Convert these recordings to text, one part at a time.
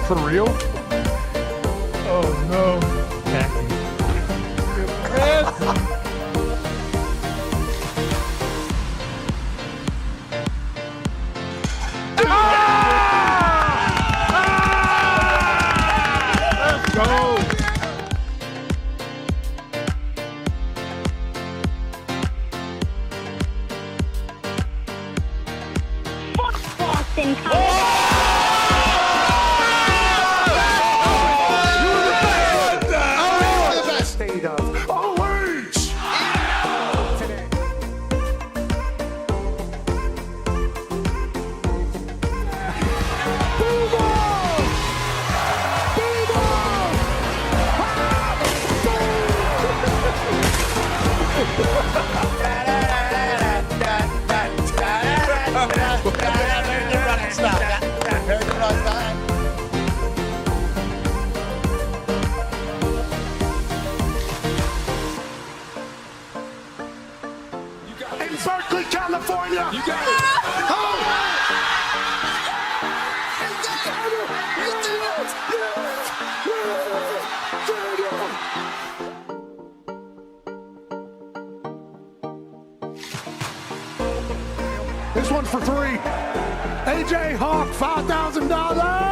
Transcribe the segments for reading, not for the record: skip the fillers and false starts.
For real? Oh no. Let's go. Boston State of OH! Today. In Berkeley, California. You got it. This one's for three. AJ Hawk, $5,000.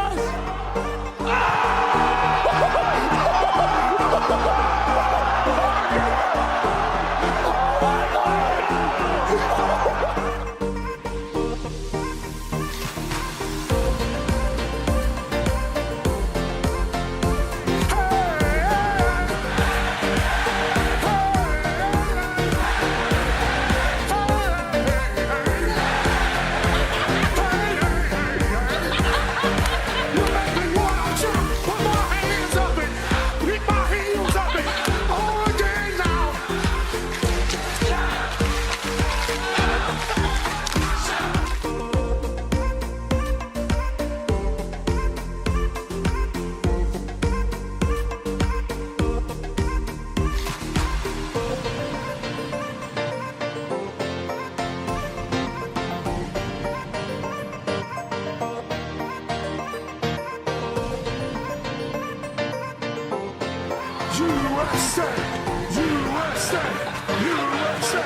USA! USA! USA!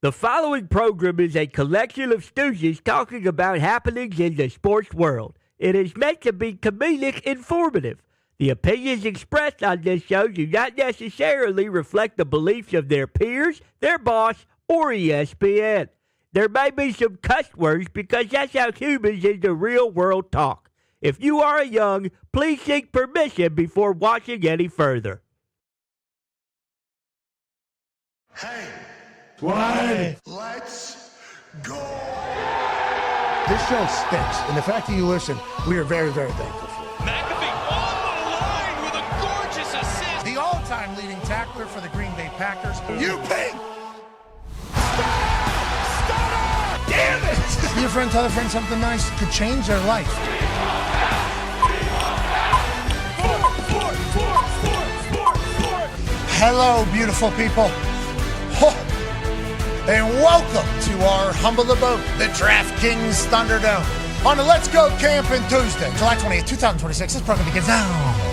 The following program is a collection of stooges talking about happenings in the sports world. It is meant to be comedic informative. The opinions expressed on this show do not necessarily reflect the beliefs of their peers, their boss, or ESPN. There may be some cuss words because that's how humans in the real world talk. If you are young, please seek permission before watching any further. Hey! Why? Let's go! This show stinks, and the fact that you listen, we are very, very thankful for. McAfee on the line with a gorgeous assist. The all-time leading tackler for the Green Bay Packers. You pig! Damn it! Be a friend, tell a friend something nice could change their life. Hello, beautiful people. And welcome to our humble abode, the DraftKings Thunderdome. on the Let's Go Camping Tuesday, July 20th, 2026. This program begins now.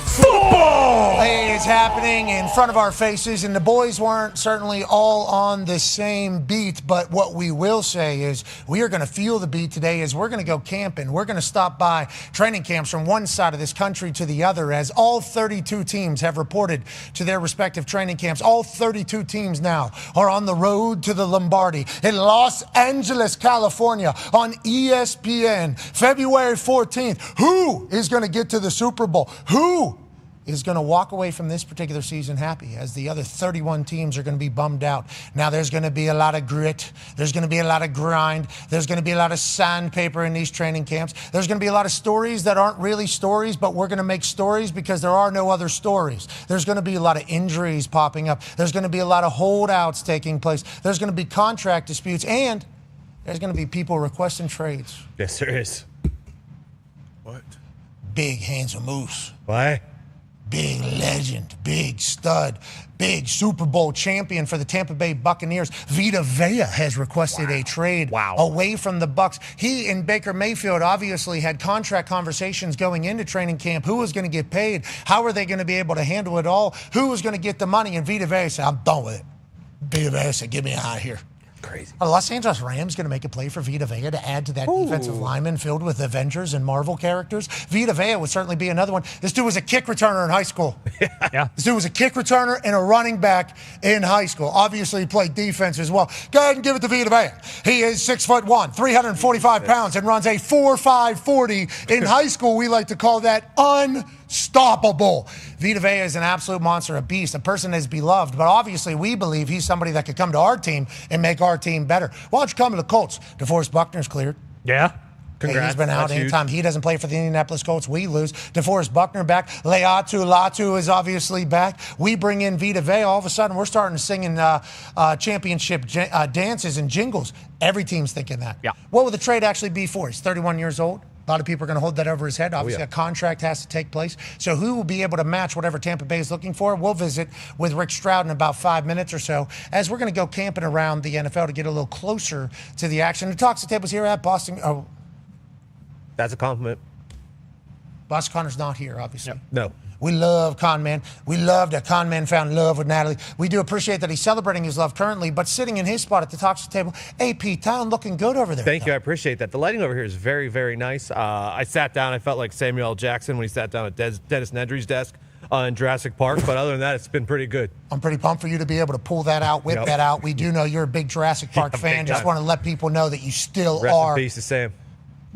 Football is happening in front of our faces, and the boys weren't certainly all on the same beat, but what we will say is we are going to feel the beat today as we're going to go camping. We're going to stop by training camps from one side of this country to the other, as all 32 teams have reported to their respective training camps. All 32 teams now are on the road to the Lombardi in Los Angeles, California on ESPN, February 14th. Who is going to get to the Super Bowl? Who is going to walk away from this particular season happy, as the other 31 teams are going to be bummed out? Now, there's going to be a lot of grit. There's going to be a lot of grind. There's going to be a lot of sandpaper in these training camps. There's going to be a lot of stories that aren't really stories, but we're going to make stories because there are no other stories. There's going to be a lot of injuries popping up. There's going to be a lot of holdouts taking place. There's going to be contract disputes, and there's going to be people requesting trades. Yes, there is. What? Big handsome moose. Why? Big legend, big stud, big Super Bowl champion for the Tampa Bay Buccaneers. Vita Vea has requested a trade away from the Bucs. He and Baker Mayfield obviously had contract conversations going into training camp. Who was going to get paid? How are they going to be able to handle it all? Who was going to get the money? And Vita Vea said, I'm done with it. Vita Vea said, get me out of here. Crazy. Are the Los Angeles Rams going to make a play for Vita Vea to add to that defensive lineman filled with Avengers and Marvel characters? Vita Vea would certainly be another one. This dude was a kick returner in high school. Yeah. This dude was a kick returner and a running back in high school. Obviously, he played defense as well. Go ahead and give it to Vita Vea. He is 6'1", 345 pounds, and runs a 4.5 40. In high school, we like to call that unstoppable. Vita Vea is an absolute monster, a beast, a person that is beloved, but obviously we believe he's somebody that could come to our team and make our team better. Why don't you come to the Colts? DeForest Buckner's cleared. Yeah. Congrats. He's been out. Anytime he doesn't play for the Indianapolis Colts, we lose. DeForest Buckner back. Latu is obviously back. We bring in Vita Vea. All of a sudden, we're starting to sing in championship dances and jingles. Every team's thinking that. Yeah. What would the trade actually be for? He's 31 years old. A lot of people are going to hold that over his head. Obviously, a contract has to take place. So who will be able to match whatever Tampa Bay is looking for? We'll visit with Rick Stroud in about 5 minutes or so, as we're going to go camping around the NFL to get a little closer to the action. The Talks the Tables here at Boston. Oh, That's a compliment. Boston Connor's not here, obviously. Yep. No. We love Con Man. We love that Con Man found love with Natalie. We do appreciate that he's celebrating his love currently, but sitting in his spot at the Talks table, AP Town looking good over there. Thank you. I appreciate that. The lighting over here is very, very nice. I sat down. I felt like Samuel L. Jackson when he sat down at Dennis Nedry's desk in Jurassic Park, but other than that, it's been pretty good. I'm pretty pumped for you to be able to pull that out, whip that out. We do know you're a big Jurassic Park fan. Just want to let people know that you still are. Rest in peace to Sam.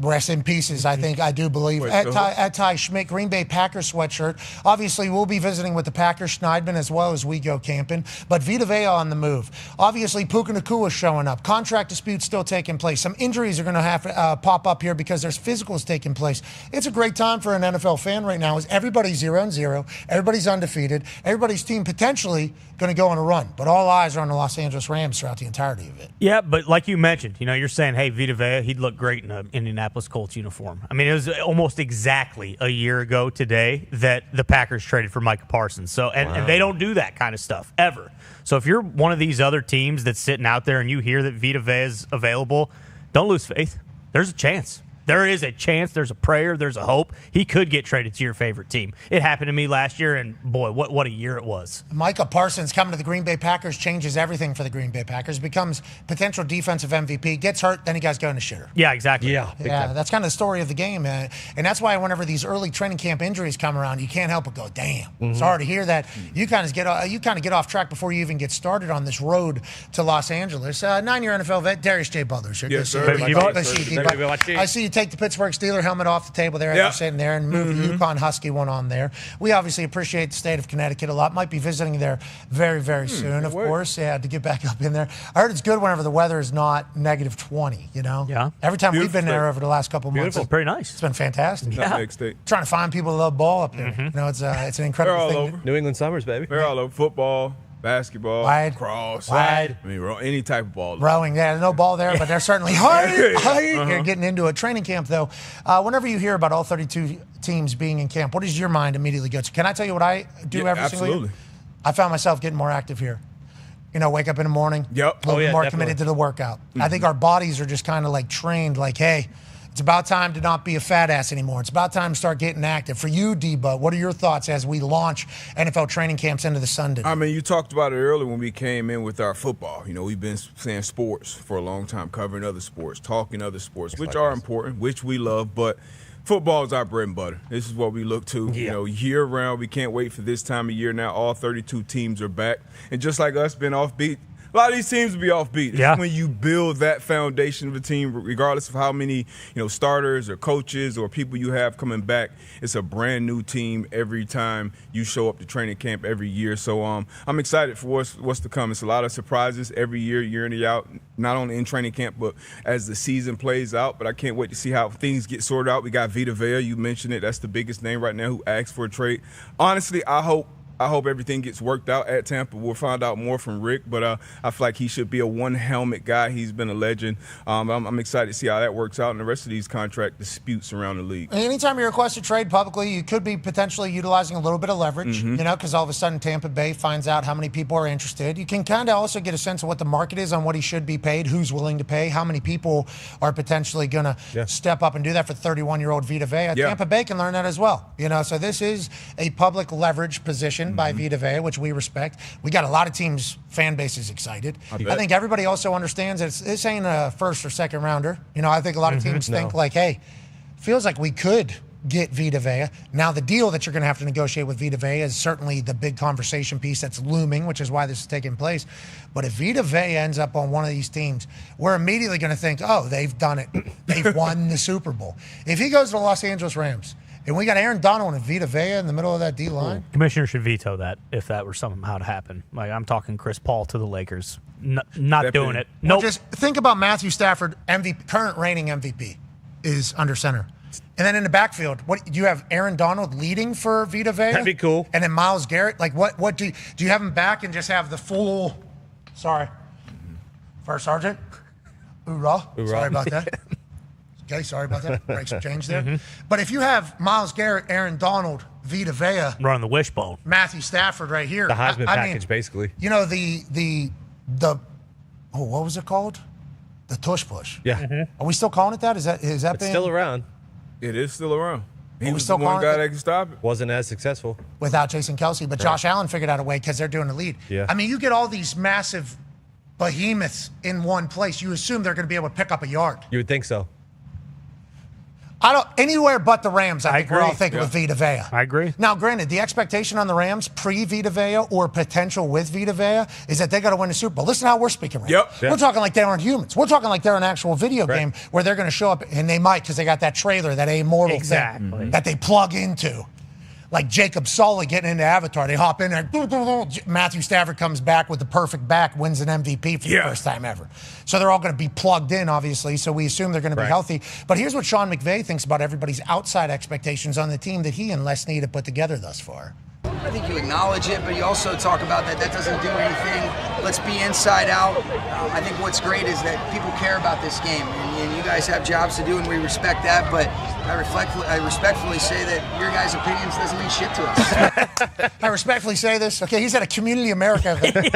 Rest in pieces, I think. I do believe. At Ty Schmidt, Green Bay Packers sweatshirt. Obviously, we'll be visiting with the Packers, Schneidman, as well as we go camping. But Vita Vea on the move. Obviously, Puka Nakua's showing up. Contract disputes still taking place. Some injuries are going to have to pop up here because there's physicals taking place. It's a great time for an NFL fan right now, as everybody's 0-0. Everybody's undefeated. Everybody's team potentially going to go on a run. But all eyes are on the Los Angeles Rams throughout the entirety of it. Yeah, but like you mentioned, you're saying, hey, Vita Vea, he'd look great in an Indianapolis Colts uniform. I mean, it was almost exactly a year ago today that the Packers traded for Micah Parsons. So, and they don't do that kind of stuff ever. So if you're one of these other teams that's sitting out there and you hear that Vita Vea is available, don't lose faith. There's a chance. There is a chance, there's a prayer, there's a hope. He could get traded to your favorite team. It happened to me last year, and boy, what a year it was. Micah Parsons coming to the Green Bay Packers changes everything for the Green Bay Packers. Becomes potential defensive MVP. Gets hurt, then he guys go in the shitter. Yeah, exactly. Yeah, that's kind of the story of the game. And that's why whenever these early training camp injuries come around, you can't help but go, damn. Sorry to hear that. You kind of get off track before you even get started on this road to Los Angeles. 9-year NFL vet, Darius J. Butler. Yes, sir. I see you take the Pittsburgh Steeler helmet off the table there as you're sitting there and move the Yukon Husky one on there. We obviously appreciate the state of Connecticut a lot. Might be visiting there very, very soon, of course. Yeah, to get back up in there. I heard it's good whenever the weather is not negative 20, Yeah. Every time we've been there over the last couple of months. Pretty nice. It's been fantastic. Yeah. Trying to find people that love ball up there. It's an incredible They're all thing. over. New England Summers, baby. They're all over. Football, basketball, Wide. cross, Wide. I mean, any type of ball. Rowing, there's no ball there, but they're certainly high. You're getting into a training camp, though. Whenever you hear about all 32 teams being in camp, what does your mind immediately go to? Can I tell you what I do every single year? Absolutely. I found myself getting more active here. wake up in the morning, Yep. a little bit more definitely. committed to the workout. I think our bodies are just kind of like trained, like, hey, it's about time to not be a fat ass anymore. It's about time to start getting active. For you, Debo, what are your thoughts as we launch NFL training camps into the Sunday? I mean, you talked about it earlier when we came in with our football. We've been saying sports for a long time, covering other sports, talking other sports, which are important, which we love, but football is our bread and butter. This is what we look to, year round. We can't wait for this time of year now. All 32 teams are back. And just like us being offbeat, a lot of these teams will be offbeat. Yeah. When you build that foundation of a team, regardless of how many starters or coaches or people you have coming back, it's a brand new team every time you show up to training camp every year. So I'm excited for what's to come. It's a lot of surprises every year in and year out, not only in training camp, but as the season plays out. But I can't wait to see how things get sorted out. We got Vita Vea, you mentioned it. That's the biggest name right now who asked for a trade. Honestly, I hope everything gets worked out at Tampa. We'll find out more from Rick, but I feel like he should be a one-helmet guy. He's been a legend. I'm excited to see how that works out and the rest of these contract disputes around the league. Anytime you request a trade publicly, you could be potentially utilizing a little bit of leverage, because all of a sudden Tampa Bay finds out how many people are interested. You can kind of also get a sense of what the market is on what he should be paid, who's willing to pay, how many people are potentially going to step up and do that for 31-year-old Vita Vea. Yeah. Tampa Bay can learn that as well. So this is a public leverage position by Vita Vea, which we respect. We got a lot of teams, fan bases excited. I think everybody also understands that this ain't a first or second rounder. I think a lot of teams think like, hey, feels like we could get Vita Vea. Now, the deal that you're going to have to negotiate with Vita Vea is certainly the big conversation piece that's looming, which is why this is taking place. But if Vita Vea ends up on one of these teams, we're immediately going to think, oh, they've done it. They've won the Super Bowl. If he goes to the Los Angeles Rams, and we got Aaron Donald and Vita Vea in the middle of that D-line. Commissioner should veto that if that were somehow to happen. Like, I'm talking Chris Paul to the Lakers. Not doing it. Well, Nope. just think about Matthew Stafford, current reigning MVP, is under center. And then in the backfield, what do you have Aaron Donald leading for Vita Vea? That'd be cool. And then Myles Garrett, like what do you have him back and just have the full? Sorry, First Sergeant. Hoorah! Sorry about that. Okay, sorry about that. Break some change there. But if you have Myles Garrett, Aaron Donald, Vita Vea, Running the wishbone. Matthew Stafford right here, The Heisman package, basically. the what was it called? The tush push. Yeah. Are we still calling it that? Is that It's been still around. It is still around. He we was still the one calling guy it- that can stop it. Wasn't as successful. without Jason Kelsey? But Josh Allen figured out a way because they're doing the lead. Yeah. I mean, you get all these massive behemoths in one place. You assume they're going to be able to pick up a yard. You would think so. Anywhere but the Rams, I think we're all agree. thinking with Vita Vea. I agree. Now, granted, the expectation on the Rams pre-Vita Vea or potential with Vita Vea is that they got to win the Super Bowl. Listen to how we're speaking right Yep. now. We're talking like they aren't humans. We're talking like they're an actual video Right. game where they're going to show up, and they might because they got that trailer, that immortal Exactly. thing that they plug into. Like Jacob Sully getting into Avatar. They hop in there. Matthew Stafford comes back with the perfect back, wins an MVP for the first time ever. So they're all going to be plugged in, obviously. So we assume they're going to be Right. healthy. But here's what Sean McVay thinks about everybody's outside expectations on the team that he and Les Snead have put together thus far. I think you acknowledge it, but you also talk about that doesn't do anything. Let's be inside out. I think what's great is that people care about this game, and you guys have jobs to do, and we respect that. But I respectfully say that your guys' opinions doesn't mean shit to us. I respectfully say this. Okay, he's at a Community America event.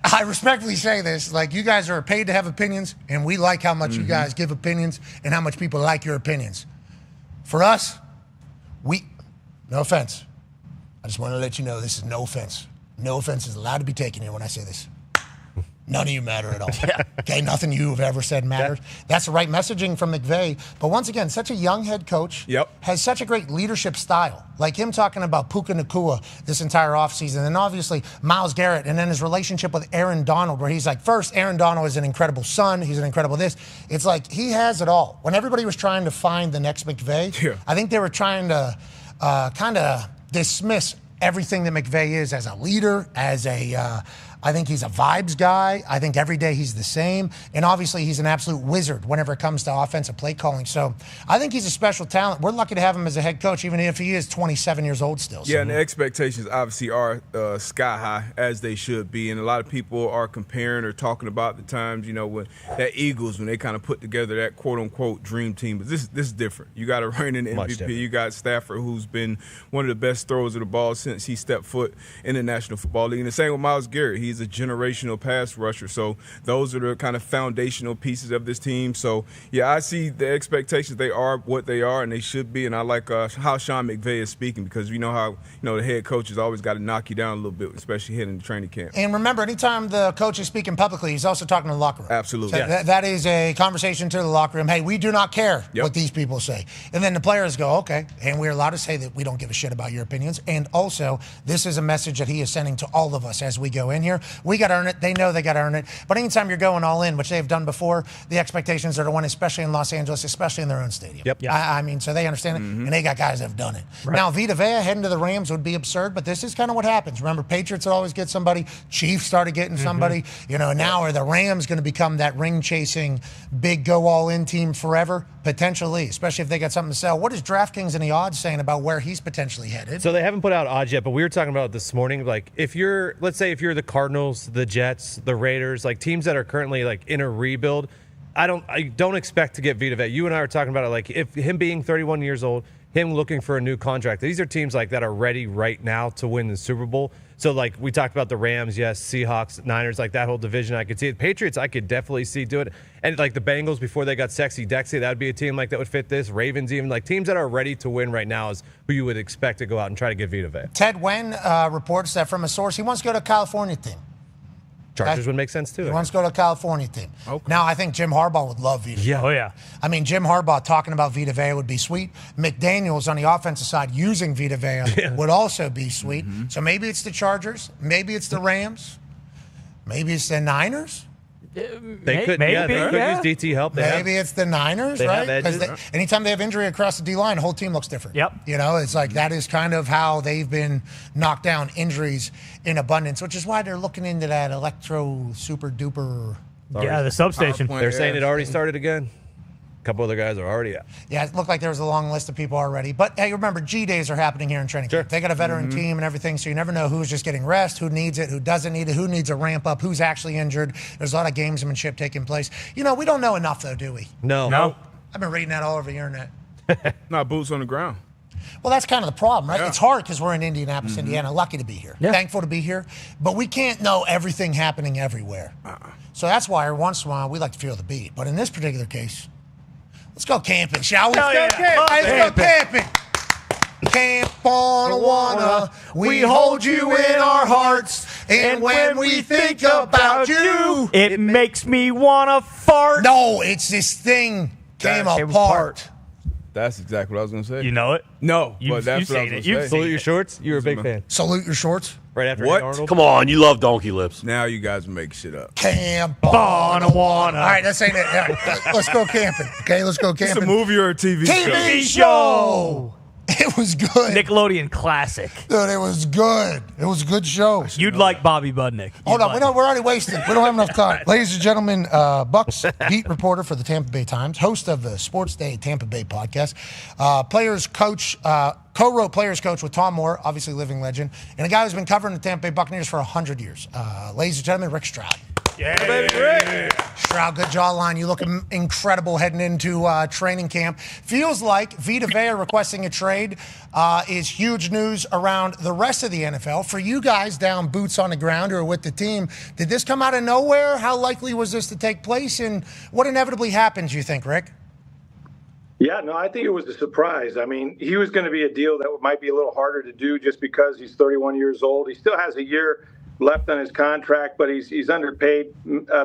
I respectfully say this. Like, you guys are paid to have opinions, and we like how much you guys give opinions and how much people like your opinions. For us, no offense. I just want to let you know this is no offense. No offense is allowed to be taken here when I say this. None of you matter at all. Okay, nothing you have ever said matters. That's the right messaging from McVay. But once again, such a young head coach has such a great leadership style. Like him talking about Puka Nacua this entire offseason, and obviously Myles Garrett, and then his relationship with Aaron Donald, where he's like, first, Aaron Donald is an incredible son. He's an incredible this. It's like he has it all. When everybody was trying to find the next McVay, I think they were trying to kind of dismiss everything that McVay is as a leader, as a I think he's a vibes guy. I think every day he's the same. And obviously he's an absolute wizard whenever it comes to offensive play calling. So I think he's a special talent. We're lucky to have him as a head coach, even if he is 27 years old still. So. Yeah, and the expectations obviously are sky high, as they should be. And a lot of people are comparing or talking about the times, when that Eagles, when they kind of put together that quote-unquote dream team. But this is different. You got a reigning MVP. You got Stafford, who's been one of the best throwers of the ball since he stepped foot in the National Football League. And the same with Myles Garrett. He He's a generational pass rusher. So those are the kind of foundational pieces of this team. So, yeah, I see the expectations. They are what they are, and they should be. And I like how Sean McVay is speaking, because you know how the head coach has always got to knock you down a little bit, especially hitting the training camp. And remember, anytime the coach is speaking publicly, he's also talking to the locker room. Absolutely. So that is a conversation to the locker room. Hey, we do not care what these people say. And then the players go, okay, and we're allowed to say that we don't give a shit about your opinions. And also, this is a message that he is sending to all of us as we go in here. We got to earn it. They know they got to earn it. But anytime you're going all in, which they've done before, the expectations are to win, especially in Los Angeles, especially in their own stadium. Yep. I mean, so they understand it, and they got guys that have done it. Right. Now, Vita Vea heading to the Rams would be absurd, but this is kind of what happens. Remember, Patriots would always get somebody. Chiefs started getting somebody. Now are the Rams going to become that ring-chasing, big go-all-in team forever? Potentially, especially if they got something to sell. What is DraftKings and the odds saying about where he's potentially headed? So they haven't put out odds yet, but we were talking about it this morning. Like, let's say if you're the Cardinals, the Jets, the Raiders, like teams that are currently like in a rebuild, I don't expect to get Vita Vea. You and I were talking about it, like if him being 31 years old, him looking for a new contract. These are teams like that are ready right now to win the Super Bowl. So like we talked about the Rams, yes, Seahawks, Niners, like that whole division, I could see it. Patriots, I could definitely see do it. And like the Bengals before they got sexy Dexy, that would be a team like that would fit this. Ravens, even like teams that are ready to win right now is who you would expect to go out and try to get Vita Vea. Ted Nguyen reports that from a source, he wants to go to a California team. Chargers would make sense too. He wants to go to a California team. Okay. Now, I think Jim Harbaugh would love Vita Vea. Yeah. Oh, yeah. I mean, Jim Harbaugh talking about Vita Vea would be sweet. McDaniels on the offensive side using Vita Vea would also be sweet. So maybe it's the Chargers. Maybe it's the Rams. Maybe it's the Niners. They could use DT help. Maybe it's the Niners, right? Because anytime they have injury across the D-line, the whole team looks different. Yep. It's like that is kind of how they've been knocked down, injuries in abundance, which is why they're looking into that electro super duper. Yeah, the substation. They're saying it already started again. A couple other guys are already out. Yeah, it looked like there was a long list of people already. But, hey, remember, G-Days are happening here in training camp. They got a veteran team and everything, so you never know who's just getting rest, who needs it, who doesn't need it, who needs a ramp up, who's actually injured. There's a lot of gamesmanship taking place. We don't know enough, though, do we? No. I've been reading that all over the internet. Not boots on the ground. Well, that's kind of the problem, right? Yeah. It's hard because we're in Indianapolis, Indiana. Lucky to be here. Yeah. Thankful to be here. But we can't know everything happening everywhere. So that's why every once in a while we like to feel the beat. But in this particular case, let's go camping, shall we? Let's go camping. Camp on Awana, we hold you in our hearts. And when we think about you, it makes me want to fart. No, it's this thing came apart. That's exactly what I was going to say. You know it? No, You've but that's what I was seen going it. to You've say. Salute your shorts. You were a big fan. Salute your shorts. Right after What? Hey Arnold. Come on, you love donkey lips. Now you guys make shit up. Camp on Awana. All right, that's ain't it. All right, let's go camping. Okay, let's go It's camping. a movie or a TV show? TV show. It was good. Nickelodeon classic. Dude, it was good. It was a good show. You'd like Bobby Budnick. Hold on, we're already wasting. We don't have enough time. Ladies and gentlemen, Bucks beat reporter for the Tampa Bay Times, host of the Sports Day Tampa Bay podcast, players coach, co-wrote Players Coach with Tom Moore, obviously living legend, and a guy who's been covering the Tampa Bay Buccaneers for 100 years. Ladies and gentlemen, Rick Stroud. Yeah, baby, Rick. Stroud, good jawline. You look incredible heading into training camp. Feels like Vita Vea requesting a trade is huge news around the rest of the NFL. For you guys down boots on the ground who are with the team, did this come out of nowhere? How likely was this to take place? And what inevitably happens, you think, Rick? Yeah, no, I think it was a surprise. I mean, he was going to be a deal that might be a little harder to do just because he's 31 years old. He still has a year left on his contract, but he's underpaid,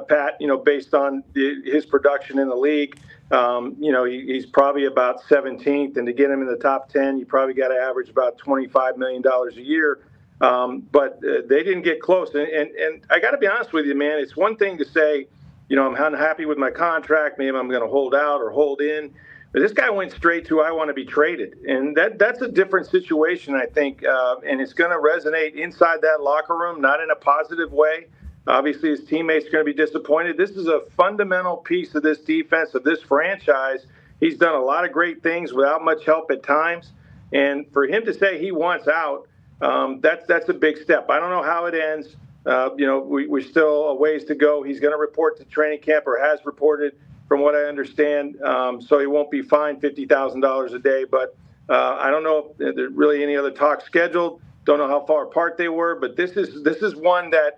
Pat, based on his production in the league. He's probably about 17th, and to get him in the top 10, you probably got to average about $25 million a year. But they didn't get close. And I got to be honest with you, man, it's one thing to say, I'm unhappy with my contract. Maybe I'm going to hold out or hold in. But this guy went straight to, I want to be traded. And that's a different situation, I think. And it's going to resonate inside that locker room, not in a positive way. Obviously, his teammates are going to be disappointed. This is a fundamental piece of this defense, of this franchise. He's done a lot of great things without much help at times. And for him to say he wants out, that's a big step. I don't know how it ends. We're still a ways to go. He's going to report to training camp, or has reported, from what I understand, so he won't be fined $50,000 a day. But I don't know if there's really any other talks scheduled. Don't know how far apart they were. But this is one that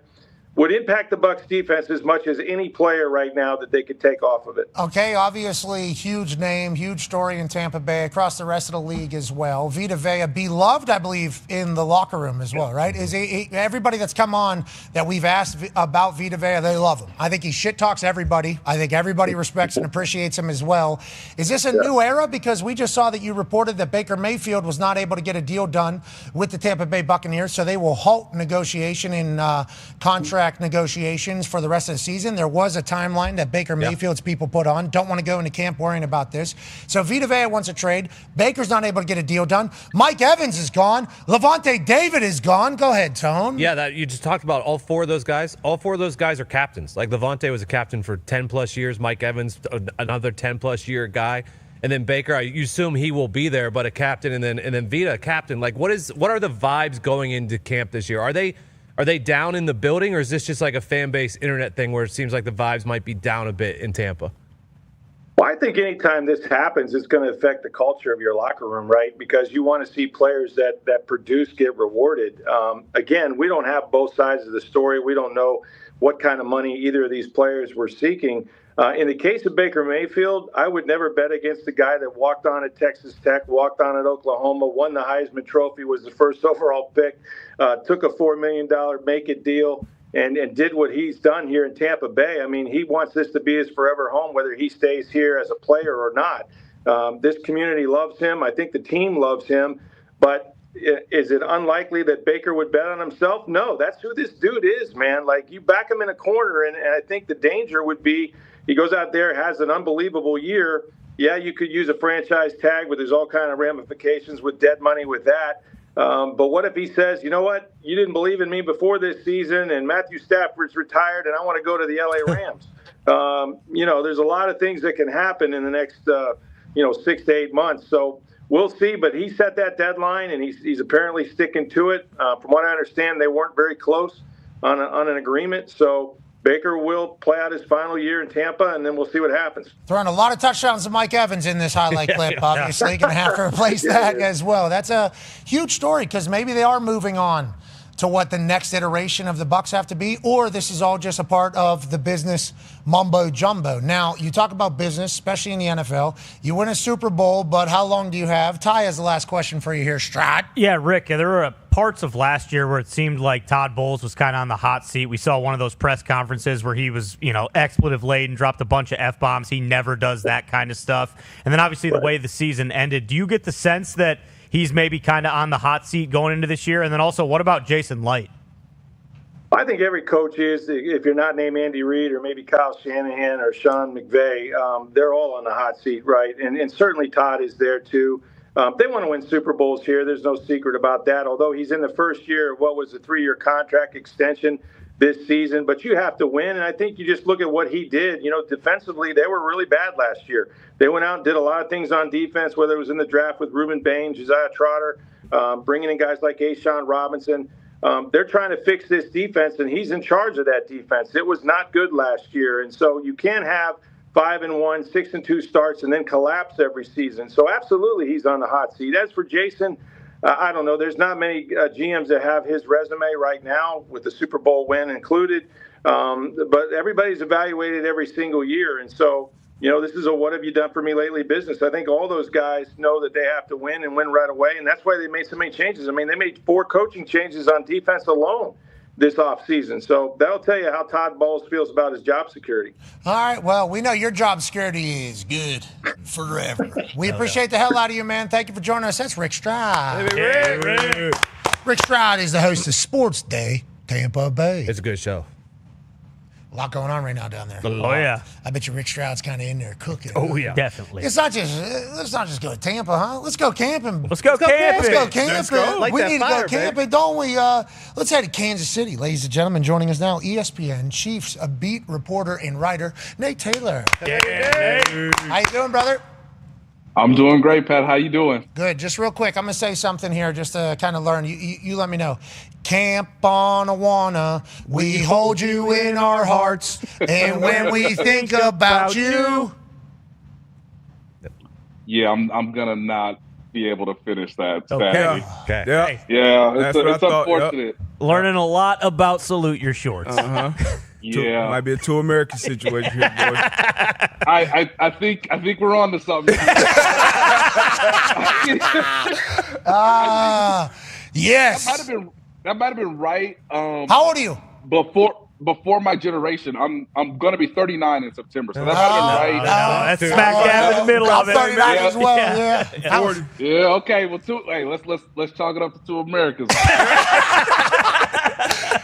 would impact the Bucs defense as much as any player right now that they could take off of it. Okay, obviously, huge name, huge story in Tampa Bay, across the rest of the league as well. Vita Vea, beloved, I believe, in the locker room as well, right? Is everybody that's come on that we've asked about Vita Vea, they love him. I think he shit talks everybody. I think everybody respects and appreciates him as well. Is this a new era? Because we just saw that you reported that Baker Mayfield was not able to get a deal done with the Tampa Bay Buccaneers, so they will halt negotiation in contract negotiations for the rest of the season. There was a timeline that Baker Mayfield's people put on. Don't want to go into camp worrying about this. So Vita Vea wants a trade. Baker's not able to get a deal done. Mike Evans is gone. Levante David is gone. Go ahead, Tone. Yeah, that you just talked about all four of those guys. All four of those guys are captains. Like Levante was a captain for 10-plus years. Mike Evans, another 10-plus year guy. And then Baker, you assume he will be there, but a captain, and then Vita, a captain. Like, what are the vibes going into camp this year? Are they down in the building, or is this just like a fan base internet thing where it seems like the vibes might be down a bit in Tampa? Well, I think anytime this happens, it's going to affect the culture of your locker room, right? Because you want to see players that produce get rewarded. Again, we don't have both sides of the story. We don't know what kind of money either of these players were seeking. In the case of Baker Mayfield, I would never bet against the guy that walked on at Texas Tech, walked on at Oklahoma, won the Heisman Trophy, was the first overall pick, took a $4 million make-it deal, and did what he's done here in Tampa Bay. I mean, he wants this to be his forever home, whether he stays here as a player or not. This community loves him. I think the team loves him. But is it unlikely that Baker would bet on himself? No, that's who this dude is, man. Like, you back him in a corner, and I think the danger would be he goes out there, has an unbelievable year. Yeah, you could use a franchise tag, but there's all kind of ramifications with dead money with that. But what if he says, you know what, you didn't believe in me before this season, and Matthew Stafford's retired, and I want to go to the LA Rams. There's a lot of things that can happen in the next, 6 to 8 months. So we'll see. But he set that deadline, and he's apparently sticking to it. From what I understand, they weren't very close on an agreement. So Baker will play out his final year in Tampa, and then we'll see what happens. Throwing a lot of touchdowns to Mike Evans in this highlight clip, obviously. Going to have to replace that as well. That's a huge story because maybe they are moving on to what the next iteration of the Bucs have to be, or this is all just a part of the business mumbo jumbo. Now, you talk about business, especially in the NFL. You win a Super Bowl, but how long do you have? Ty has the last question for you here, Strad. Yeah, Rick, there were parts of last year where it seemed like Todd Bowles was kind of on the hot seat. We saw one of those press conferences where he was, expletive-laden, dropped a bunch of F-bombs. He never does that kind of stuff. And then obviously the way the season ended, do you get the sense that he's maybe kind of on the hot seat going into this year? And then also, what about Jason Light? I think every coach is, if you're not named Andy Reid or maybe Kyle Shanahan or Sean McVay, they're all on the hot seat, right? And certainly Todd is there too. They want to win Super Bowls here. There's no secret about that, although he's in the first year of what was a 3-year contract extension this season. But you have to win, and I think you just look at what he did. Defensively, they were really bad last year. They went out and did a lot of things on defense, whether it was in the draft with Reuben Bain, Josiah Trotter, bringing in guys like Ashawn Robinson. They're trying to fix this defense, and he's in charge of that defense. It was not good last year, and so you can't have 5-1, 6-2 starts and then collapse every season. So absolutely, he's on the hot seat. As for Jason, I don't know. There's not many GMs that have his resume right now with the Super Bowl win included. But everybody's evaluated every single year. And so, this is a what have you done for me lately business. I think all those guys know that they have to win and win right away. And that's why they made so many changes. I mean, they made 4 coaching changes on defense alone this offseason. So that'll tell you how Todd Bowles feels about his job security. All right, well, we know your job security is good forever. We appreciate the hell out of you, man. Thank you for joining us. That's Rick Stroud. Hey, Rick Stroud is the host of Sports Day Tampa Bay. It's a good show. A lot going on right now down there. Oh, yeah. I bet you Rick Stroud's kind of in there cooking. Oh, yeah. Definitely. Let's not just go to Tampa, huh? Let's go camping. Let's go camping. Let's go camping. Let's go. Like we that need fire, to go camping, don't we? Let's head to Kansas City, ladies and gentlemen. Joining us now, ESPN Chiefs beat reporter and writer Nate Taylor. Yeah. How you doing, brother? I'm doing great, Pat. How you doing? Good. Just real quick, I'm going to say something here just to kind of learn. You let me know. Camp on Awana, we hold you in our hearts, and when we think about you. Yeah, I'm gonna not be able to finish that. Okay. Sadly. Okay. Yeah. Yeah, That's it's what I thought, unfortunate. Learning a lot about salute your shorts. Yeah, Might be a two American situation here, boy. I think we're on to something. Yes. That might have been right. How old are you? Before my generation, I'm going to be 39 in September, so that might have been right. That's smack dab in the middle of it. 39 as well. Yeah. Yeah. Okay. Well, let's chalk it up to two Americans.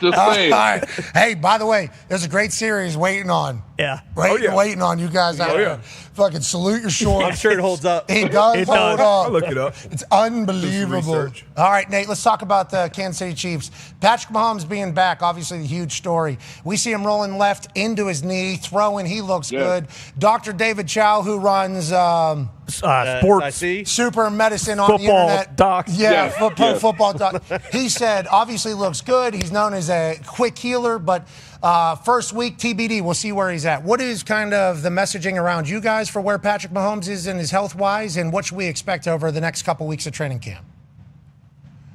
Just saying. All right. Hey, by the way, there's a great series waiting on. Yeah. Waiting on you guys out there. Fucking salute your shorts. I'm sure it holds up. It does hold up. I'll look it up. It's unbelievable. All right, Nate, let's talk about the Kansas City Chiefs. Patrick Mahomes being back, obviously the huge story. We see him rolling left into his knee, throwing. He looks good. Dr. David Chow, who runs sports super medicine on football the internet. doc. Yeah, football doc. He said, obviously looks good. He's known as a quick healer, but first week TBD, we'll see where he's at. What is kind of the messaging around you guys for where Patrick Mahomes is in his health-wise, and what should we expect over the next couple weeks of training camp?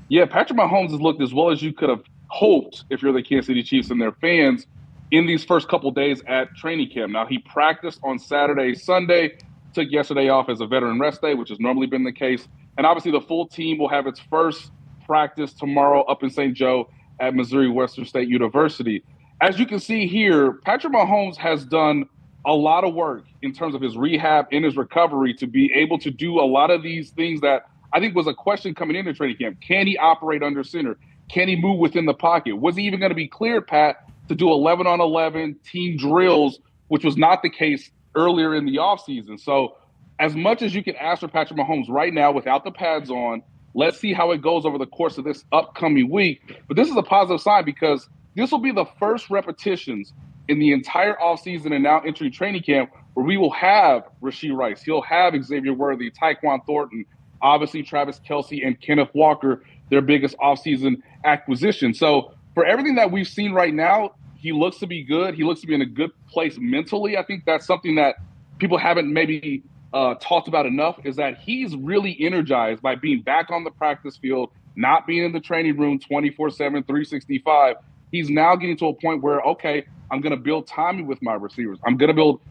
Yeah, Patrick Mahomes has looked as well as you could have hoped if you're the Kansas City Chiefs and their fans in these first couple days at training camp. Now, he practiced on Saturday, Sunday, took yesterday off as a veteran rest day, which has normally been the case. And obviously the full team will have its first practice tomorrow up in St. Joe at Missouri Western State University. As you can see here, Patrick Mahomes has done a lot of work in terms of his rehab and his recovery to be able to do a lot of these things that I think was a question coming into training camp. Can he operate under center? Can he move within the pocket? Was he even going to be cleared, Pat, to do 11-on-11 team drills, which was not the case earlier in the offseason? So as much as you can ask for Patrick Mahomes right now without the pads on, let's see how it goes over the course of this upcoming week. But this is a positive sign because this will be the first repetitions in the entire offseason and now entering training camp where we will have Rashee Rice. He'll have Xavier Worthy, Tyquan Thornton, obviously Travis Kelce and Kenneth Walker, their biggest offseason acquisition. So for everything that we've seen right now, he looks to be good. He looks to be in a good place mentally. I think that's something that people haven't maybe talked about enough, is that he's really energized by being back on the practice field, not being in the training room 24/7, 365. He's now getting to a point where, okay, I'm going to build timing with my receivers. I'm going to build,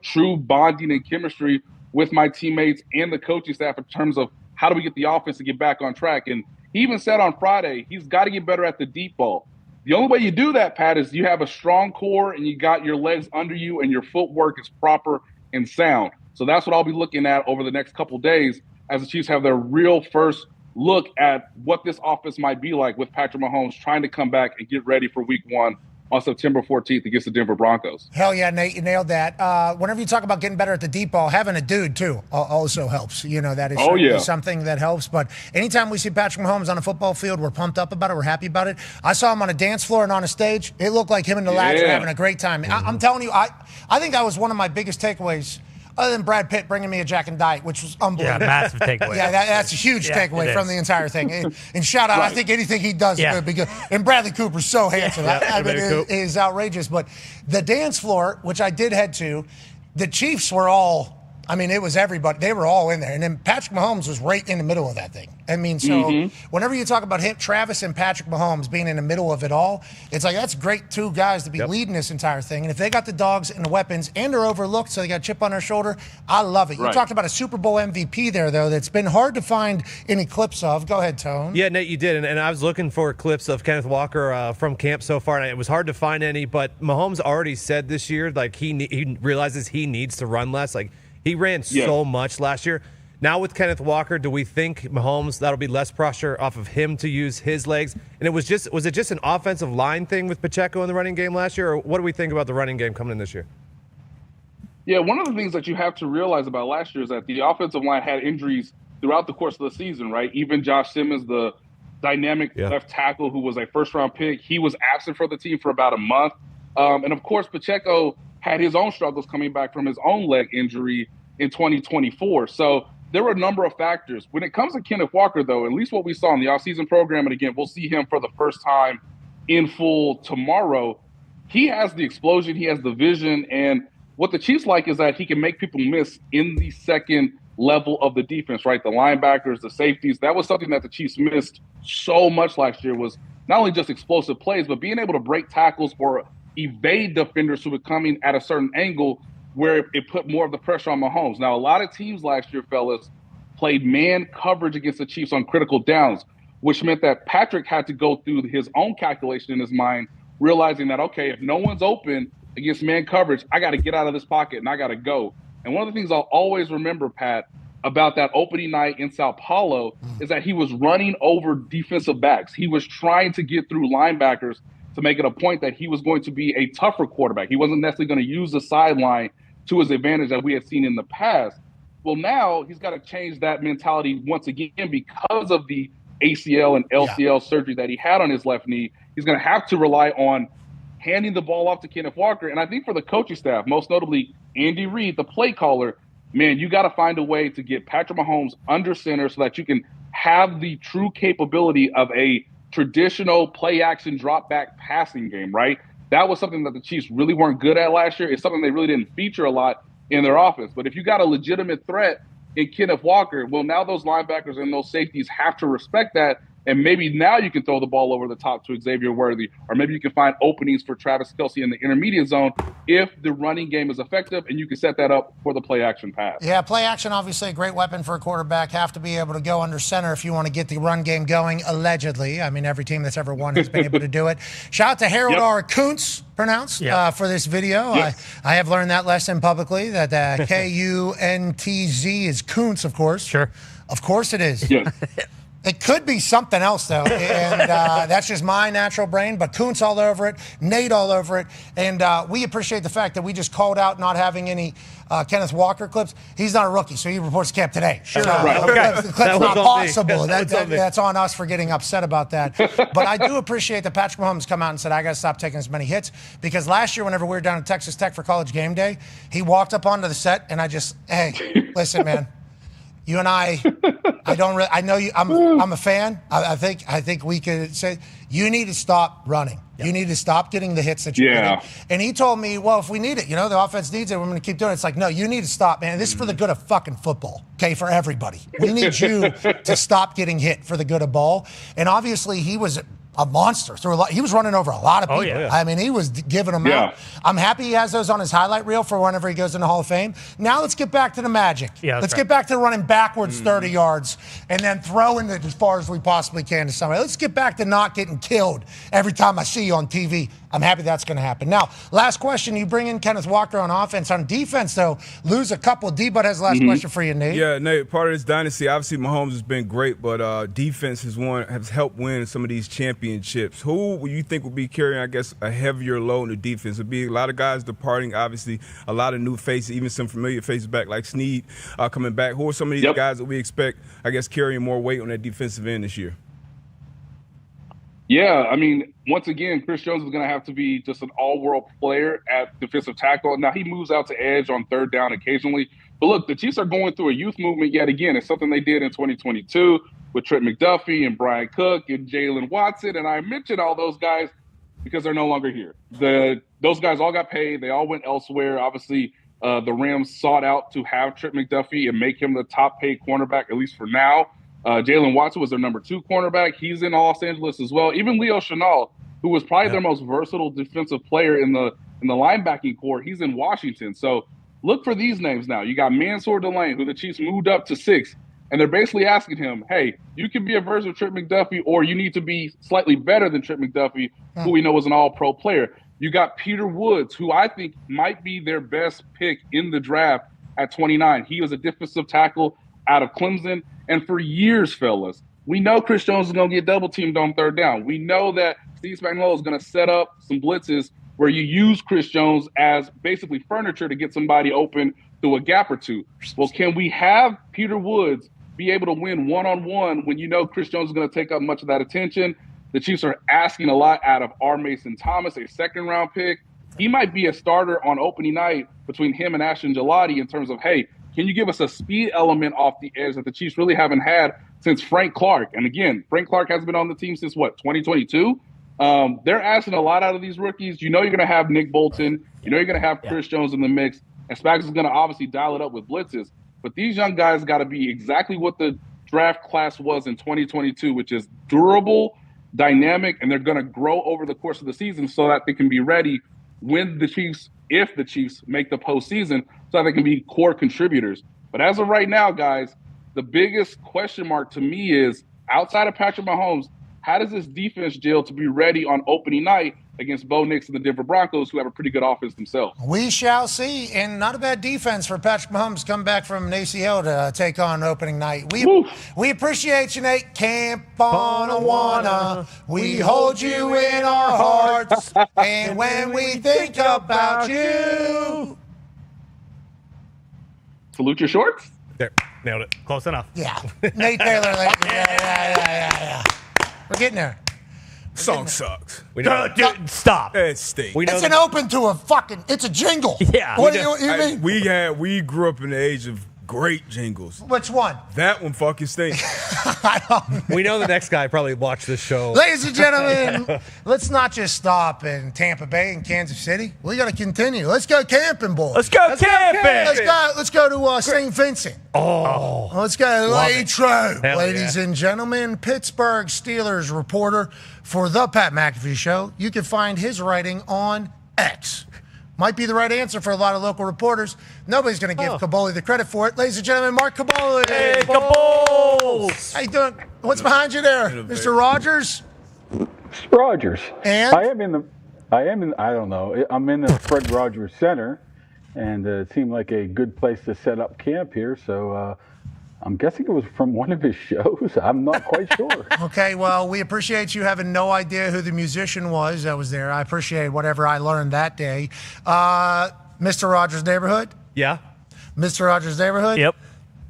true bonding and chemistry with my teammates and the coaching staff in terms of how do we get the offense to get back on track. And he even said on Friday, he's got to get better at the deep ball. The only way you do that, Pat, is you have a strong core and you got your legs under you and your footwork is proper and sound. So that's what I'll be looking at over the next couple of days as the Chiefs have their real first look at what this offense might be like with Patrick Mahomes trying to come back and get ready for week 1 on September 14th against the Denver Broncos. Hell yeah, Nate, you nailed that. Whenever you talk about getting better at the deep ball, having a dude, too, also helps. That is something that helps. But anytime we see Patrick Mahomes on a football field, we're pumped up about it. We're happy about it. I saw him on a dance floor and on a stage. It looked like him and the lads were having a great time. I'm telling you, I think that was one of my biggest takeaways, other than Brad Pitt bringing me a Jack and Diet, which was unbelievable. Yeah, massive takeaway. Yeah, that's a huge takeaway from the entire thing. And shout out, I think anything he does is going to be good. And Bradley Cooper's so handsome. I mean, it is outrageous. But the dance floor, which I did head to, the Chiefs were all, it was everybody. They were all in there. And then Patrick Mahomes was right in the middle of that thing. Whenever you talk about him, Travis and Patrick Mahomes being in the middle of it all, it's like that's great two guys to be leading this entire thing. And if they got the dogs and the weapons and they're overlooked, so they got a chip on their shoulder, I love it. You talked about a Super Bowl MVP there, though, that's been hard to find any clips of. Go ahead, Tone. Yeah, Nate, you did. And I was looking for clips of Kenneth Walker from camp so far, and it was hard to find any. But Mahomes already said this year, like, he realizes he needs to run less. Like, he ran so much last year. Now with Kenneth Walker, do we think Mahomes, that'll be less pressure off of him to use his legs? And was it just an offensive line thing with Pacheco in the running game last year, or what do we think about the running game coming in this year? Yeah, one of the things that you have to realize about last year is that the offensive line had injuries throughout the course of the season, right? Even Josh Simmons, the dynamic left tackle who was a first-round pick, he was absent for the team for about a month. And, of course, Pacheco had his own struggles coming back from his own leg injury in 2024. So there were a number of factors. When it comes to Kenneth Walker, though, at least what we saw in the offseason program, and again, we'll see him for the first time in full tomorrow, he has the explosion, he has the vision, and what the Chiefs like is that he can make people miss in the second level of the defense, right? The linebackers, the safeties. That was something that the Chiefs missed so much last year, was not only just explosive plays, but being able to break tackles or evade defenders who were coming at a certain angle where it put more of the pressure on Mahomes. Now, a lot of teams last year, fellas, played man coverage against the Chiefs on critical downs, which meant that Patrick had to go through his own calculation in his mind, realizing that, okay, if no one's open against man coverage, I got to get out of this pocket and I got to go. And one of the things I'll always remember, Pat, about that opening night in Sao Paulo is that he was running over defensive backs. He was trying to get through linebackers to make it a point that he was going to be a tougher quarterback. He wasn't necessarily going to use the sideline to his advantage that we had seen in the past. Well, now he's got to change that mentality once again because of the ACL and LCL surgery that he had on his left knee. He's going to have to rely on handing the ball off to Kenneth Walker. And I think for the coaching staff, most notably Andy Reid, the play caller, man, you got to find a way to get Patrick Mahomes under center so that you can have the true capability of a traditional play-action drop-back passing game, right? That was something that the Chiefs really weren't good at last year. It's something they really didn't feature a lot in their offense. But if you got a legitimate threat in Kenneth Walker, well, now those linebackers and those safeties have to respect that. And maybe now you can throw the ball over the top to Xavier Worthy, or maybe you can find openings for Travis Kelce in the intermediate zone if the running game is effective, and you can set that up for the play-action pass. Yeah, play-action, obviously a great weapon for a quarterback. Have to be able to go under center if you want to get the run game going, allegedly. I mean, every team that's ever won has been able to do it. Shout out to Harold R. Kuntz, pronounced, for this video. Yes. I have learned that lesson publicly, that K-U-N-T-Z is Kuntz, of course. Sure. Of course it is. Yes. It could be something else, though, and that's just my natural brain, but Kuntz all over it, Nate all over it, and we appreciate the fact that we just called out not having any Kenneth Walker clips. He's not a rookie, so he reports camp today. Sure. The clip's not possible. That's on us for getting upset about that. But I do appreciate that Patrick Mahomes come out and said, I got to stop taking as many hits, because last year whenever we were down at Texas Tech for College Game Day, he walked up onto the set, and I just, hey, listen, man. You and I know you. I'm a fan. I think we could say you need to stop running. Yep. You need to stop getting the hits that you're getting. And he told me, well, if we need it, the offense needs it, we're going to keep doing it. It's like, no, you need to stop, man. This is for the good of fucking football, okay, for everybody. We need you to stop getting hit for the good of ball. And obviously he was a monster. He was running over a lot of people. Oh, yeah. I mean, he was giving them out. I'm happy he has those on his highlight reel for whenever he goes in the Hall of Fame. Now let's get back to the magic. Let's get back to running backwards 30 yards and then throwing it as far as we possibly can to somebody. Let's get back to not getting killed every time I see you on TV. I'm happy that's going to happen. Now, last question. You bring in Kenneth Walker on offense. On defense, though, lose a couple. D-Bud has the last question for you, Nate. Yeah, Nate, part of this dynasty, obviously Mahomes has been great, but defense has helped win some of these championships. Who will you think will be carrying, I guess, a heavier load in the defense? It'll be a lot of guys departing, obviously, a lot of new faces, even some familiar faces back like Snead coming back. Who are some of these guys that we expect, I guess, carrying more weight on that defensive end this year? Yeah, I mean, once again, Chris Jones is going to have to be just an all-world player at defensive tackle. Now, he moves out to edge on third down occasionally. But look, the Chiefs are going through a youth movement yet again. It's something they did in 2022 with Trent McDuffie and Brian Cook and Jalen Watson. And I mentioned all those guys because they're no longer here. Those guys all got paid. They all went elsewhere. Obviously, the Rams sought out to have Trent McDuffie and make him the top-paid cornerback, at least for now. Jalen Watson was their number 2 cornerback. He's in Los Angeles as well. Even Leo Chenal, who was probably their most versatile defensive player in the linebacking core, he's in Washington. So look for these names now. You got Mansour Delane, who the Chiefs moved up to 6, and they're basically asking him, hey, you can be a version of Trent McDuffie, or you need to be slightly better than Trent McDuffie, who we know is an all-pro player. You got Peter Woods, who I think might be their best pick in the draft at 29. He was a defensive tackle out of Clemson. And for years, fellas, we know Chris Jones is going to get double-teamed on third down. We know that Steve Spagnuolo is going to set up some blitzes where you use Chris Jones as basically furniture to get somebody open through a gap or two. Well, can we have Peter Woods be able to win one-on-one when you know Chris Jones is going to take up much of that attention? The Chiefs are asking a lot out of R. Mason Thomas, a second-round pick. He might be a starter on opening night between him and Ashton Gillotte in terms of, hey, can you give us a speed element off the edge that the Chiefs really haven't had since Frank Clark? And again, Frank Clark hasn't been on the team since, 2022? They're asking a lot out of these rookies. You know you're going to have Nick Bolton. You know you're going to have Chris Jones in the mix. And Spags is going to obviously dial it up with blitzes. But these young guys got to be exactly what the draft class was in 2022, which is durable, dynamic, and they're going to grow over the course of the season so that they can be ready when the Chiefs, if the Chiefs make the postseason, so that they can be core contributors. But as of right now, guys, the biggest question mark to me is, outside of Patrick Mahomes, how does this defense gel to be ready on opening night against Bo Nix and the Denver Broncos, who have a pretty good offense themselves? We shall see. And not a bad defense for Patrick Mahomes come back from an ACL to take on opening night. We appreciate you, Nate. Camp on Awana. We hold you in our hearts. And when we think about you. Salute your shorts. There. Nailed it. Close enough. Yeah. Nate Taylor. Yeah. We're getting there. Song sucks. We know. Dude, stop. It stinks. It's an open to a fucking. It's a jingle. Yeah. What do you mean? We grew up in the age of great jingles. Which one? That one fucking stinks. We know the next guy probably watched this show. Ladies and gentlemen, let's not just stop in Tampa Bay and Kansas City. We got to continue. Let's go camping, boys. Let's go camping. Let's go to St. Vincent. Oh. Let's go to Latrobe. Hell Ladies and gentlemen, Pittsburgh Steelers reporter for the Pat McAfee Show. You can find his writing on X. Might be the right answer for a lot of local reporters. Nobody's going to give Caboli the credit for it. Ladies and gentlemen, Mark Caboli. Hey, Caboles. How you doing? What's behind you there, Mr. Rogers? Rogers. And? I don't know. I'm in the Fred Rogers Center, and it seemed like a good place to set up camp here. So I'm guessing it was from one of his shows. I'm not quite sure. Okay, well, we appreciate you having no idea who the musician was that was there. I appreciate whatever I learned that day. Mr. Rogers' Neighborhood? Yeah. Mr. Rogers' Neighborhood? Yep.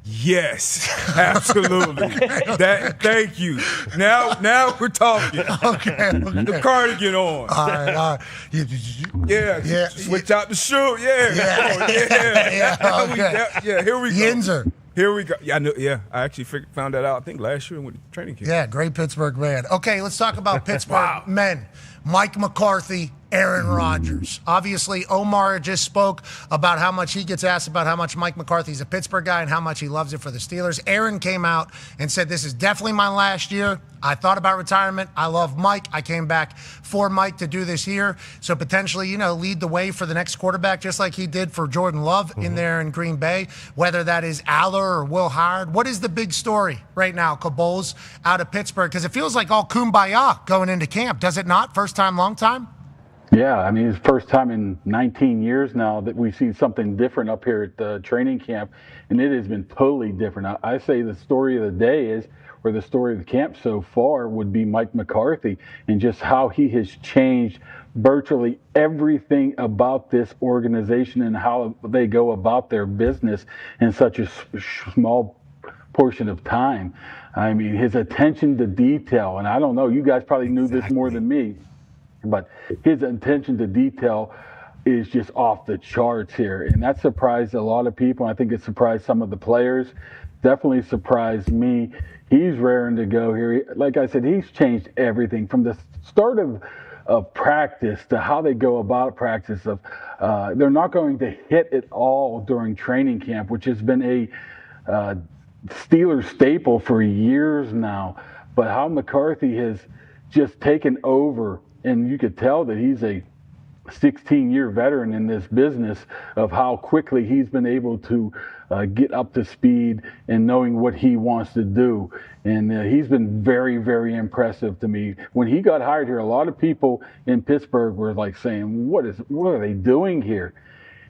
Yes, absolutely. Thank you. Now we're talking. Okay. The cardigan on. All right. Yeah. Switch out the shoe. Yeah. Here we go. Yinzer. Here we go. Yeah, I know. Yeah, I actually found that out. I think last year with the training camp. Yeah, great Pittsburgh man. Okay, let's talk about Pittsburgh men. Mike McCarthy, Aaron Rodgers. Obviously, Omar just spoke about how much he gets asked about how much Mike McCarthy's a Pittsburgh guy and how much he loves it for the Steelers. Aaron came out and said, this is definitely my last year. I thought about retirement. I love Mike. I came back for Mike to do this here. So potentially, lead the way for the next quarterback, just like he did for Jordan Love in there in Green Bay, whether that is Aller or Will Howard. What is the big story right now, Caboles, out of Pittsburgh? Because it feels like all kumbaya going into camp. Does it not? First time, long time? Yeah, I mean, it's the first time in 19 years now that we've seen something different up here at the training camp, and it has been totally different. I say the story of the day is, or the story of the camp so far, would be Mike McCarthy and just how he has changed virtually everything about this organization and how they go about their business in such a small portion of time. I mean, his attention to detail, and I don't know, you guys probably knew this more than me, but his attention to detail is just off the charts here. And that surprised a lot of people. I think it surprised some of the players. Definitely surprised me. He's raring to go here. Like I said, he's changed everything from the start of practice to how they go about practice. They're not going to hit it all during training camp, which has been a Steelers staple for years now. But how McCarthy has just taken over, and you could tell that he's a 16-year veteran in this business of how quickly he's been able to get up to speed and knowing what he wants to do. And he's been very, very impressive to me. When he got hired here, a lot of people in Pittsburgh were like saying, what are they doing here?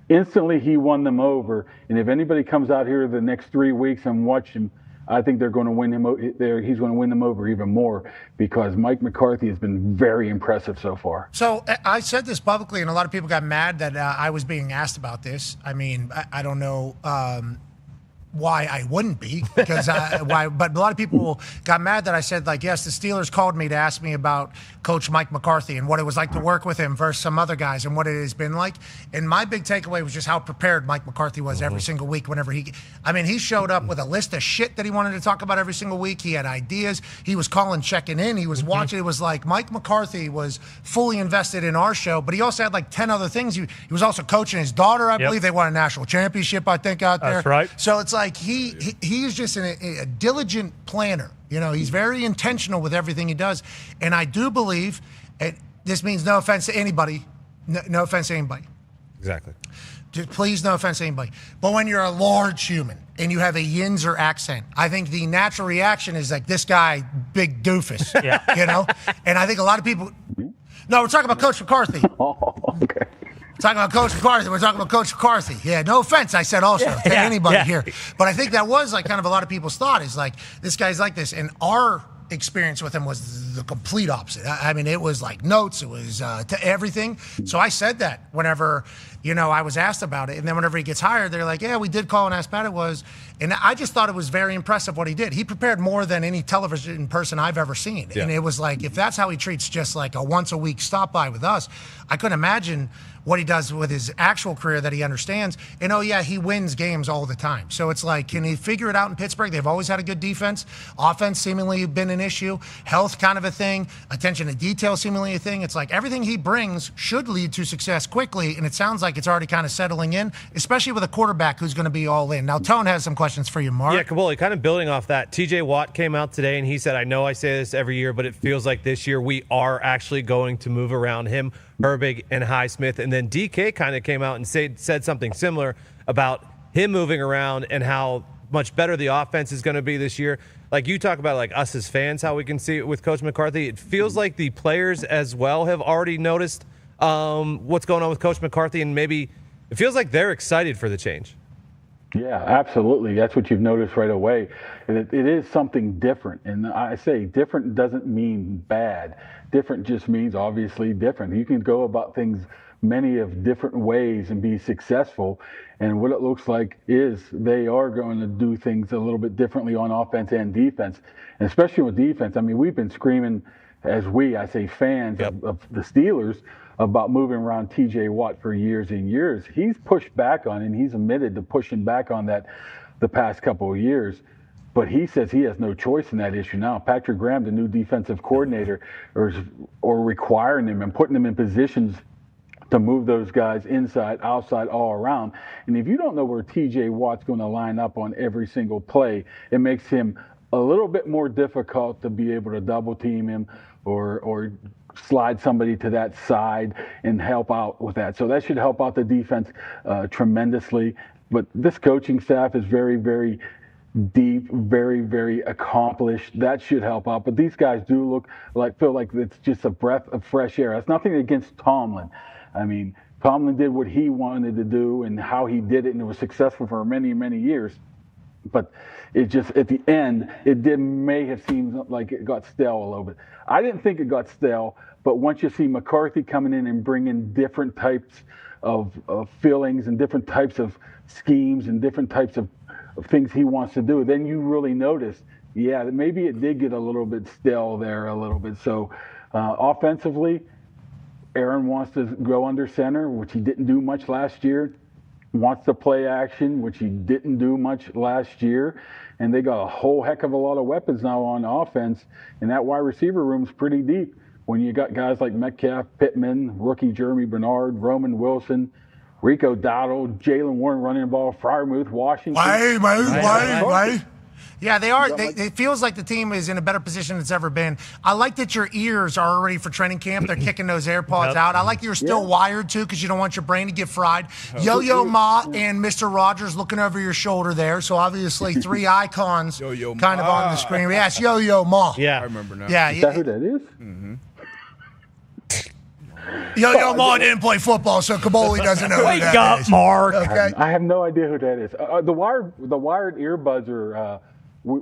Instantly, he won them over. And if anybody comes out here the next 3 weeks and watch him, I think they're going to win him. He's going to win them over even more because Mike McCarthy has been very impressive so far. So I said this publicly, and a lot of people got mad that I was being asked about this. I mean, I don't know why I wouldn't be, because but a lot of people got mad that I said, like, yes, the Steelers called me to ask me about Coach Mike McCarthy and what it was like to work with him versus some other guys and what it has been like. And my big takeaway was just how prepared Mike McCarthy was every single week whenever he showed up with a list of shit that he wanted to talk about every single week. He had ideas. He was calling, checking in. He was watching. It was like Mike McCarthy was fully invested in our show, but he also had like 10 other things. He was also coaching his daughter, I believe. They won a national championship, I think, out there. That's right. So it's like, like he's just a diligent planner. He's very intentional with everything he does. And I do believe, and this means no offense to anybody, no offense to anybody. Exactly. Just please, no offense to anybody. But when you're a large human and you have a Yinzer accent, I think the natural reaction is like, this guy, big doofus, And I think a lot of people, no, we're talking about Coach McCarthy. Oh, okay. Talking about Coach McCarthy. We're talking about Coach McCarthy. Yeah, no offense, I said also to anybody here. But I think that was like kind of a lot of people's thought is like, this guy's like this. And our experience with him was the complete opposite. I mean, it was like notes. It was to everything. So I said that whenever, I was asked about it. And then whenever he gets hired, they're like, yeah, we did call and ask how it was. And I just thought it was very impressive what he did. He prepared more than any television person I've ever seen. Yeah. And it was like, if that's how he treats just like a once a week stop by with us, I couldn't imagine what he does with his actual career that he understands. And he wins games all the time. So it's like, can he figure it out in Pittsburgh? They've always had a good defense. Offense seemingly been an issue. Health kind of a thing. Attention to detail seemingly a thing. It's like everything he brings should lead to success quickly. And it sounds like it's already kind of settling in, especially with a quarterback who's going to be all in. Now, Tone has some questions for you, Mark. Yeah, Kaboli, kind of building off that. TJ Watt came out today and he said, I know I say this every year, but it feels like this year we are actually going to move around him, Herbig, and Highsmith. And then DK kind of came out and said something similar about him moving around and how much better the offense is going to be this year. Like you talk about, like us as fans, how we can see it with Coach McCarthy. It feels like the players as well have already noticed what's going on with Coach McCarthy, and maybe it feels like they're excited for the change. Yeah, absolutely. That's what you've noticed right away. And it is something different. And I say different doesn't mean bad. Different just means obviously different. You can go about things many of different ways and be successful. And what it looks like is they are going to do things a little bit differently on offense and defense. And especially with defense, I mean, we've been screaming I say fans of the Steelers about moving around TJ Watt for years and years. He's pushed back on it, and he's admitted to pushing back on that the past couple of years. But he says he has no choice in that issue now. Patrick Graham, the new defensive coordinator, or requiring him and putting him in positions to move those guys inside, outside, all around. And if you don't know where TJ Watt's going to line up on every single play, it makes him a little bit more difficult to be able to double team him or slide somebody to that side and help out with that. So that should help out the defense tremendously. But this coaching staff is very, very deep, very, very accomplished. That should help out. But these guys do feel like it's just a breath of fresh air. That's nothing against Tomlin. I mean, Tomlin did what he wanted to do and how he did it, and it was successful for many, many years. But it just, at the end, may have seemed like it got stale a little bit. I didn't think it got stale, but once you see McCarthy coming in and bringing different types of feelings and different types of schemes and different types of things he wants to do, then you really notice, that maybe it did get a little bit stale there a little bit. So offensively, Aaron wants to go under center, which he didn't do much last year. Wants to play action, which he didn't do much last year. And they got a whole heck of a lot of weapons now on offense. And that wide receiver room's pretty deep. When you got guys like Metcalf, Pittman, rookie Jeremy Bernard, Roman Wilson, Rico Dowdle, Jalen Warren running the ball, Freiermuth, Washington. Why? Yeah, they are. It feels like the team is in a better position than it's ever been. I like that your ears are ready for training camp. They're kicking those AirPods out. I like you're still wired, too, because you don't want your brain to get fried. Yo-Yo Ma and Mr. Rogers looking over your shoulder there. So, obviously, three icons kind of on the screen. Yes, Yo-Yo Ma. Yeah. I remember now. Yeah, is that who that is? Mm-hmm. Yo-Yo Ma didn't play football, so Kaboli doesn't know who that is. Wake up, Mark. Okay. I have no idea who that is. The wired earbuds are...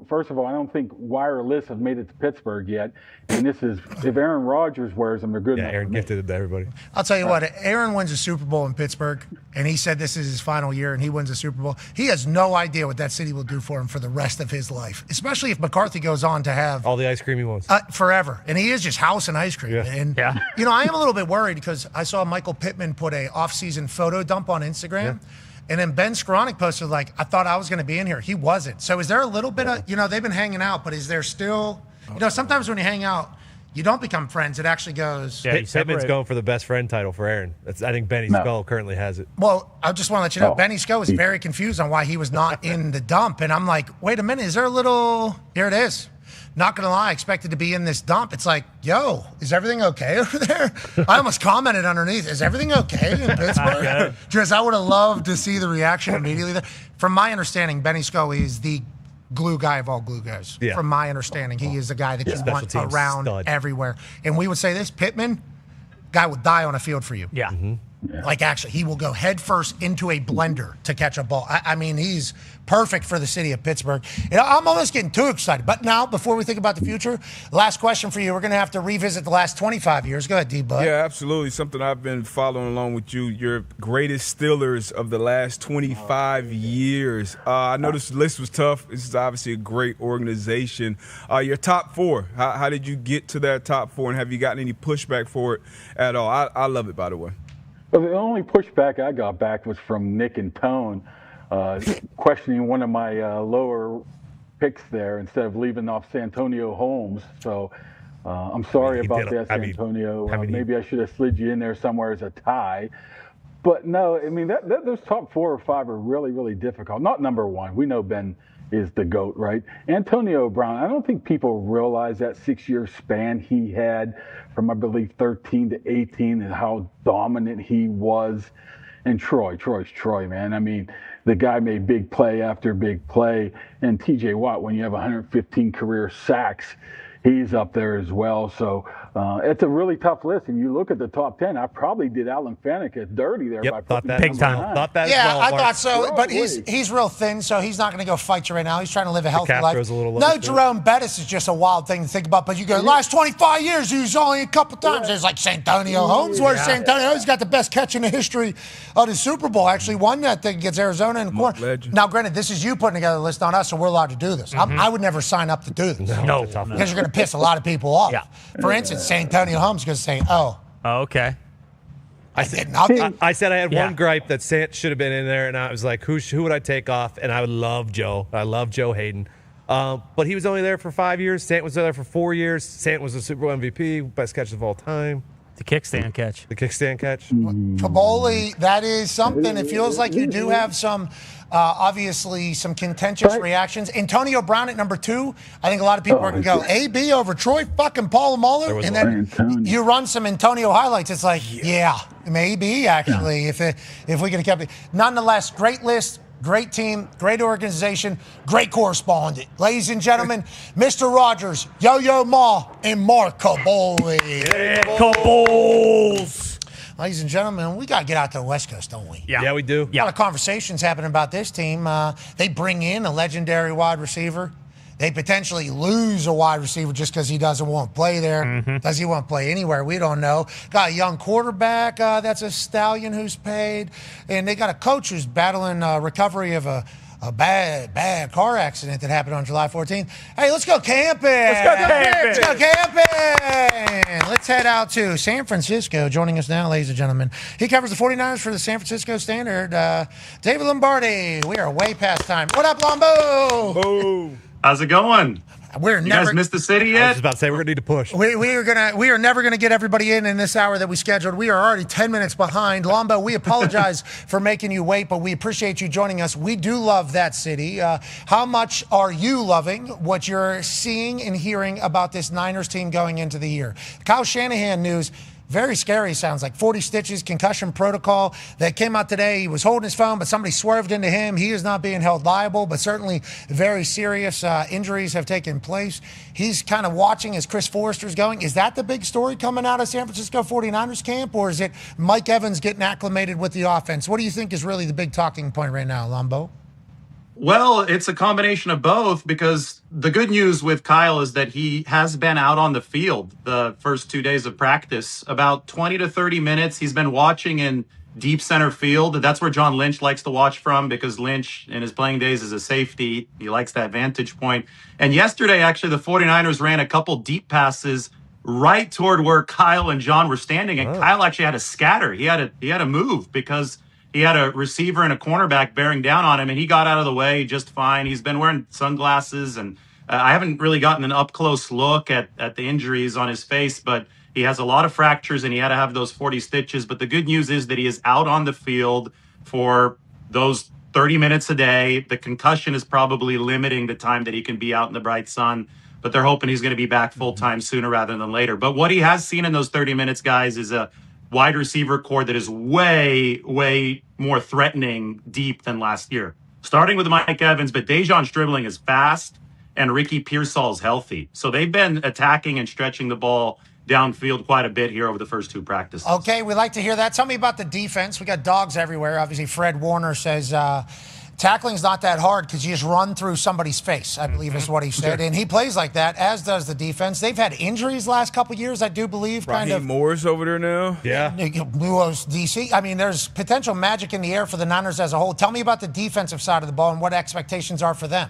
First of all, I don't think wireless have made it to Pittsburgh yet. And this is, if Aaron Rodgers wears them, they're good enough. Yeah, Aaron gifted it to everybody. I'll tell you what, Aaron wins a Super Bowl in Pittsburgh, and he said this is his final year, and he wins a Super Bowl. He has no idea what that city will do for him for the rest of his life, especially if McCarthy goes on to have all the ice cream he wants. Forever. And he is just house and ice cream. Yeah. And, I am a little bit worried because I saw Michael Pittman put a off-season photo dump on Instagram. Yeah. And then Ben Skoranek posted, I thought I was going to be in here. He wasn't. So is there a little bit of, they've been hanging out, but is there still, sometimes when you hang out, You don't become friends. It actually goes. Yeah, Pittman's going for the best friend title for Aaron. I think Benny Skull currently has it. Well, I just want to let you know, Benny Skull was very confused on why he was not in the dump. And I'm like, wait a minute, is there a little. Here it is. Not going to lie, I expected to be in this dump. It's like, yo, is everything okay over there? I almost commented underneath, is everything okay in Pittsburgh? Just, I would have loved to see the reaction immediately there. From my understanding, Benny Scully is the glue guy of all glue guys. Yeah. From my understanding, he is the guy that you want around everywhere. And we would say this, Pittman, guy would die on a field for you. Yeah. Yeah. Like, actually, he will go headfirst into a blender to catch a ball. I mean, he's perfect for the city of Pittsburgh. I'm almost getting too excited. But now, before we think about the future, last question for you. We're going to have to revisit the last 25 years. Go ahead, D-Bud. Yeah, absolutely. Something I've been following along with you. Your greatest Steelers of the last 25 years. I know this list was tough. This is obviously a great organization. Your top four. How did you get to that top four, and have you gotten any pushback for it at all? I love it, by the way. Well, the only pushback I got back was from Nick and Tone, questioning one of my lower picks there instead of leaving off Santonio Holmes. So I'm sorry about that, Santonio. Maybe I should have slid you in there somewhere as a tie. But no, I mean, those top 4 or 5 are really, really difficult. Not number one. We know Ben is the GOAT, right? Antonio Brown, I don't think people realize that 6-year span he had from, I believe, 13 to 18 and how dominant he was. And Troy's Troy, man. I mean, the guy made big play after big play. And TJ Watt, when you have 115 career sacks, he's up there as well. So it's a really tough list. And you look at the top 10, I probably did Alan Faneca dirty there. By thought that big time. Thought that yeah, as well, I Mark. thought so. But he's real thin, so he's not going to go fight you right now. He's trying to live a healthy life. A little No, Jerome Bettis is just a wild thing to think about. But you go, last 25 years, he was only a couple times. It's like Santonio Holmes. Where's Santonio? He's got the best catch in the history of the Super Bowl. Actually won that thing against Arizona in the corner. Now, granted, this is you putting together a list on us, so we're allowed to do this. I would never sign up to do this. No. Because you're going to piss a lot of people off. Yeah. For instance, Santonio Holmes is going to say, oh, okay. I said I had one gripe that Sant should have been in there, and I was like, who would I take off? And I would love Joe. I love Joe Hayden. But he was only there for 5 years. Sant was there for 4 years. Sant was the Super Bowl MVP, best catch of all time. The kickstand catch. Kaboli, that is something. It feels like you do have some, obviously, some contentious reactions. Antonio Brown at number 2. I think a lot of people are going to go AB over Troy fucking Polamalu. And then you run some Antonio highlights. It's like, yeah maybe, actually, if we could have kept it. Nonetheless, great list. Great team, great organization, great correspondent. Ladies and gentlemen, Mr. Rogers, Yo-Yo Ma, and Mark Kaboli. Kabols. Ladies and gentlemen, we got to get out to the West Coast, don't we? Yeah, we do. A lot of conversations happening about this team. They bring in a legendary wide receiver. They potentially lose a wide receiver just because he doesn't want to play there. Does he want to play anywhere? We don't know. Got a young quarterback that's a stallion who's paid. And they got a coach who's battling recovery of a bad car accident that happened on July 14th. Hey, let's go camping. Let's go camping. Let's head out to San Francisco. Joining us now, ladies and gentlemen. He covers the 49ers for the San Francisco Standard. David Lombardi. We are way past time. What up, Lombo? Boom. How's it going? You guys missed the city yet? I was just about to say we're gonna need to push. We are never gonna get everybody in this hour that we scheduled. We are already 10 minutes behind. Lombo, we apologize for making you wait, but we appreciate you joining us. We do love that city. How much are you loving what you're seeing and hearing about this Niners team going into the year? Kyle Shanahan news. Very scary, sounds like. 40 stitches, concussion protocol that came out today. He was holding his phone, but somebody swerved into him. He is not being held liable, but certainly very serious injuries have taken place. He's kind of watching as Chris Forrester's going. Is that the big story coming out of San Francisco 49ers camp, or is it Mike Evans getting acclimated with the offense? What do you think is really the big talking point right now, Lombo? Well, it's a combination of both, because the good news with Kyle is that he has been out on the field the first 2 days of practice, about 20 to 30 minutes. He's been watching in deep center field. That's where John Lynch likes to watch from, because Lynch in his playing days is a safety. He likes that vantage point. And yesterday, actually, the 49ers ran a couple deep passes right toward where Kyle and John were standing. And Kyle actually had to scatter. He had to move because he had a receiver and a cornerback bearing down on him, and he got out of the way just fine. He's been wearing sunglasses and I haven't really gotten an up-close look at the injuries on his face, but he has a lot of fractures and he had to have those 40 stitches. But the good news is that he is out on the field for those 30 minutes a day. The concussion is probably limiting the time that he can be out in the bright sun, but they're hoping he's going to be back full-time sooner rather than later. But what he has seen in those 30 minutes, guys, is a wide receiver core that is way, way more threatening deep than last year. Starting with Mike Evans, but Dejon Stribling is fast and Ricky Pearsall is healthy. So they've been attacking and stretching the ball downfield quite a bit here over the first 2 practices. Okay, we like to hear that. Tell me about the defense. We got dogs everywhere. Obviously, Fred Warner says tackling's not that hard because you just run through somebody's face, I believe is what he said. And he plays like that, as does the defense. They've had injuries last couple of years, I do believe. Raheem Morris over there now. Yeah. Luos, DC. I mean, there's potential magic in the air for the Niners as a whole. Tell me about the defensive side of the ball and what expectations are for them.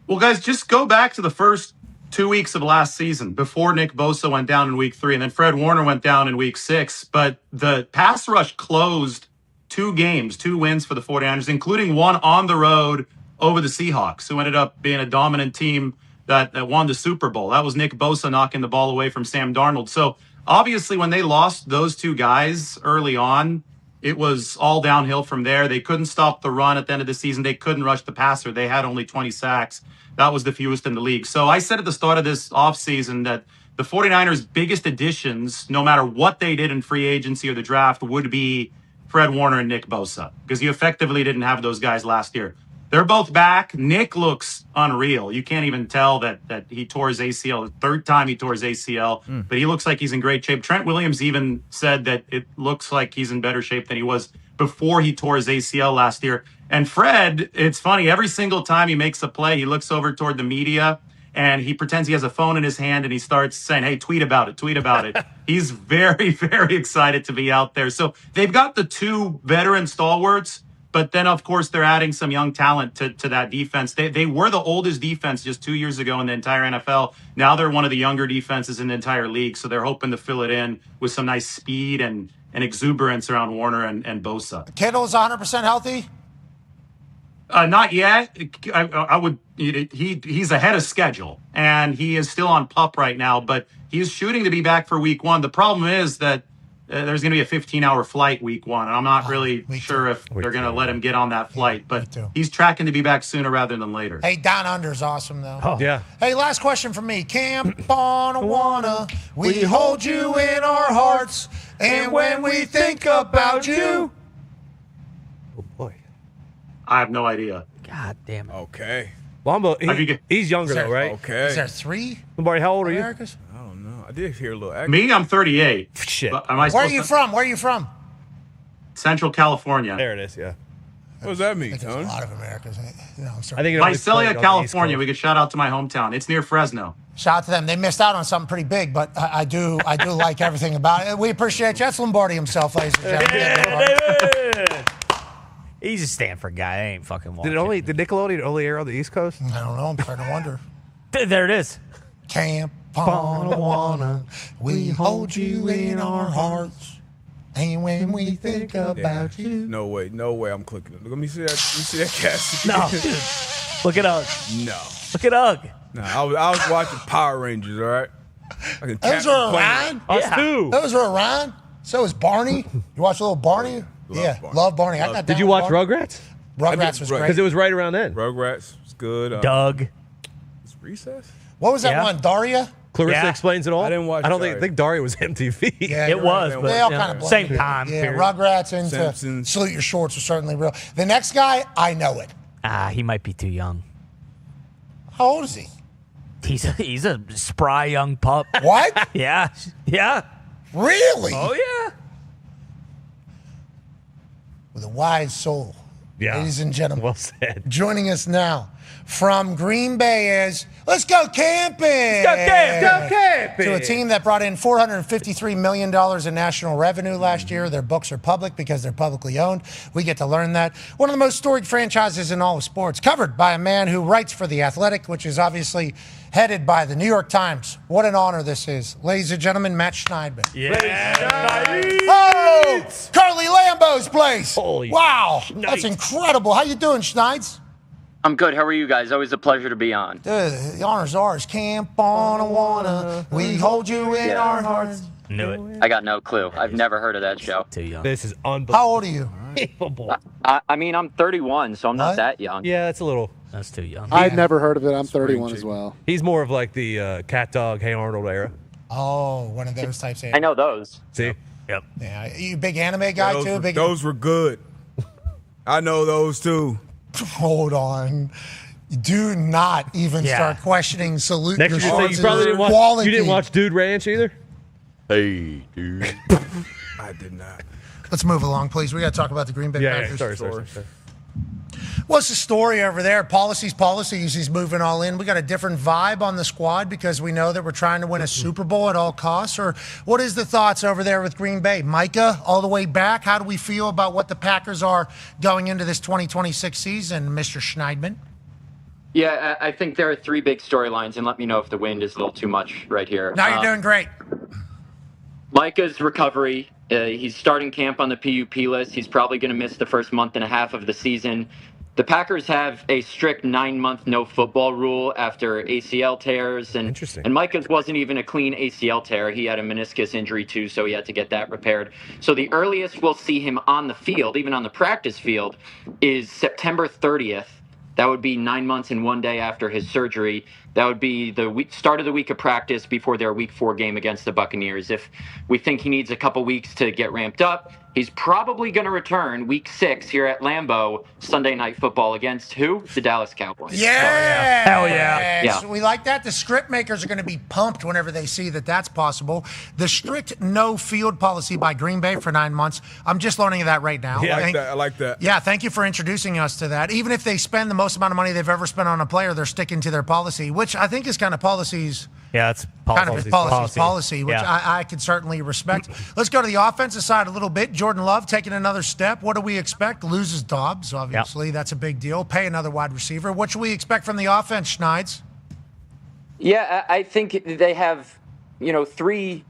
Well, guys, just go back to the first 2 weeks of last season before Nick Bosa went down in week 3 and then Fred Warner went down in week 6. But the pass rush closed 2 games, 2 wins for the 49ers, including one on the road over the Seahawks, who ended up being a dominant team that won the Super Bowl. That was Nick Bosa knocking the ball away from Sam Darnold. So obviously when they lost those 2 guys early on, it was all downhill from there. They couldn't stop the run at the end of the season. They couldn't rush the passer. They had only 20 sacks. That was the fewest in the league. So I said at the start of this offseason that the 49ers' biggest additions, no matter what they did in free agency or the draft, would be Fred Warner and Nick Bosa, because you effectively didn't have those guys last year. They're both back. Nick looks unreal. You can't even tell that he tore his ACL. The 3rd time he tore his ACL, but he looks like he's in great shape. Trent Williams even said that it looks like he's in better shape than he was before he tore his ACL last year. And Fred, it's funny, every single time he makes a play, he looks over toward the media and he pretends he has a phone in his hand and he starts saying, hey, tweet about it, tweet about it. He's very, very excited to be out there. So they've got the 2 veteran stalwarts, but then, of course, they're adding some young talent to that defense. They were the oldest defense just 2 years ago in the entire NFL. Now they're one of the younger defenses in the entire league, so they're hoping to fill it in with some nice speed and exuberance around Warner and Bosa. Kittle's 100% healthy? Not yet. I would. He's ahead of schedule, and he is still on PUP right now. But he's shooting to be back for week 1. The problem is that there's going to be a 15-hour flight week 1, and I'm not really sure if they're going to let him get on that flight. But he's tracking to be back sooner rather than later. Hey, Down Under's awesome, though. Oh, yeah. Hey, last question from me. Camp on Awana, we hold you in our hearts, and when we think about you. Oh, boy. I have no idea. God damn it. Okay. Lombo, he's younger, though, right? Okay. Is there 3? Lombardi, how old are you? Americas? I don't know. I did hear a little accent. Me, I'm 38. Shit. Am I Where are supposed you to- from? Where are you from? Central California. There it is, yeah. What does that mean, There's a Tony? lot of Americans. You know, I'm sorry. I think it only played Visalia, on the East California. Coast. We could shout out to my hometown. It's near Fresno. Shout out to them. They missed out on something pretty big, but I do like everything about it. We appreciate you. That's Lombardi himself, ladies and gentlemen. He's a Stanford guy. I ain't fucking watching. Did Nickelodeon only air on the East Coast? I don't know. I'm trying to wonder. There it is. Camp on Awana, we hold you in our hearts, and when we think about you. No way. I'm clicking it. Let me see that cast. No, dude. Look at Ugg. No. Look at Ugg. No, I was watching Power Rangers, all right? I can Those are Ryan? Us too. Those are Ryan? So is Barney. You watch a little Barney? Love Barney. I got Did you watch Rugrats? Rugrats was great. Because it was right around then. Rugrats was good. Doug. It's Recess? What was that one? Daria? Clarissa Explains It All? I didn't watch I don't Daria. think Daria was MTV. Yeah, It was, right. but They all kind of same time. Yeah, period. Rugrats and Simpsons. Salute Your Shorts was certainly real. The next guy, I know it. He might be too young. How old is he? He's a spry young pup. What? Yeah. Really? Oh yeah. With a wise soul. Yeah. Ladies and gentlemen. Well said. Joining us now from Green Bay is Let's Go Camping! Go camping! To a team that brought in $453 million in national revenue last year. Their books are public because they're publicly owned. We get to learn that. One of the most storied franchises in all of sports, covered by a man who writes for The Athletic, which is obviously headed by the New York Times. What an honor this is. Ladies and gentlemen, Matt Schneidman. Oh! Carly Lambeau's place. Holy wow. Schneid. That's incredible. How you doing, Schneids? I'm good. How are you guys? Always a pleasure to be on. The honor's ours. Camp on Awana. We hold you in our hearts. Knew it. I got no clue. I've never heard of that show. Too young. This is unbelievable. How old are you? I mean, I'm 31, so I'm not that young. Yeah, that's a little. That's too young. I'd never heard of it. I'm 31 as well. He's more of like the cat dog, Hey Arnold era. Oh, one of those types. I know those. See? Yep. Yeah, you a big anime guy too? Big. Those were good. I know those too. Hold on. Do not even start questioning salute Next, your you sources' probably didn't watch. quality. You didn't watch Dude Ranch either. Hey, dude. I did not. Let's move along, please. We got to talk about the Green Bay Packers. Sorry. What's the story over there? Policies. He's moving all in. We got a different vibe on the squad because we know that we're trying to win a Super Bowl at all costs. Or what is the thoughts over there with Green Bay? Micah, all the way back. How do we feel about what the Packers are going into this 2026 season, Mr. Schneidman? Yeah, I think there are three big storylines, and let me know if the wind is a little too much right here. Now you're doing great. Micah's recovery. He's starting camp on the PUP list. He's probably going to miss the first month and a half of the season. The Packers have a strict 9-month no football rule after ACL tears. And Micah's wasn't even a clean ACL tear. He had a meniscus injury too, so he had to get that repaired. So the earliest we'll see him on the field, even on the practice field, is September 30th. That would be 9 months and 1 day after his surgery. That would be the start of the week of practice before their Week 4 game against the Buccaneers. If we think he needs a couple weeks to get ramped up, he's probably going to return Week 6 here at Lambeau, Sunday Night Football against who? The Dallas Cowboys. Yeah. Hell yeah. Yeah. We like that. The script makers are going to be pumped whenever they see that that's possible. The strict no field policy by Green Bay for 9 months. I'm just learning of that right now. Yeah, I like that. Yeah, thank you for introducing us to that. Even if they spend the most amount of money they've ever spent on a player, they're sticking to their policy, which I think is kind of policies. Yeah, it's policy, which I could certainly respect. Let's go to the offensive side a little bit. Jordan Love taking another step. What do we expect? Loses Dobbs, obviously. That's a big deal. Pay another wide receiver. What should we expect from the offense, Schneids? Yeah, I think they have, three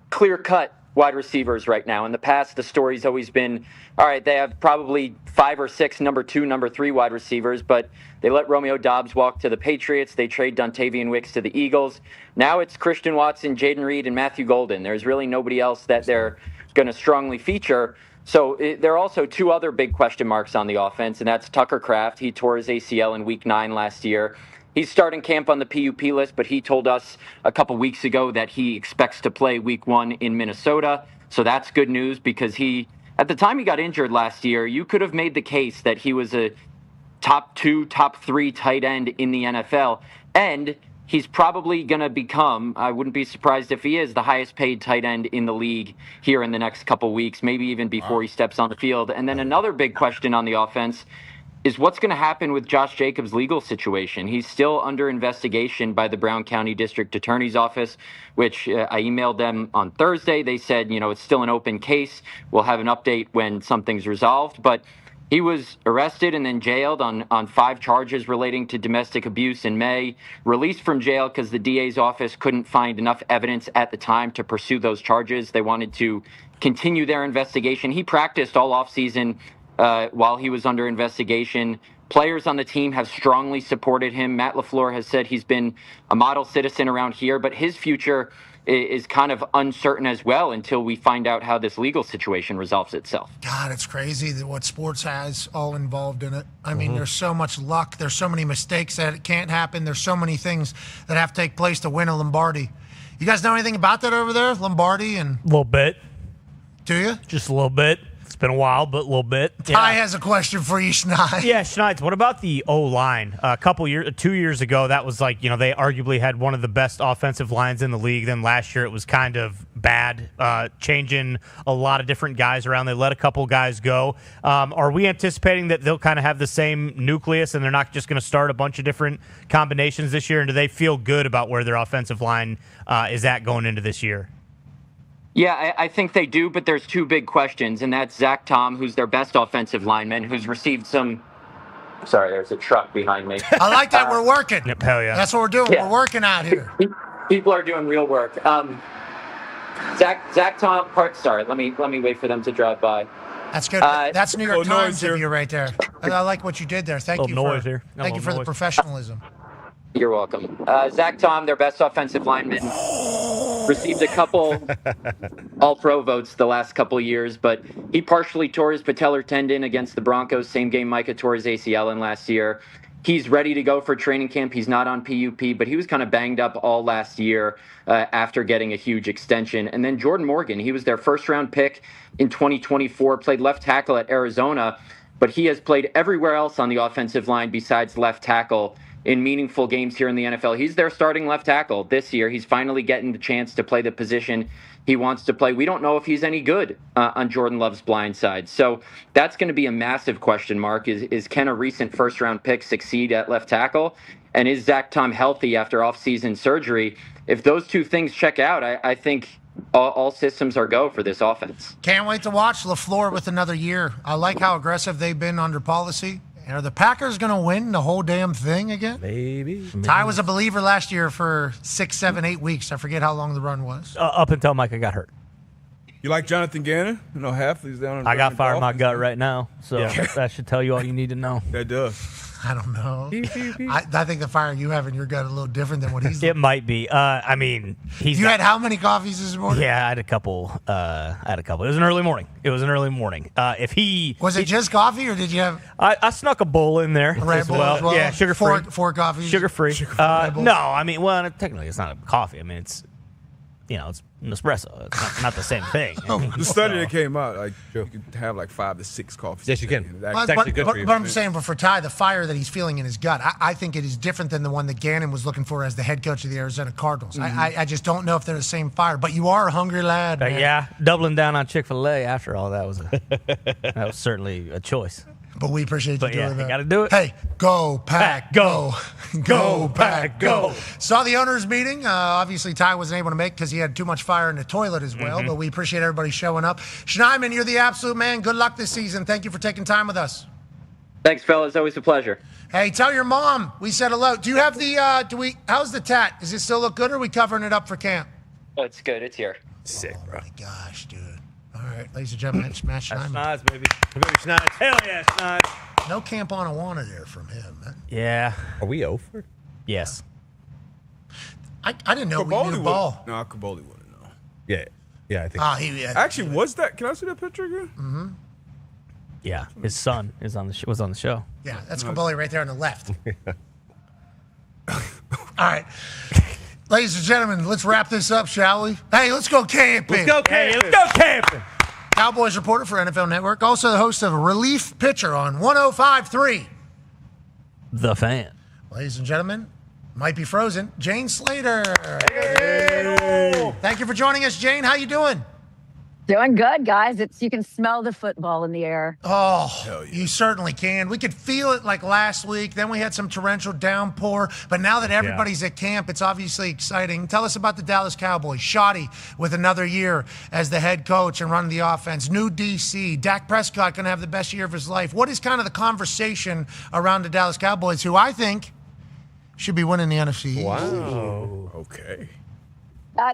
clear-cut wide receivers right now. In the past, the story's always been, all right, they have probably 5 or 6 number 2, number 3 wide receivers, but they let Romeo Doubs walk to the Patriots. They trade Dontavian Wicks to the Eagles. Now it's Christian Watson, Jaden Reed, and Matthew Golden. There's really nobody else that they're going to strongly feature. So there are also 2 other big question marks on the offense, and that's Tucker Kraft. He tore his ACL in Week 9 last year. He's starting camp on the PUP list, but he told us a couple weeks ago that he expects to play Week 1 in Minnesota. So that's good news because at the time he got injured last year, you could have made the case that he was a top 2, top 3 tight end in the NFL. And he's probably going to become, I wouldn't be surprised if he is, the highest paid tight end in the league here in the next couple weeks, maybe even before he steps on the field. And then another big question on the offense is what's going to happen with Josh Jacobs' legal situation. He's still under investigation by the Brown County District Attorney's Office, which I emailed them on Thursday. They said, it's still an open case. We'll have an update when something's resolved. But he was arrested and then jailed on 5 charges relating to domestic abuse in May, released from jail because the DA's office couldn't find enough evidence at the time to pursue those charges. They wanted to continue their investigation. He practiced all offseason while he was under investigation. Players on the team have strongly supported him. Matt LaFleur has said he's been a model citizen around here, but his future is kind of uncertain as well until we find out how this legal situation resolves itself. God, it's crazy that what sports has all involved in it. I mean, there's so much luck. There's so many mistakes that it can't happen. There's so many things that have to take place to win a Lombardi. You guys know anything about that over there, Lombardi? And a little bit. Do you? Just a little bit. It's been a while, but a little bit. Ty has a question for you, Schneid. Yeah, Schneid, what about the O-line? 2 years ago, that was like, they arguably had one of the best offensive lines in the league. Then last year, it was kind of bad, changing a lot of different guys around. They let a couple guys go. Are we anticipating that they'll kind of have the same nucleus and they're not just going to start a bunch of different combinations this year? And do they feel good about where their offensive line is at going into this year? Yeah, I think they do, but there's 2 big questions, and that's Zach Tom, who's their best offensive lineman, who's received some... Sorry, there's a truck behind me. I like that we're working. Yep, hell yeah. That's what we're doing. Yeah. We're working out here. People are doing real work. Zach Tom... Sorry, let me wait for them to drive by. That's good. That's New York Times of you right there. I like what you did there. Thank you noise here. Thank you for the professionalism. You're welcome. Zach Tom, their best offensive lineman, received a couple All-Pro votes the last couple years, but he partially tore his patellar tendon against the Broncos. Same game Micah tore his ACL in last year. He's ready to go for training camp. He's not on PUP, but he was kind of banged up all last year after getting a huge extension. And then Jordan Morgan, he was their first-round pick in 2024, played left tackle at Arizona, but he has played everywhere else on the offensive line besides left tackle in meaningful games here in the NFL. He's their starting left tackle this year. He's finally getting the chance to play the position he wants to play. We don't know if he's any good on Jordan Love's blind side. So that's going to be a massive question mark. Is can a recent first-round pick succeed at left tackle? And is Zach Tom healthy after off-season surgery? If those two things check out, I think all systems are go for this offense. Can't wait to watch LaFleur with another year. I like how aggressive they've been under policy. Are the Packers going to win the whole damn thing again? Maybe. Ty was a believer last year for 6, 7, 8 weeks. I forget how long the run was. Up until Micah got hurt. You like Jonathan Gannon? You know, Halfley's down in I got fire in my gut right now, so that should tell you all you need to know. That does. I don't know. I think the fire you have in your gut is a little different than what he's It might be. I mean, You had how many coffees this morning? Yeah, I had a couple. It was an early morning. If he Was it just coffee, or did you have I snuck a bowl in there a Red as Bull well. as well? Yeah, sugar free. Four coffees. Sugar free. No, I mean, well, technically it's not a coffee. I mean, it's it's an espresso. It's not the same thing. The study that came out, like you could have like 5 to 6 coffees. Yes, you can. That's But, actually good for you. but I'm saying, but for Ty, the fire that he's feeling in his gut, I think it is different than the one that Gannon was looking for as the head coach of the Arizona Cardinals. I just don't know if they're the same fire. But you are a hungry lad, man. Yeah, doubling down on Chick-fil-A after all that was certainly a choice. But we appreciate you doing that. You got to do it. Hey, go Pack, go, go Pack, go. Saw the owners' meeting. Obviously, Ty wasn't able to make because he had too much fire in the toilet as well. But we appreciate everybody showing up. Schneidman, you're the absolute man. Good luck this season. Thank you for taking time with us. Thanks, fellas. Always a pleasure. Hey, tell your mom we said hello. Do you have the? How's the tat? Does it still look good, or are we covering it up for camp? Oh, it's good. It's here. Sick, bro. Oh my gosh, dude. All right, ladies and gentlemen, it's Matt Schneidman. Schneid's, baby. Schneid's. Hell yeah, Schneid's. No Camp on Awana there from him, man. Yeah. Are we over? Yes. I didn't know we knew the ball. No, Caboli wouldn't know. Yeah, I think. Actually, was that? Can I see that picture again? Mm-hmm. Yeah, his son was on the show. Yeah, that's Caboli right there on the left. All right. Ladies and gentlemen, let's wrap this up, shall we? Hey, let's go camping. Let's go camping. Let's go camping. Cowboys reporter for NFL Network, also the host of Relief Pitcher on 105.3. The Fan. Ladies and gentlemen, might be frozen, Jane Slater. Hey. Thank you for joining us, Jane. How you doing? Doing good, guys. You can smell the football in the air. Oh, you certainly can. We could feel it like last week. Then we had some torrential downpour. But now that everybody's at camp, it's obviously exciting. Tell us about the Dallas Cowboys. Shoddy with another year as the head coach and running the offense. New DC. Dak Prescott going to have the best year of his life. What is kind of the conversation around the Dallas Cowboys, who I think should be winning the NFC East? Wow. Okay.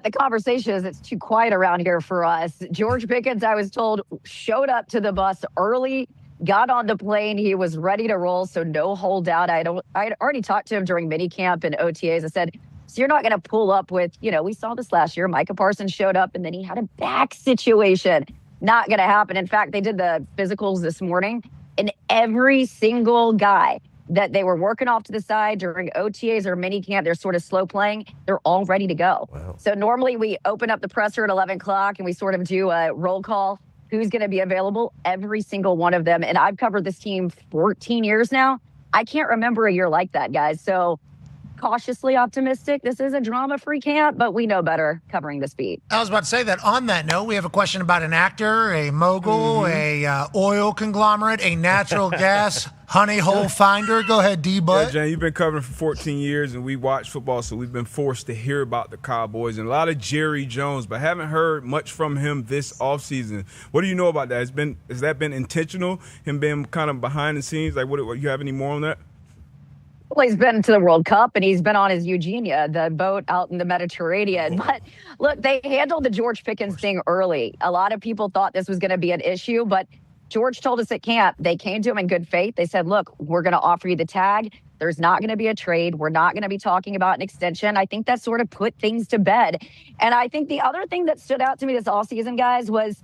The conversation is it's too quiet around here for us. George Pickens, I was told, showed up to the bus early, got on the plane. He was ready to roll, so no holdout. I had already talked to him during minicamp and OTAs. I said, so you're not going to pull up with, we saw this last year. Micah Parsons showed up, and then he had a back situation. Not going to happen. In fact, they did the physicals this morning, and every single guy that they were working off to the side during OTAs or minicamp, they're sort of slow playing, they're all ready to go. Wow. So normally we open up the presser at 11 o'clock and we sort of do a roll call. Who's going to be available? Every single one of them. And I've covered this team 14 years now. I can't remember a year like that, guys. So cautiously optimistic. This is a drama-free camp, but we know better covering this beat. I was about to say that. On that note, we have a question about an actor, a mogul, a oil conglomerate, a natural gas honey hole finder. Go ahead, D-Butt. Yeah, Jen, you've been covering for 14 years, and we watch football, so we've been forced to hear about the Cowboys and a lot of Jerry Jones, but haven't heard much from him this offseason. What do you know about that? Has that been intentional, him being kind of behind the scenes? Like, what you have any more on that? Well, he's been to the World Cup, and he's been on his Eugenia, the boat out in the Mediterranean. But, look, they handled the George Pickens thing early. A lot of people thought this was going to be an issue, but George told us at camp, they came to him in good faith. They said, look, we're going to offer you the tag. There's not going to be a trade. We're not going to be talking about an extension. I think that sort of put things to bed. And I think the other thing that stood out to me this offseason, guys, was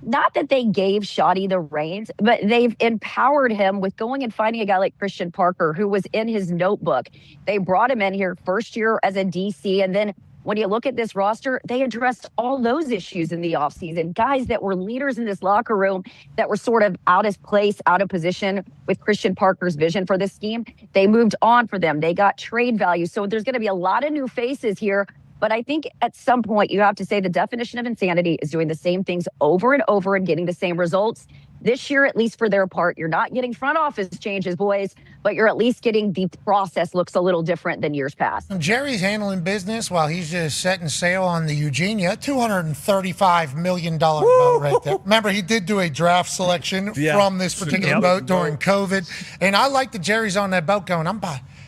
not that they gave Shotty the reins, but they've empowered him with going and finding a guy like Christian Parker, who was in his notebook. They brought him in here first year as a DC. And then when you look at this roster, they addressed all those issues in the offseason. Guys that were leaders in this locker room that were sort of out of place, out of position with Christian Parker's vision for this scheme. They moved on for them. They got trade value. So there's going to be a lot of new faces here. But I think at some point you have to say the definition of insanity is doing the same things over and over and getting the same results. This year, at least for their part, you're not getting front office changes, boys, but you're at least getting the process looks a little different than years past. Jerry's handling business while he's just setting sail on the Eugenia, $235 million boat right there. Remember, he did do a draft selection from this particular boat during COVID. And I like that Jerry's on that boat going,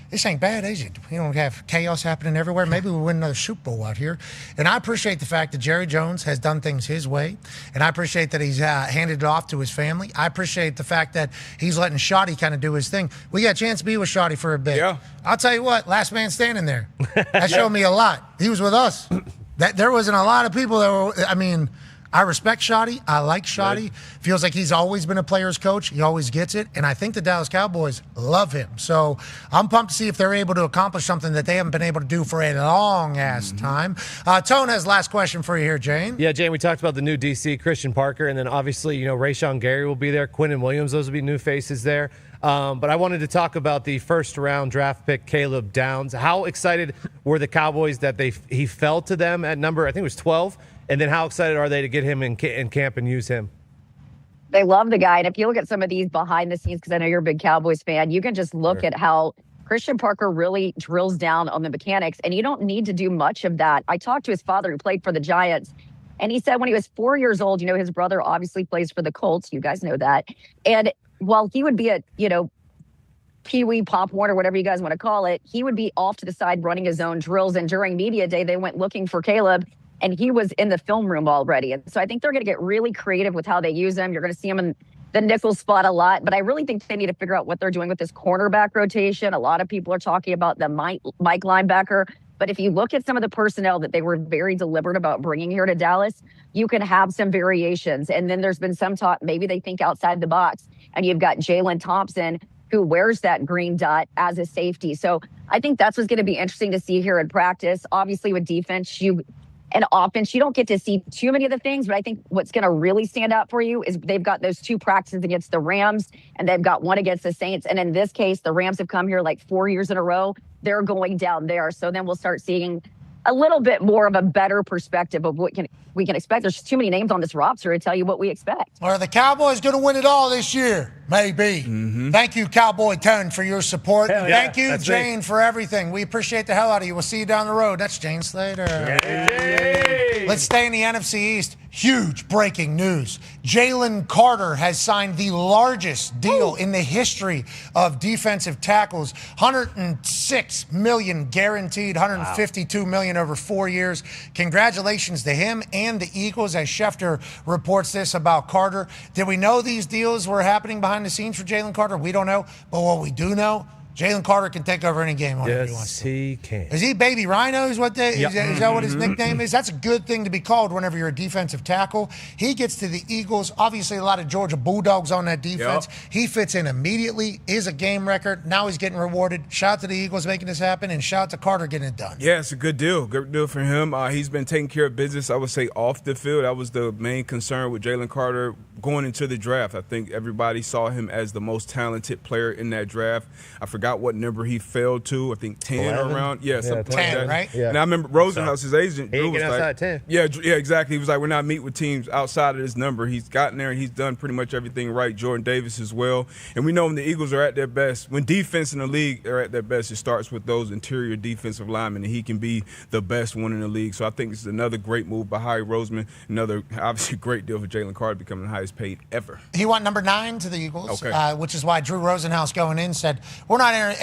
this ain't bad, is it? We don't have chaos happening everywhere. Maybe we'll win another Super Bowl out here. And I appreciate the fact that Jerry Jones has done things his way. And I appreciate that he's handed it off to his family. I appreciate the fact that he's letting Shotty kind of do his thing. We got a chance to be with Shotty for a bit. Yeah. I'll tell you what, last man standing there. That showed me a lot. He was with us. There wasn't a lot of people that were, I respect Shotty. I like Shotty. Right. Feels like he's always been a player's coach. He always gets it. And I think the Dallas Cowboys love him. So I'm pumped to see if they're able to accomplish something that they haven't been able to do for a long-ass time. Tone has last question for you here, Jane. Yeah, Jane, we talked about the new DC, Christian Parker, and then obviously, Rayshon Gary will be there. Quinnen Williams, those will be new faces there. But I wanted to talk about the first-round draft pick, Caleb Downs. How excited were the Cowboys that he fell to them at number, I think it was 12? And then how excited are they to get him in camp and use him? They love the guy. And if you look at some of these behind the scenes, because I know you're a big Cowboys fan, you can just look at how Christian Parker really drills down on the mechanics. And you don't need to do much of that. I talked to his father who played for the Giants. And he said when he was 4 years old, his brother obviously plays for the Colts. You guys know that. And while he would be at, Pee-wee, Pop Warner, whatever you guys want to call it, he would be off to the side running his own drills. And during media day, they went looking for Caleb. And he was in the film room already. And so I think they're going to get really creative with how they use him. You're going to see him in the nickel spot a lot. But I really think they need to figure out what they're doing with this cornerback rotation. A lot of people are talking about the Mike linebacker. But if you look at some of the personnel that they were very deliberate about bringing here to Dallas, you can have some variations. And then there's been some talk, maybe they think outside the box. And you've got Jalen Thompson, who wears that green dot as a safety. So I think that's what's going to be interesting to see here in practice. Obviously, with defense, and offense, you don't get to see too many of the things, but I think what's going to really stand out for you is they've got those two practices against the Rams, and they've got one against the Saints. And in this case, the Rams have come here like 4 years in a row. They're going down there. So then we'll start seeing a little bit more of a better perspective of what we can expect. There's too many names on this roster to tell you what we expect. Are the Cowboys going to win it all this year? Maybe. Thank you, Cowboy Tone, for your support. Thank you, Jane, for everything. We appreciate the hell out of you. We'll see you down the road. That's Jane Slater. Let's stay in the NFC East. Huge breaking news. Jalen Carter has signed the largest deal in the history of defensive tackles. $106 million guaranteed, $152 million over 4 years. Congratulations to him and the Eagles, as Schefter reports this about Carter. Did we know these deals were happening behind the scenes for Jalen Carter? We don't know. But what we do know, Jalen Carter can take over any game whenever he wants to. Yes, he can. Is he Baby Rhino? Is that what his nickname is? That's a good thing to be called whenever you're a defensive tackle. He gets to the Eagles. Obviously, a lot of Georgia Bulldogs on that defense. He fits in immediately, is a game record. Now he's getting rewarded. Shout out to the Eagles making this happen, and shout out to Carter getting it done. Yeah, it's a good deal. Good deal for him. He's been taking care of business, I would say, off the field. That was the main concern with Jalen Carter going into the draft. I think everybody saw him as the most talented player in that draft. I forgot what number he fell to. I think 10 or around. Yeah, something 10, like that. Right? Yeah. And I remember Rosenhaus, his agent, He Drew, ain't was get like, outside 10. Yeah, exactly. He was like, we're not meeting with teams outside of this number. He's gotten there and he's done pretty much everything right. Jordan Davis as well. And we know when the Eagles are at their best, when defense in the league are at their best, it starts with those interior defensive linemen, and he can be the best one in the league. So I think it's another great move by Howie Roseman. Another obviously great deal for Jalen Carter, becoming the highest paid ever. He went number 9 to the Eagles, which is why Drew Rosenhaus going in said,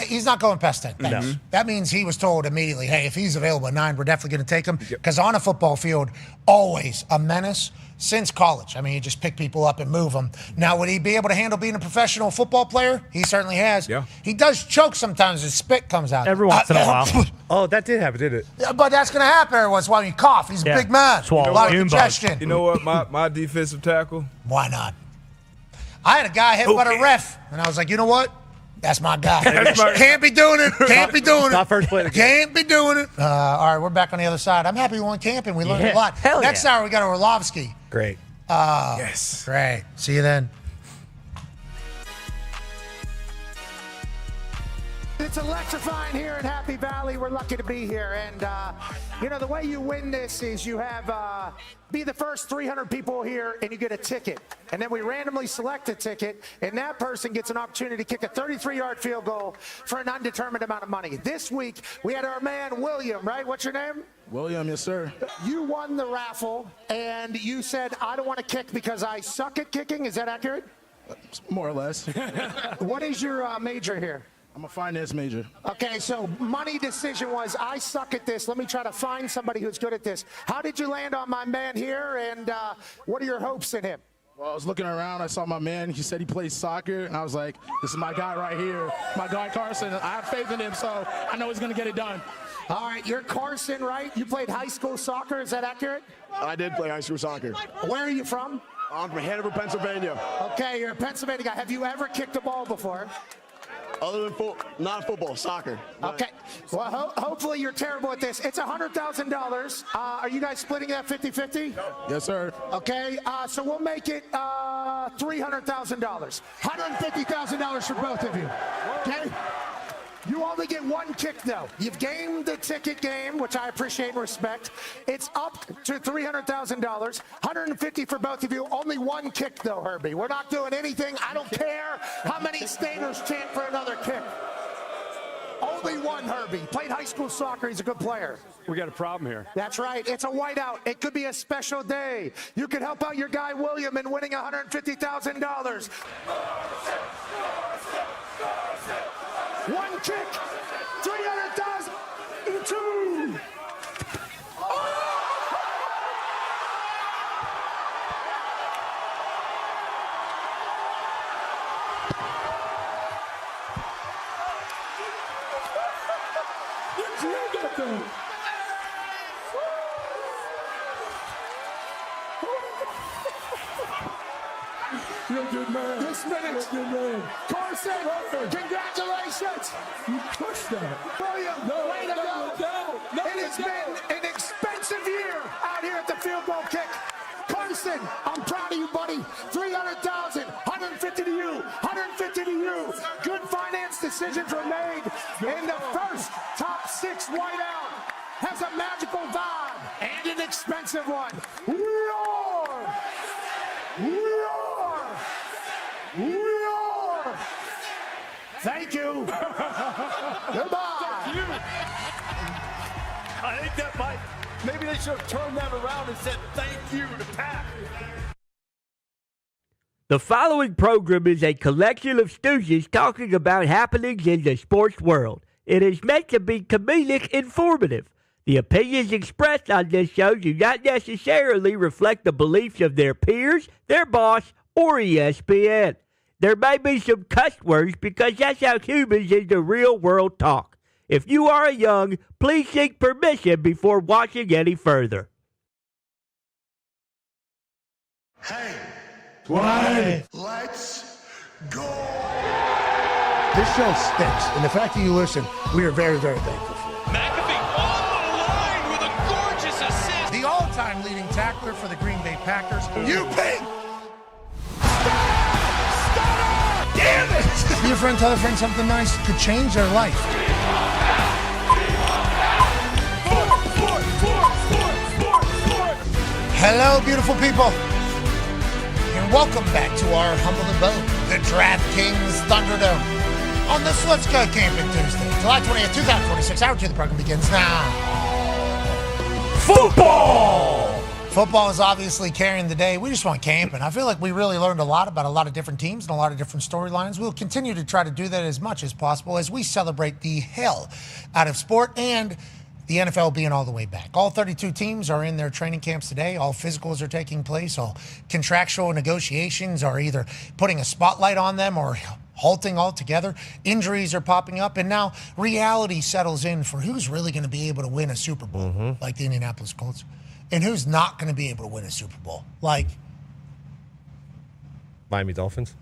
he's not going past 10. No. That means he was told immediately, hey, if he's available at 9, we're definitely going to take him. Because on a football field, always a menace, since college. I mean, he just picked people up and move them. Now, would he be able to handle being a professional football player? He certainly has. Yeah. He does choke sometimes. His spit comes out. Every once in a while. Oh, that did happen, didn't it? But that's going to happen every once in a while when you cough. He's a big man. Swallow. A lot of congestion. You know what? My defensive tackle. Why not? I had a guy hit by a ref, and I was like, you know what? That's my guy. Can't be doing it. Can't be doing it. Not first play of the game. Can't be doing it. All right, we're back on the other side. I'm happy we went camping. We learned a lot. Hell Next hour, we got Orlovsky. Great. Yes. Great. See you then. It's electrifying here in Happy Valley. We're lucky to be here. And, the way you win this is you have be the first 300 people here and you get a ticket. And then we randomly select a ticket, and that person gets an opportunity to kick a 33-yard field goal for an undetermined amount of money. This week, we had our man, William, right? What's your name? William, yes, sir. You won the raffle, and you said, I don't want to kick because I suck at kicking. Is that accurate? More or less. What is your major here? I'm a finance major. Okay, so money decision was, I suck at this. Let me try to find somebody who's good at this. How did you land on my man here, and what are your hopes in him? Well, I was looking around. I saw my man. He said he plays soccer, and I was like, this is my guy right here. My guy Carson. I have faith in him, so I know he's going to get it done. All right, you're Carson, right? You played high school soccer. Is that accurate? I did play high school soccer. Where are you from? I'm from Hanover, Pennsylvania. Okay, you're a Pennsylvania guy. Have you ever kicked a ball before? Other than not football, soccer. Okay. Well, hopefully you're terrible at this. It's $100,000. Are you guys splitting that 50-50? Yes, sir. Okay. So we'll make it $300,000. $150,000 for both of you. Okay. You only get one kick, though. You've gamed the ticket game, which I appreciate and respect. It's up to $300,000. $150,000 for both of you. Only one kick, though, Herbie. We're not doing anything. I don't care how many Staters chant for another kick. Only one, Herbie. Played high school soccer. He's a good player. We got a problem here. That's right. It's a whiteout. It could be a special day. You can help out your guy, William, in winning $150,000. One kick, 300,000, two. You're a good man. This minute, Carson, congratulations. You crushed that. William, way to go. It has been an expensive year out here at the field goal kick. Carson, I'm proud of you, buddy. 300,000, 150 to you, 150 to you. Good finance decisions were made. And the first top six whiteout has a magical vibe and an expensive one. Roar! Roar! Roar! Thank you. Goodbye. Thank you. I think that might, maybe they should have turned that around and said thank you to Pat. The following program is a collection of stooges talking about happenings in the sports world. It is meant to be comedic informative. The opinions expressed on this show do not necessarily reflect the beliefs of their peers, their boss, or ESPN. There may be some cuss words because that's how humans in the real world talk. If you are young, please seek permission before watching any further. Hey. Why? Let's go. This show stinks, and the fact that you listen, we are very, very thankful for. McAfee on the line with a gorgeous assist. The all-time leading tackler for the Green Bay Packers, you pig! Damn it! Be a friend, tell a friend something nice could change their life. Hello, beautiful people, and welcome back to our humble abode, the DraftKings Thunderdome, on this Let's Go Camping Tuesday, July 20th, 2026. Hour 2 of the program begins now. Football! Football is obviously carrying the day. We just want camping. I feel like we really learned a lot about a lot of different teams and a lot of different storylines. We'll continue to try to do that as much as possible as we celebrate the hell out of sport and the NFL being all the way back. All 32 teams are in their training camps today. All physicals are taking place. All contractual negotiations are either putting a spotlight on them or halting altogether. Injuries are popping up, and now reality settles in for who's really going to be able to win a Super Bowl, like the Indianapolis Colts, and who's not going to be able to win a Super Bowl, like Miami Dolphins.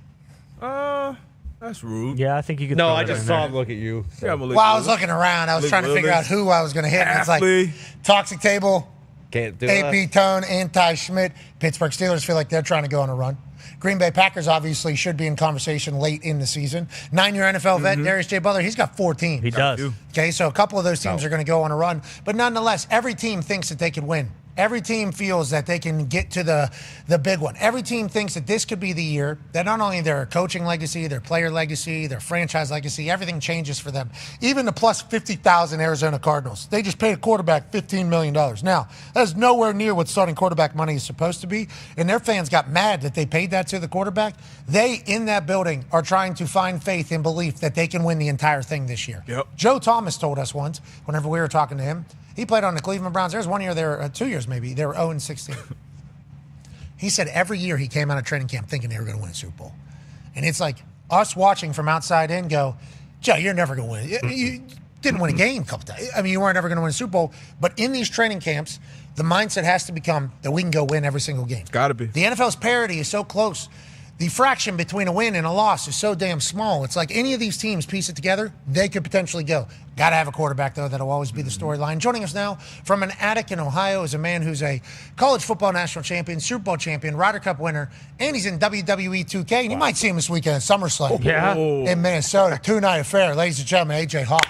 That's rude. Yeah, I think you could. No, throw I it just in saw there. him look at you. So. Yeah, well, I was looking around. I was trying to figure out who I was going to hit. And it's like Toxic Table, Can't do AP it. Tone, Anti-Schmidt. Pittsburgh Steelers feel like they're trying to go on a run. Green Bay Packers obviously should be in conversation late in the season. 9-year NFL vet Darius J. Butler, he's got 4 teams. He does. Okay, so a couple of those teams are going to go on a run. But nonetheless, every team thinks that they can win. Every team feels that they can get to the big one. Every team thinks that this could be the year that not only their coaching legacy, their player legacy, their franchise legacy, everything changes for them. Even the plus 50,000 Arizona Cardinals. They just paid a quarterback $15 million. Now, that is nowhere near what starting quarterback money is supposed to be. And their fans got mad that they paid that to the quarterback. They, in that building, are trying to find faith and belief that they can win the entire thing this year. Yep. Joe Thomas told us once, whenever we were talking to him, he played on the Cleveland Browns. There was 1 year there, 2 years maybe. They were 0-16. He said every year he came out of training camp thinking they were going to win a Super Bowl. And it's like us watching from outside in go, Joe, you're never going to win. You didn't win a game a couple times. I mean, you weren't ever going to win a Super Bowl. But in these training camps, the mindset has to become that we can go win every single game. Got to be. The NFL's parity is so close. The fraction between a win and a loss is so damn small. It's like any of these teams piece it together, they could potentially go. Got to have a quarterback, though. That'll always be the storyline. Joining us now from an attic in Ohio is a man who's a college football national champion, Super Bowl champion, Ryder Cup winner, and he's in WWE 2K. And you might see him this weekend at SummerSlam in Minnesota. 2-night affair. Ladies and gentlemen, AJ Hawk.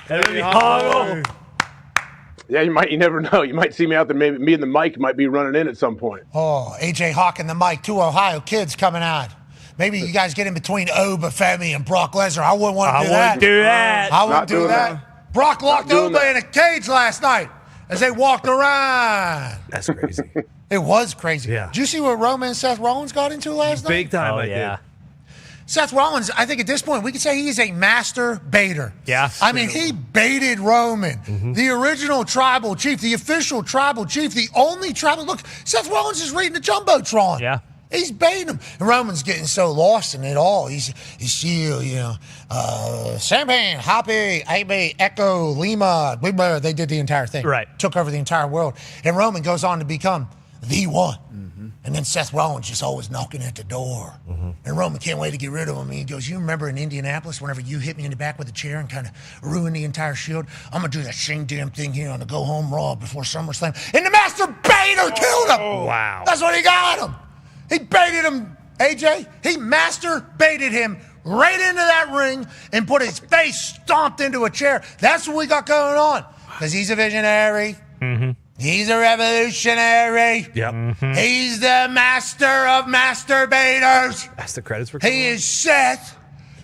Yeah, you never know. You might see me out there. Maybe me and the mic might be running in at some point. Oh, AJ Hawk and the mic, 2 Ohio kids coming out. Maybe you guys get in between Obafemi and Brock Lesnar. I wouldn't want to do that. I wouldn't do that. Brock locked Oba in a cage last night as they walked around. That's crazy. It was crazy. Yeah. Did you see what Roman and Seth Rollins got into last night? Big time, I did. Seth Rollins, I think at this point, we could say he's a master baiter. Yeah. I mean, he baited Roman, the original tribal chief, the official tribal chief, the only tribal. Look, Seth Rollins is reading the Jumbotron. Yeah. He's baiting him. And Roman's getting so lost in it all. He's still, Champagne, Happy, AB, Echo, Lima. They did the entire thing. Right. Took over the entire world. And Roman goes on to become the one. And then Seth Rollins just always knocking at the door. And Roman can't wait to get rid of him. And he goes, you remember in Indianapolis, whenever you hit me in the back with a chair and kind of ruined the entire Shield? I'm going to do that same damn thing here on the Go Home Raw before SummerSlam. And the Master Baiter killed him. Wow. That's what he got him. He baited him, AJ. He master baited him right into that ring and put his face stomped into a chair. That's what we got going on. Because he's a visionary. He's a revolutionary. Yep. He's the master of masturbators. That's the credits for He is Seth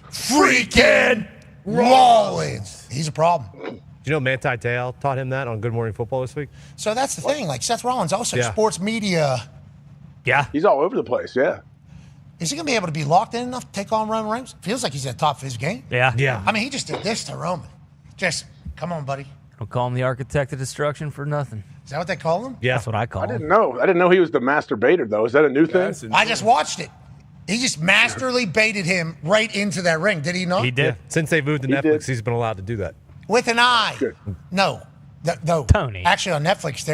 freaking Rollins. He's a problem. Do you know Manti Te'o taught him that on Good Morning Football this week? So that's the thing. Like Seth Rollins also sports media. Yeah. He's all over the place, yeah. Is he going to be able to be locked in enough to take on Roman Reigns? Feels like he's at the top of his game. Yeah. I mean, he just did this to Roman. Just, come on, buddy. Don't call him the architect of destruction for nothing. Is that what they call him? Yeah. That's what I call him. I didn't know he was the master baiter, though. Is that a new thing? I just watched it. He just masterly baited him right into that ring. Did he not? He did. Yeah. Since they've moved to Netflix, he's been allowed to do that. With an eye. Good. No. No. Tony. Actually, on Netflix,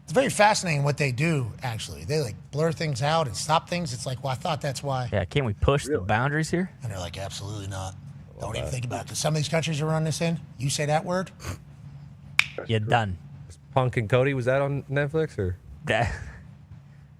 it's very fascinating what they do, actually. They, like, blur things out and stop things. It's like, well, I thought that's why. Yeah, can't we push the boundaries here? And they're like, absolutely not. Don't even think about it. Because some of these countries are running this in. You say that word? You're done. Punk and Cody, was that on Netflix? Or That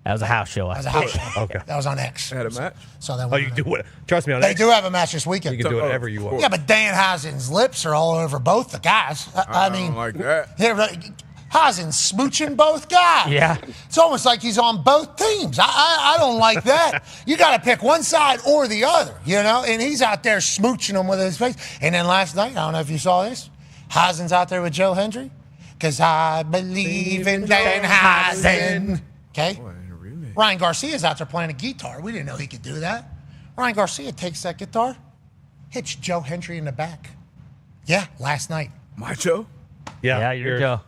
was a house show. That was a house show. Okay. That was on X. They had a match? So that Oh, you do what? Trust me on They X. do have a match this weekend. You can do whatever you want. Yeah, but Dan Hazen's lips are all over both the guys. I mean, don't like that. Hazen's smooching both guys. Yeah. It's almost like he's on both teams. I don't like that. You got to pick one side or the other, and he's out there smooching them with his face. And then last night, I don't know if you saw this, Hazen's out there with Joe Hendry. Because I believe in Dan Hazen. Okay? Ryan Garcia's out there playing a guitar. We didn't know he could do that. Ryan Garcia takes that guitar, hits Joe Hendry in the back. Yeah, last night. Macho? Yeah, you're Joe.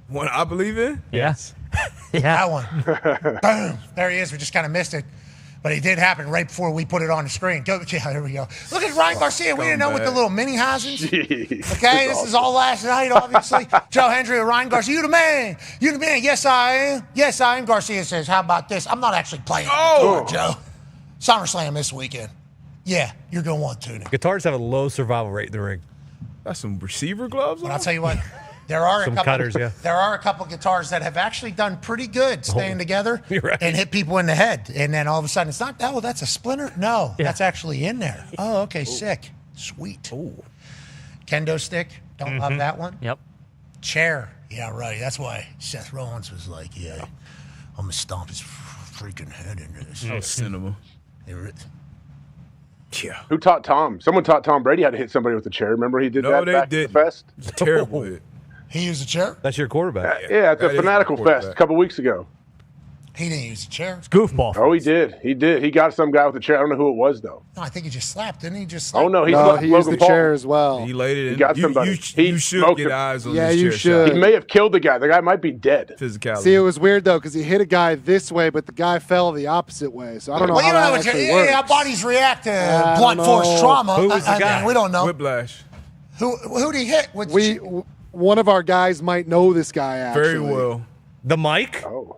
One I believe in? Yes. That one. Boom. There he is. We just kind of missed it. But it did happen right before we put it on the screen. Yeah, there we go. Look at Ryan Garcia. We didn't know what the little mini Hazens. Okay, this is all last night, obviously. Joe Hendry and Ryan Garcia. You the man. You the man. Yes, I am. Yes, I am. Garcia says, how about this? I'm not actually playing the guitar, Joe. SummerSlam this weekend. Yeah, you're going to want to. Guitars have a low survival rate in the ring. That's some receiver gloves on? But I'll tell you what. There are Some a couple. cutters, yeah. There are a couple guitars that have actually done pretty good staying together right. and hit people in the head, and then all of a sudden it's not. Oh, that's a splinter. No, that's actually in there. Oh, okay, sick, sweet. Kendo stick. Don't love that one. Yep. Chair. Yeah, right. That's why Seth Rollins was like, "Yeah, I'm gonna stomp his freaking head into this." Oh, cinema. Yeah. Who taught Tom? Someone taught Tom Brady how to hit somebody with a chair. Remember he did that back at the Fest? It's terrible hit. He used a chair? That's your quarterback. Yeah, at the Fanatical Fest a couple weeks ago. He didn't use a chair. It's goofball. Oh, he did. He did. He got some guy with a chair. I don't know who it was, though. No, I think he just slapped. Didn't he just Oh, slap? no. He he used the Paul. chair as well. He laid it in. He got somebody. You should get eyes on this you chair should. shot. He may have killed the guy. The guy might be dead. Physicality. See, it was weird, though, because he hit a guy this way, but the guy fell the opposite way. So I don't know Well, how you know that how actually works. our bodies react to I blunt don't force know. trauma. Who was the guy? We don't know. Whiplash. Who did he hit? One of our guys might know this guy, actually. Very well. The mic? Oh.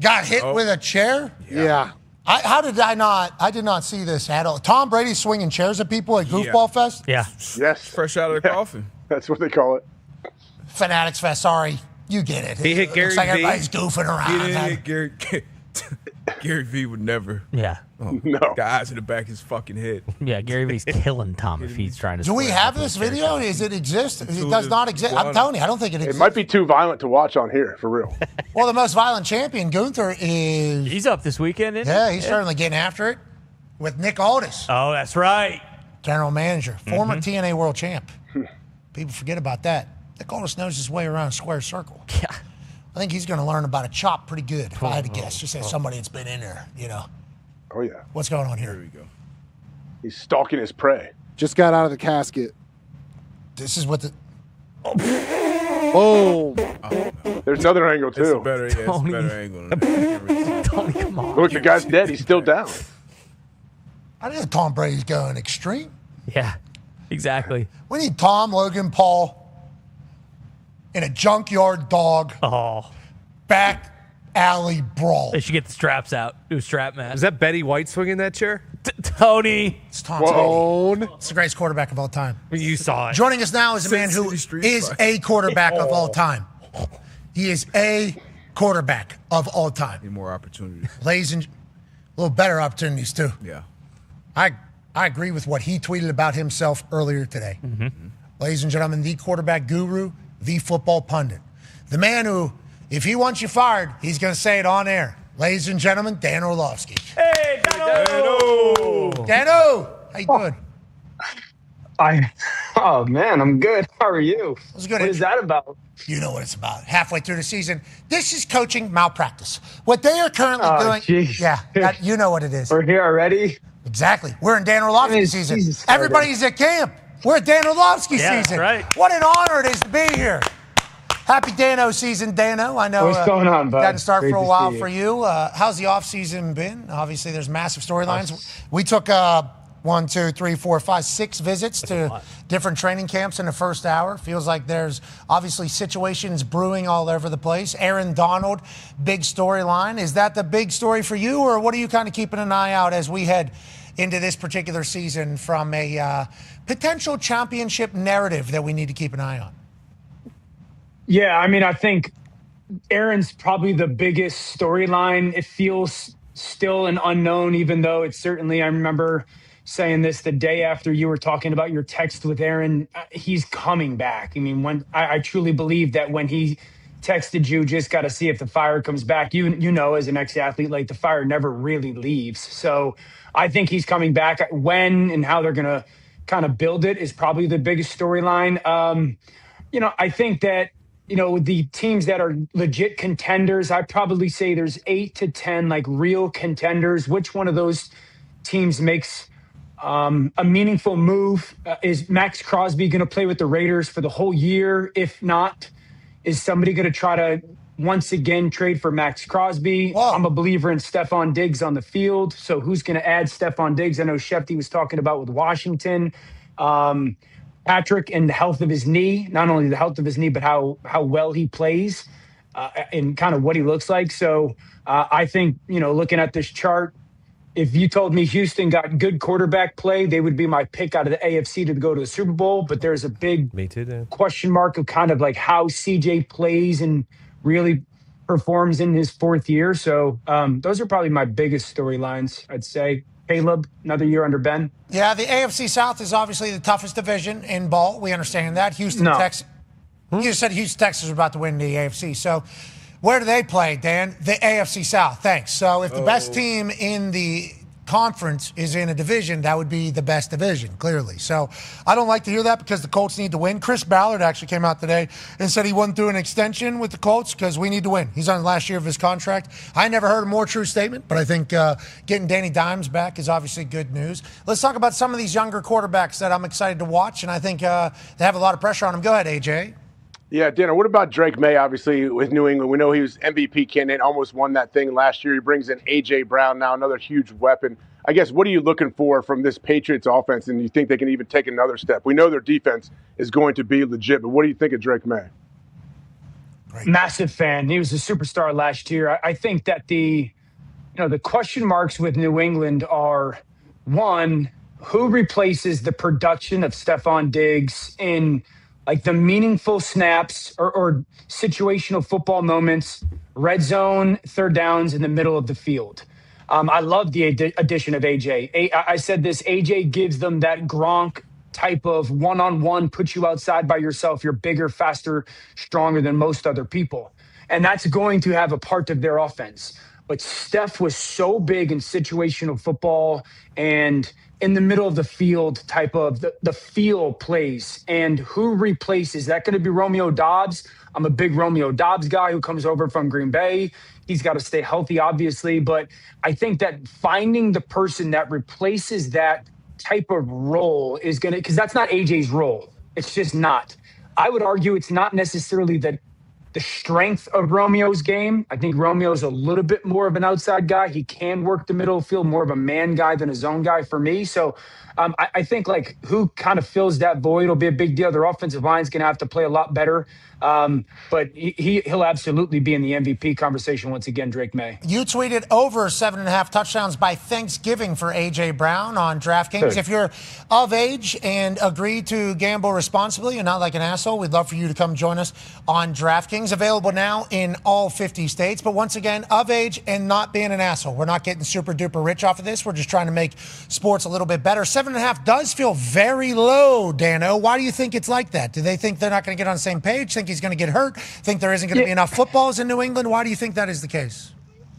Got hit with a chair? Yeah. How did I not? I did not see this at all. Tom Brady swinging chairs at people at Goofball Fest? Yeah. Yes. Fresh out of the coffin. That's what they call it. Fanatics Fest, sorry. You get it. He hit It Gary looks like V. everybody's goofing around. He didn't hit Gary V would never. Yeah. No. Got eyes in the back of his fucking head. Yeah, Gary V's killing Tom if he's trying to. Do we square have up this with a chair video? shot. Does it exist? It does not exist. I'm telling you, I don't think it It exists. might be too violent to watch on here, for real. Well, the most violent champion, Gunther, is. He's up this weekend, isn't Yeah, he? he's certainly getting after it with Nick Aldis, Oh, that's right. general manager, former TNA world champ. People forget about that. Nick Aldis knows his way around a square circle. Yeah. I think he's going to learn about a chop pretty good, if I had to guess. Just as somebody that's been in there, Oh, yeah. What's going on here? There we go. He's stalking his prey. Just got out of the casket. This is what the. Boom. There's another angle, It's a too. better, angle. Than that. Tony, come on. Look, the guy's dead. He's still down. I think Tom Brady's going extreme. Yeah. Exactly. We need Tom, Logan, Paul in a junkyard dog Oh, back alley brawl. they should get the straps out. Do a strap match. Is that Betty White swinging that chair? Tony? It's Tom Brady. It's the greatest quarterback of all time. You saw it. Joining us now is a man Sin who City Street is Fight. a quarterback of all time. He is a quarterback of all time. Need more opportunities. Ladies and a little better opportunities too. Yeah. I agree with what he tweeted about himself earlier today. Ladies and gentlemen, the quarterback guru, the football pundit, the man who, if he wants you fired, he's going to say it on air. Ladies and gentlemen, Dan Orlovsky. Hey, Dano! Dano, how you doing? Oh man, I'm good. How are you? What's good? What is that about? You know what it's about. Halfway through the season, this is coaching malpractice. What they are currently doing, geez. yeah, you know what it is. We're here already. Exactly. We're in Dan Orlovsky season. Jesus, Everybody's at camp. We're at Dan Orlovsky Yeah, season. right. What an honor it is to be here. Happy Dano season, Dano. I know What's going on, bud? Doesn't start Great for a to while see you. for you. How's the off season been? Obviously, there's massive storylines. We took 1, 2, 3, 4, 5, 6 visits to different training camps in the first hour. Feels like there's obviously situations brewing all over the place. Aaron Donald, big storyline. Is that the big story for you, or what are you kind of keeping an eye out as we head into this particular season from a potential championship narrative that we need to keep an eye on? Yeah, I mean, I think Aaron's probably the biggest storyline. It feels still an unknown, even though it's certainly, I remember saying this the day after you were talking about your text with Aaron, he's coming back. I mean, when I truly believe that when he texted you, just got to see if the fire comes back. You know, as an ex-athlete, like the fire never really leaves. So I think he's coming back. When and how they're going to kind of build it is probably the biggest storyline. I think that, the teams that are legit contenders, I'd probably say there's 8 to 10 like real contenders. Which one of those teams makes a meaningful move? Is Max Crosby going to play with the Raiders for the whole year? If not, Is somebody going to try to once again trade for Max Crosby? I'm a believer in Stephon Diggs on the field. So who's going to add Stephon Diggs? I know Shefty was talking about with Washington. Patrick and the health of his knee, not only the health of his knee, but how well he plays and kind of what he looks like. So I think, looking at this chart, if you told me Houston got good quarterback play, they would be my pick out of the AFC to go to the Super Bowl. But there's a big question mark of kind of like how CJ plays and really performs in his 4th year. So those are probably my biggest storylines, I'd say. Caleb, another year under Ben. Yeah, the AFC South is obviously the toughest division in ball. We understand that. Houston, Texas. You said Houston, Texas was about to win the AFC. So where do they play, Dan? The AFC South. Thanks. So if the best team in the conference is in a division, that would be the best division, clearly. So I don't like to hear that because the Colts need to win. Chris Ballard actually came out today and said he went through an extension with the Colts because we need to win. He's on the last year of his contract. I never heard a more true statement, but I think getting Danny Dimes back is obviously good news. Let's talk about some of these younger quarterbacks that I'm excited to watch, and I think they have a lot of pressure on them. Go ahead, AJ. Yeah, Danner, what about Drake May, obviously, with New England? We know he was MVP candidate, almost won that thing last year. He brings in A.J. Brown now, another huge weapon. I guess, what are you looking for from this Patriots offense, and you think they can even take another step? We know their defense is going to be legit, but what do you think of Drake May? Massive fan. He was a superstar last year. I think that the question marks with New England are, one, who replaces the production of Stephon Diggs in – like the meaningful snaps or situational football moments, red zone, third downs in the middle of the field. I love the addition of AJ. I said this, AJ gives them that Gronk type of one-on-one, put you outside by yourself. You're bigger, faster, stronger than most other people. And that's going to have a part of their offense. But Steph was so big in situational football and in the middle of the field type of the feel plays. And who replaces? Is that going to be Romeo Doubs? I'm a big Romeo Doubs guy who comes over from Green Bay. He's got to stay healthy, obviously. But I think that finding the person that replaces that type of role is going to – because that's not AJ's role. It's just not. I would argue it's not necessarily the strength of Romeo's game. I think Romeo's a little bit more of an outside guy. He can work the middle field, more of a man guy than a zone guy for me. So I think like who kind of fills that void will be a big deal. Their offensive line's going to have to play a lot better. But he'll absolutely be in the MVP conversation once again, Drake May. You tweeted over 7.5 touchdowns by Thanksgiving for A.J. Brown on DraftKings. Good. If you're of age and agree to gamble responsibly and not like an asshole, we'd love for you to come join us on DraftKings. Available now in all 50 states. But once again, of age and not being an asshole. We're not getting super duper rich off of this. We're just trying to make sports a little bit better. 7.5 does feel very low, Dano. Why do you think it's like that? Do they think they're not going to get on the same page? Think he's going to get hurt? Think there isn't going to be enough footballs in New England? Why do you think that is the case?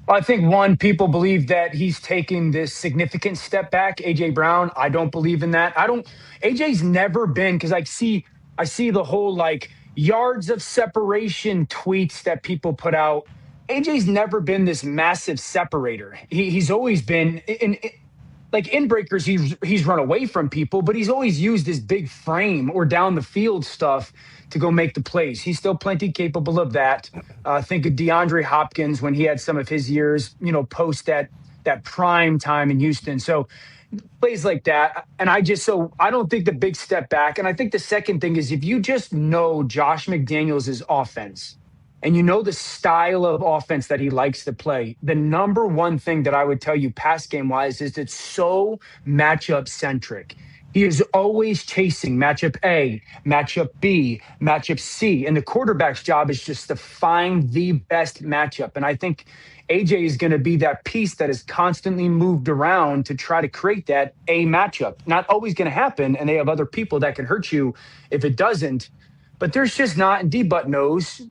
Well, I think, one, people believe that he's taking this significant step back. A.J. Brown, I don't believe in that. AJ's never been, because I see the whole, like, yards of separation tweets that people put out. AJ's never been this massive separator. He's always been in breakers, he's run away from people, but he's always used his big frame or down the field stuff to go make the plays. He's still plenty capable of that. Think of DeAndre Hopkins when he had some of his years, post that prime time in Houston. So plays like that. And I don't think the big step back. And I think the second thing is if you just know Josh McDaniels' offense and you know the style of offense that he likes to play, the number one thing that I would tell you pass game wise is it's so matchup centric. He is always chasing matchup A, matchup B, matchup C. And the quarterback's job is just to find the best matchup. And I think AJ is going to be that piece that is constantly moved around to try to create that A matchup. Not always going to happen, and they have other people that can hurt you if it doesn't. But there's just not, and D-Butt knows,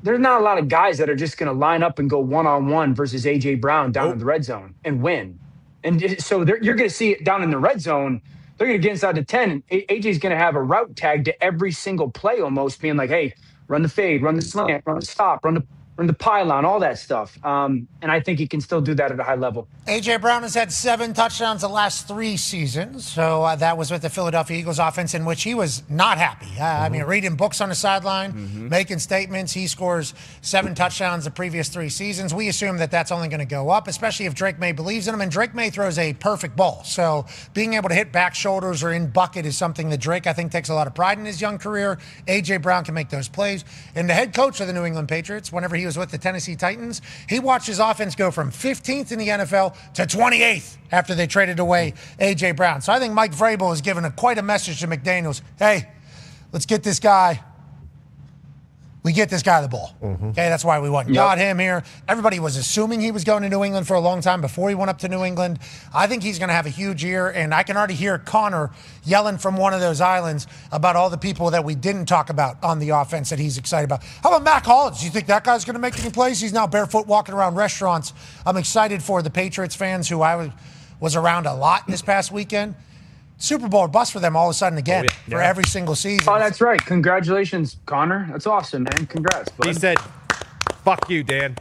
there's not a lot of guys that are just going to line up and go one-on-one versus A.J. Brown down in the red zone and win. And so you're going to see it down in the red zone. They're going to get inside the 10, and A.J.'s going to have a route tag to every single play almost, being like, hey, run the fade, run the slant, run the stop, run the run the pylon, all that stuff. And I think he can still do that at a high level. A.J. Brown has had 7 touchdowns the last 3 seasons. So that was with the Philadelphia Eagles offense in which he was not happy. I mean, reading books on the sideline, making statements. He scores 7 touchdowns the previous 3 seasons. We assume that that's only going to go up, especially if Drake May believes in him. And Drake May throws a perfect ball. So being able to hit back shoulders or in bucket is something that Drake, I think, takes a lot of pride in his young career. A.J. Brown can make those plays. And the head coach of the New England Patriots, whenever he was with the Tennessee Titans, he watched his offense go from 15th in the NFL to 28th after they traded away A.J. Brown. So I think Mike Vrabel has given quite a message to McDaniels. Hey, let's get this guy. We get this guy the ball. Okay, that's why we got him here. Everybody was assuming he was going to New England for a long time before he went up to New England. I think he's going to have a huge year, and I can already hear Connor yelling from one of those islands about all the people that we didn't talk about on the offense that he's excited about. How about Mac Hollins? Do you think that guy's going to make any plays? He's now barefoot walking around restaurants. I'm excited for the Patriots fans who I was around a lot this past weekend. Super Bowl bust for them all of a sudden again for every single season. Oh, that's right. Congratulations, Connor. That's awesome, man. Congrats, bud. He said, fuck you, Dan.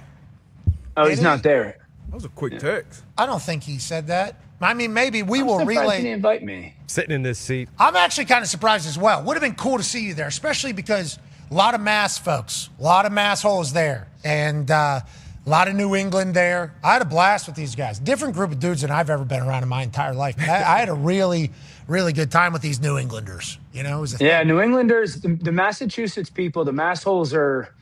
Oh, he's not there. That was a quick text. I don't think he said that. I mean, maybe we will He relay. didn't invite me. Sitting in this seat. I'm actually kind of surprised as well. Would have been cool to see you there, especially because a lot of Mass folks, a lot of Mass holes there, and a lot of New England there. I had a blast with these guys. Different group of dudes than I've ever been around in my entire life. I had a really, really good time with these New Englanders. You know, it was a thing. New Englanders, the Massachusetts people, the Mass holes are,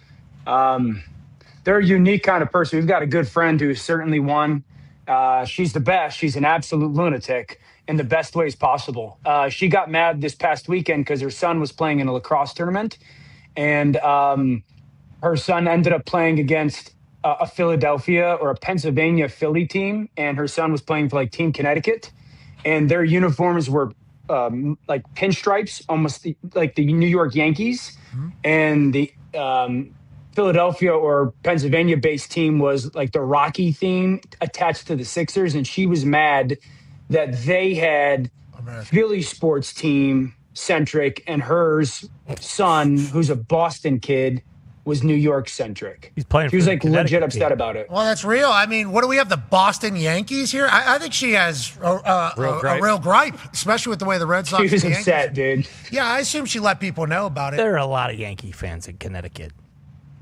they're a unique kind of person. We've got a good friend who's certainly one. She's the best. She's an absolute lunatic in the best ways possible. She got mad this past weekend because her son was playing in a lacrosse tournament, and her son ended up playing against a Philadelphia or a Pennsylvania Philly team, and her son was playing for like Team Connecticut, and their uniforms were like pinstripes, almost like the New York Yankees, and the Philadelphia or Pennsylvania-based team was like the Rocky theme attached to the Sixers, and she was mad that they had Philly sports team centric, and hers son, who's a Boston kid, was New York centric. He's playing. She was for like the legit Connecticut upset team. about it. Well, that's real. I mean, what do we have? The Boston Yankees here? I think she has a real gripe, especially with the way the Red Sox. She was and the upset, dude. Yeah, I assume she let people know about it. There are a lot of Yankee fans in Connecticut.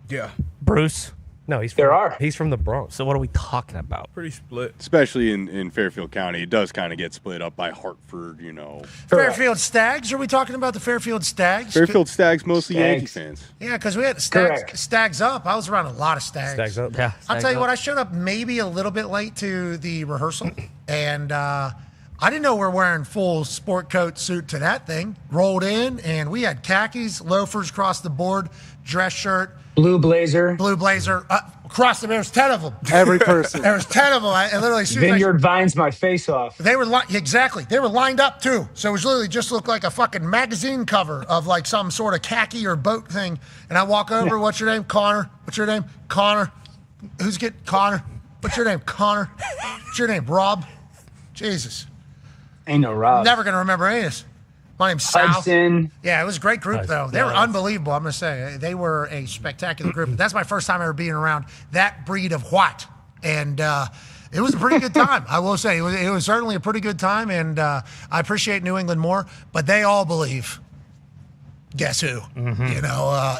Yeah. Bruce? No, he's He's from the Bronx. So what are we talking about? Pretty split. Especially in Fairfield County. It does kind of get split up by Hartford, you know. Fairfield Stags? Are we talking about the Fairfield Stags? Fairfield Stags, mostly Yankee fans. Yeah, because we had Correct. Stags Up. I was around a lot of Stags. Stags Up. Yeah. I'll tell you what, I showed up maybe a little bit late to the rehearsal, and I didn't know we're wearing full sport coat suit to that thing. Rolled in, and we had khakis, loafers across the board, dress shirt. Blue blazer. Across the there was 10 of them. Every person. There was 10 of them. I literally Vineyard Vines my face off. They were exactly. They were lined up too. So it was literally just looked like a fucking magazine cover of like some sort of khaki or boat thing. And I walk over. What's your name? Connor. What's your name? Connor. Who's getting Connor? What's your name? Connor. What's your name? Rob. Jesus. Ain't no Rob. Never gonna remember any of this. My name's Sal. Hudson. Yeah, it was a great group, though. They were unbelievable, I'm going to say. They were a spectacular group. That's my first time ever being around that breed of white. And it was a pretty good time, I will say. It was certainly a pretty good time, and I appreciate New England more. But they all believe, guess who,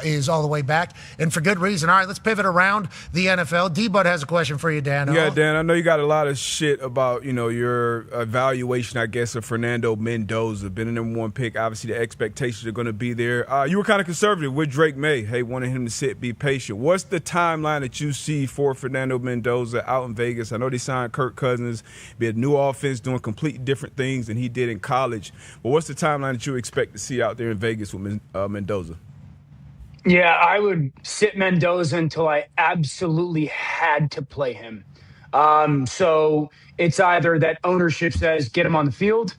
is all the way back. And for good reason. All right, let's pivot around the NFL. D-Bud has a question for you, Dan. Yeah, Dan, I know you got a lot of shit about, your evaluation, I guess, of Fernando Mendoza. Been a number 1 pick. Obviously, the expectations are going to be there. You were kind of conservative with Drake May. Hey, wanted him to sit, be patient. What's the timeline that you see for Fernando Mendoza out in Vegas? I know they signed Kirk Cousins, be a new offense doing completely different things than he did in college. But what's the timeline that you expect to see out there in Vegas with Mendoza? Yeah, I would sit Mendoza until I absolutely had to play him. So it's either that ownership says get him on the field,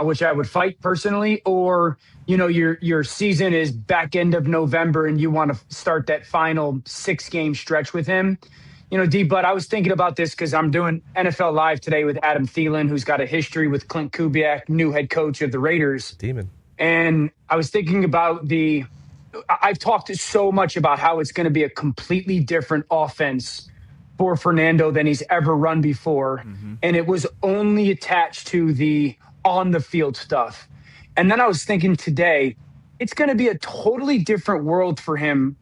which I would fight personally, or your season is back end of November and you want to start that final 6-game stretch with him. D-Bud, I was thinking about this because I'm doing NFL Live today with Adam Thielen, who's got a history with Clint Kubiak, new head coach of the Raiders. Demon. And I was thinking about the I've talked so much about how it's going to be a completely different offense for Fernando than he's ever run before. And it was only attached to the on the field stuff. And then I was thinking today, it's going to be a totally different world for him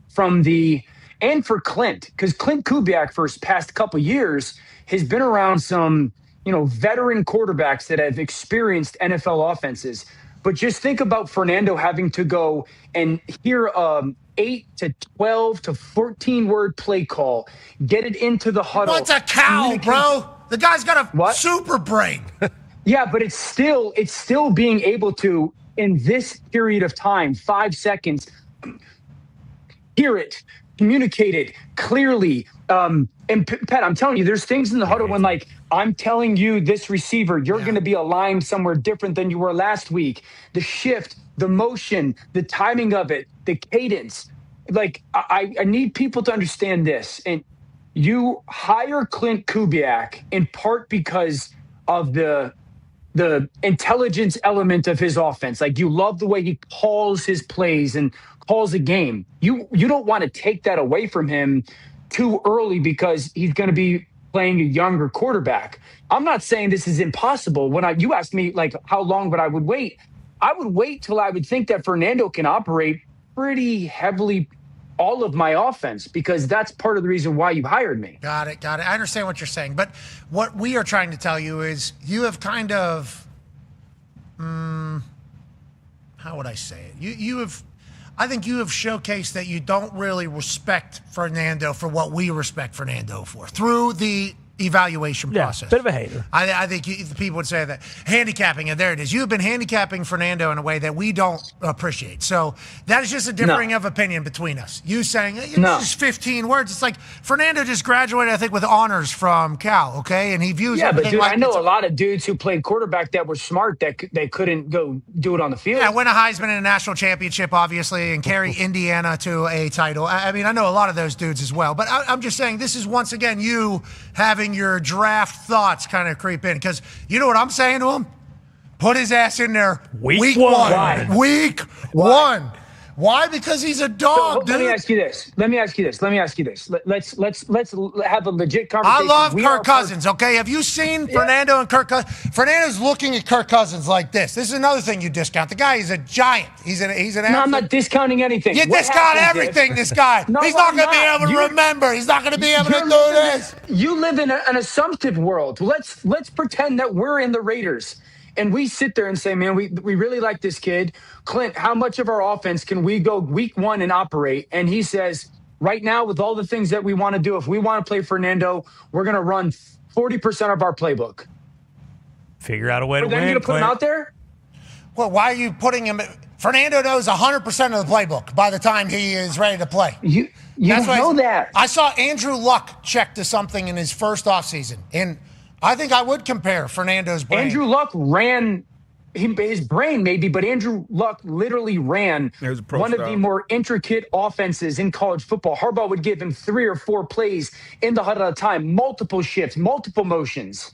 and for Clint, because Clint Kubiak for his past couple years has been around some, veteran quarterbacks that have experienced NFL offenses. But just think about Fernando having to go and hear 8 to 12 to 14 word play call, get it into the huddle. What's a cow, bro? The guy's got a super brain. Yeah, but it's still being able to, in this period of time, 5 seconds, hear it, communicate it clearly. And Pat, I'm telling you, there's things in the huddle when, like, I'm telling you, this receiver, you're going to be aligned somewhere different than you were last week. The shift, the motion, the timing of it, the cadence. Like, I need people to understand this. And you hire Clint Kubiak in part because of the intelligence element of his offense. Like, you love the way he calls his plays and calls a game. You don't want to take that away from him too early because he's going to be playing a younger quarterback. I'm not saying this is impossible. When you asked me, like, how long I would wait till I would think that Fernando can operate pretty heavily all of my offense, because that's part of the reason why you hired me. Got it. I understand what you're saying. But what we are trying to tell you is you have kind of, how would I say it? I think you have showcased that you don't really respect Fernando for what we respect Fernando for through the evaluation process. Bit of a hater. I think the people would say that. Handicapping, and there it is. You've been handicapping Fernando in a way that we don't appreciate. So that is just a differing of opinion between us. You saying, this is 15 words. It's like Fernando just graduated, I think, with honors from Cal, okay? And he views everything but dude, like I know a lot of dudes who played quarterback that were smart that they couldn't go do it on the field. Yeah, win a Heisman and a national championship, obviously, and carry Indiana to a title. I mean, I know a lot of those dudes as well. But I'm just saying, this is once again you having your draft thoughts kind of creep in. Because you know what I'm saying to him? Put his ass in there week one. Why? Week one. Why? Because he's a dog, dude. Let me ask you this. Let's have a legit conversation. I love Kirk Cousins, okay? Have you seen Fernando and Kirk Cousins? Fernando's looking at Kirk Cousins like this. This is another thing you discount. The guy is a giant. He's an No, I'm not discounting anything. You discount everything, this guy. No, he's not going to be able to remember. He's not going to be able to do this. You live in an assumptive world. Let's pretend that we're in the Raiders. And we sit there and say, man, we really like this kid. Clint, how much of our offense can we go week one and operate? And he says, right now, with all the things that we want to do, if we want to play Fernando, we're going to run 40% of our playbook. Figure out a way to win. Are you going to put him out there? Well, why are you putting him? Fernando knows 100% of the playbook by the time he is ready to play. You don't know that. I saw Andrew Luck check to something in his first offseason, and I think I would compare Fernando's brain. Andrew Luck ran his brain maybe, but Andrew Luck literally ran one of the more intricate offenses in college football. Harbaugh would give him 3 or 4 plays in the huddle at a time, multiple shifts, multiple motions.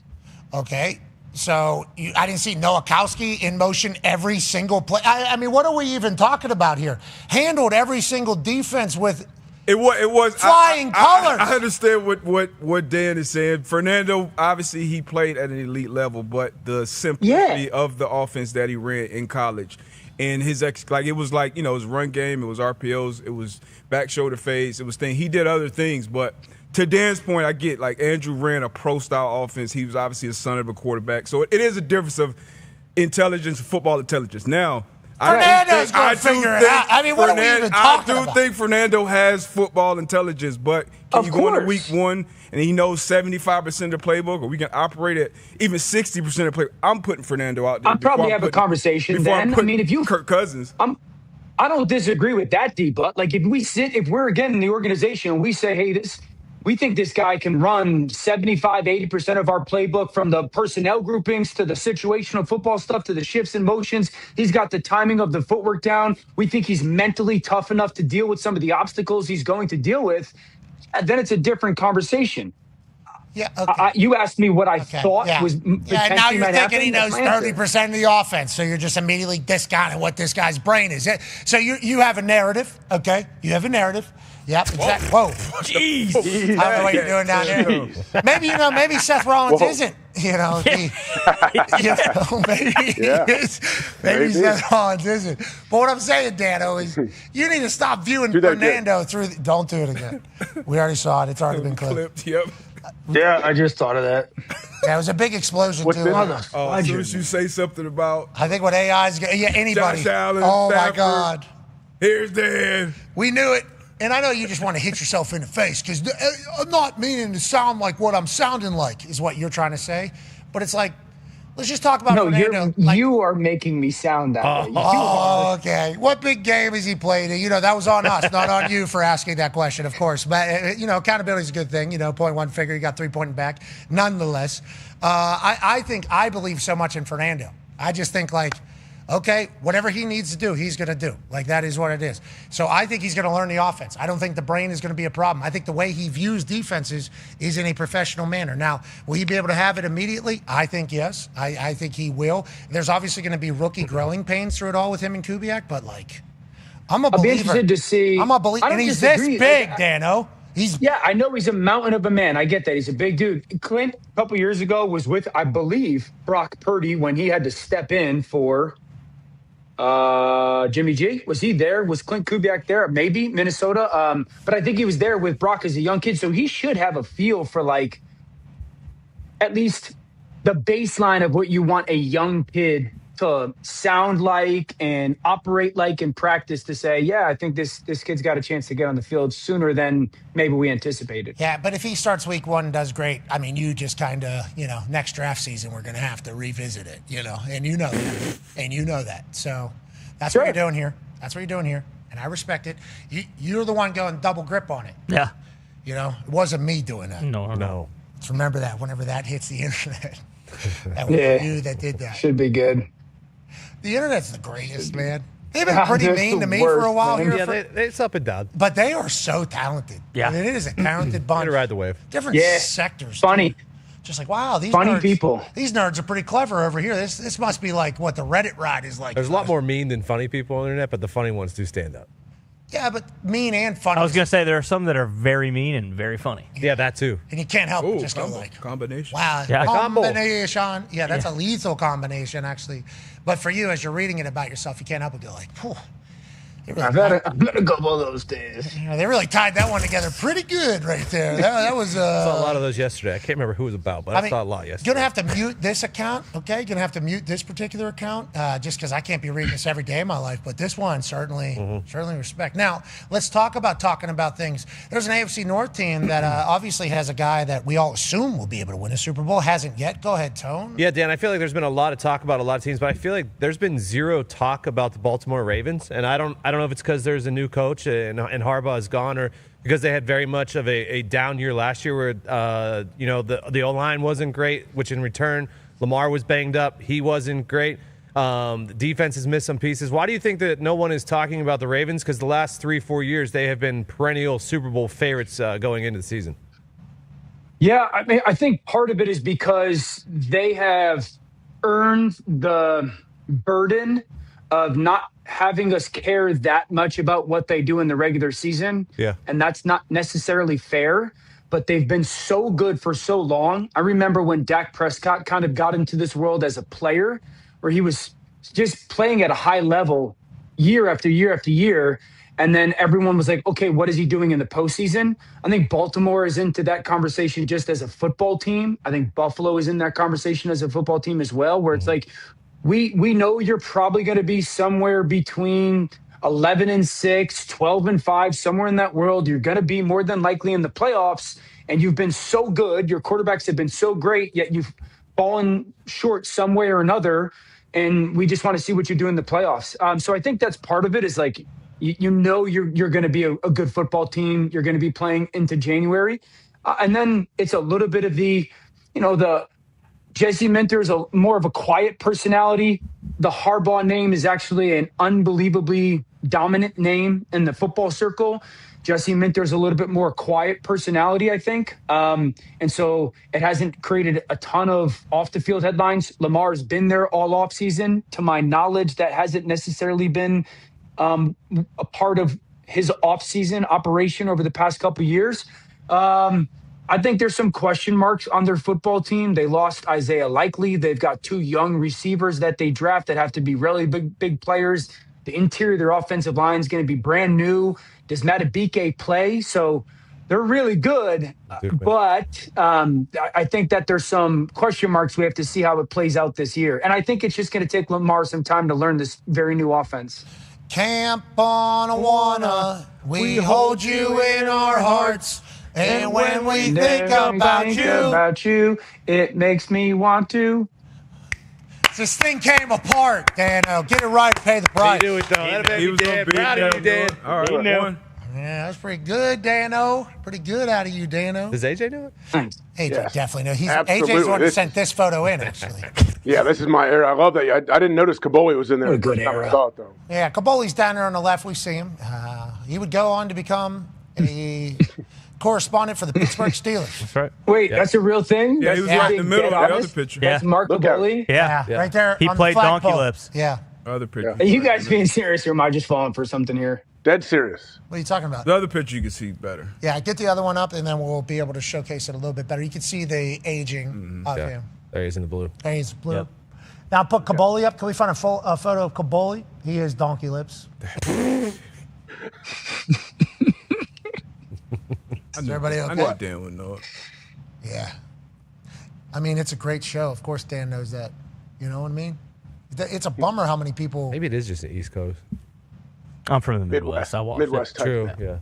Okay. So I didn't see Nowakowski in motion every single play. I mean, what are we even talking about here? Handled every single defense with It was flying colors. I understand what Dan is saying. Fernando, obviously, he played at an elite level, but the simplicity of the offense that he ran in college, and his it was like, it was run game, it was RPOs, it was back shoulder fades, it was thing. He did other things, but to Dan's point, I get like Andrew ran a pro style offense. He was obviously a son of a quarterback, so it is a difference of intelligence, football intelligence. Now, Fernando's going to figure it out. I mean, what are we even talking about? I do think Fernando has football intelligence, but can you go into week one and he knows 75% of the playbook, or we can operate at even 60% of the playbook? I'm putting Fernando out there. I'll probably have a conversation then. I mean, if you Kirk Cousins. I don't disagree with that, D, but like if we're again in the organization and we say, hey, we think this guy can run 75, 80% of our playbook, from the personnel groupings to the situational football stuff to the shifts and motions. He's got the timing of the footwork down. We think he's mentally tough enough to deal with some of the obstacles he's going to deal with. And then it's a different conversation. Yeah, okay. You asked me what I thought was Yeah, now you're thinking he knows That's my answer. 30% of the offense, so you're just immediately discounting what this guy's brain is. So you have a narrative, okay? You have a narrative. Yep, exactly. Whoa. Jeez. I don't know what you're doing down there. Maybe Seth Rollins isn't, maybe he is. Maybe Seth Rollins isn't. But what I'm saying, Dano, is you need to stop viewing Fernando through don't do it again. We already saw it. It's already been clipped. Yep. Yeah, I just thought of that. Yeah, it was a big explosion, What's too. this? As soon as you say something about I think what AI's anybody. Josh Allen, oh, Stafford, my God. Here's Dan. We knew it. And I know you just want to hit yourself in the face because I'm not meaning to sound like what I'm sounding like is what you're trying to say. But it's like, let's just talk about Fernando. You are making me sound that way. Oh, okay. What big game has he played? That was on us, not on you for asking that question, of course. But, accountability is a good thing. 0.1 figure, you got 3 pointing back. Nonetheless, I believe so much in Fernando. I just think okay, whatever he needs to do, he's going to do. That is what it is. So I think he's going to learn the offense. I don't think the brain is going to be a problem. I think the way he views defenses is in a professional manner. Now, will he be able to have it immediately? I think yes. I think he will. There's obviously going to be rookie growing pains through it all with him and Kubiak, but I'm a believer. I'll be interested to see. I'm a believer. And he's this big, Dano. Yeah, I know he's a mountain of a man. I get that. He's a big dude. Clint, a couple years ago, was with, I believe, Brock Purdy when he had to step in for Jimmy G. Was he there? Was Clint Kubiak there? Maybe Minnesota. But I think he was there with Brock as a young kid. So he should have a feel for at least the baseline of what you want a young kid to sound like and operate like in practice to say, yeah, I think this kid's got a chance to get on the field sooner than maybe we anticipated. Yeah, but if he starts week 1 and does great, you just kind of, next draft season, we're going to have to revisit it, and you know that. And you know that. So that's what you're doing here. That's what you're doing here. And I respect it. You're the one going double grip on it. Yeah. It wasn't me doing that. No. Just remember that whenever that hits the internet. That was you that did that. Should be good. The internet's the greatest, man. They've been pretty mean to me for a while here. Yeah, it's up and down. But they are so talented. Yeah. It is a talented bunch. Way to ride the wave. Different sectors. Funny. Just wow, these funny nerds, people. These nerds are pretty clever over here. This must be what the Reddit ride is like. There's a lot more mean than funny people on the internet, but the funny ones do stand out. Yeah, but mean and funny. I was going to say there are some that are very mean and very funny. Yeah, that too. And you can't help but just go combination. Wow, Yeah. combination. Yeah, that's a lethal combination, actually. But for you, as you're reading it about yourself, you can't help but go whew. I've had a couple of those days. They really tied that one together pretty good right there. That was. I saw a lot of those yesterday. I can't remember who it was about, but I saw a lot yesterday. You're going to have to mute this account, okay? You're going to have to mute this particular account just because I can't be reading this every day of my life. But this one, certainly respect. Now, let's talking about things. There's an AFC North team that obviously has a guy that we all assume will be able to win a Super Bowl. Hasn't yet. Go ahead, Tone. Yeah, Dan, I feel like there's been a lot of talk about a lot of teams, but I feel like there's been zero talk about the Baltimore Ravens. And I don't know if it's because there's a new coach and Harbaugh is gone, or because they had very much of a down year last year where the O-line wasn't great, which in return Lamar was banged up. He wasn't great. The defense has missed some pieces. Why do you think that no one is talking about the Ravens? Because the last 3-4 years they have been perennial Super Bowl favorites going into the season. Yeah, I think part of it is because they have earned the burden of not having us care that much about what they do in the regular season. Yeah. And that's not necessarily fair, but they've been so good for so long. I remember when Dak Prescott kind of got into this world as a player where he was just playing at a high level year after year after year. And then everyone was like, okay, what is he doing in the postseason? I think Baltimore is into that conversation just as a football team. I think Buffalo is in that conversation as a football team as well, where it's like, we know you're probably going to be somewhere between 11-6, 12-5, somewhere in that world. You're going to be more than likely in the playoffs, and you've been so good. Your quarterbacks have been so great, yet you've fallen short some way or another, and we just want to see what you do in the playoffs. So I think that's part of it is like, you're going to be a good football team. You're going to be playing into January. And then it's a little bit of the Jesse Minter is more of a quiet personality. The Harbaugh name is actually an unbelievably dominant name in the football circle. Jesse Minter's a little bit more quiet personality, I think. And so it hasn't created a ton of off-the-field headlines. Lamar's been there all offseason. To my knowledge, that hasn't necessarily been a part of his offseason operation over the past couple of years. I think there's some question marks on their football team. They lost Isaiah Likely. They've got 2 young receivers that they draft that have to be really big players. The interior of their offensive line is going to be brand new. Does Matabike play? So they're really good. But I think that there's some question marks. We have to see how it plays out this year. And I think it's just going to take Lamar some time to learn this very new offense. Camp on Awana, we hold you in our hearts. And when we think about you, it makes me want to. This thing came apart, Dano. Get it right, pay the price. He knew it, though. He was going to be proud of you, Dan. All right, one. Yeah, that's pretty good, Dano. Pretty good out of you, Dano. Does AJ know it? AJ definitely knows. Absolutely. AJ's the one who sent this photo in, actually. Yeah, this is my era. I love that. I didn't notice Caboli was in there. What a good First time I era. saw it, though. Yeah, Caboli's down there on the left. We see him. He would go on to become a correspondent for the Pittsburgh Steelers. That's right. Wait, that's a real thing? Yeah, he was right in the middle of the other picture. That's Mark Caboli? Yeah. Right there. He on played the flagpole. Donkey Lips. Yeah. Other picture. Are you guys being serious or am I just falling for something here? Dead serious. What are you talking about? The other picture you can see better. Yeah, get the other one up, and then we'll be able to showcase it a little bit better. You can see the aging of him. There he is in the blue. There he's blue. Yep. Now put Caboli up. Can we find a photo of Caboli? He is Donkey Lips. Is everybody okay? I know Dan would know it. Yeah. I mean, it's a great show. Of course, Dan knows that. You know what I mean? It's a bummer how many people. Maybe it is just the East Coast. I'm from the Midwest. I watch Midwest it. type. True, yeah.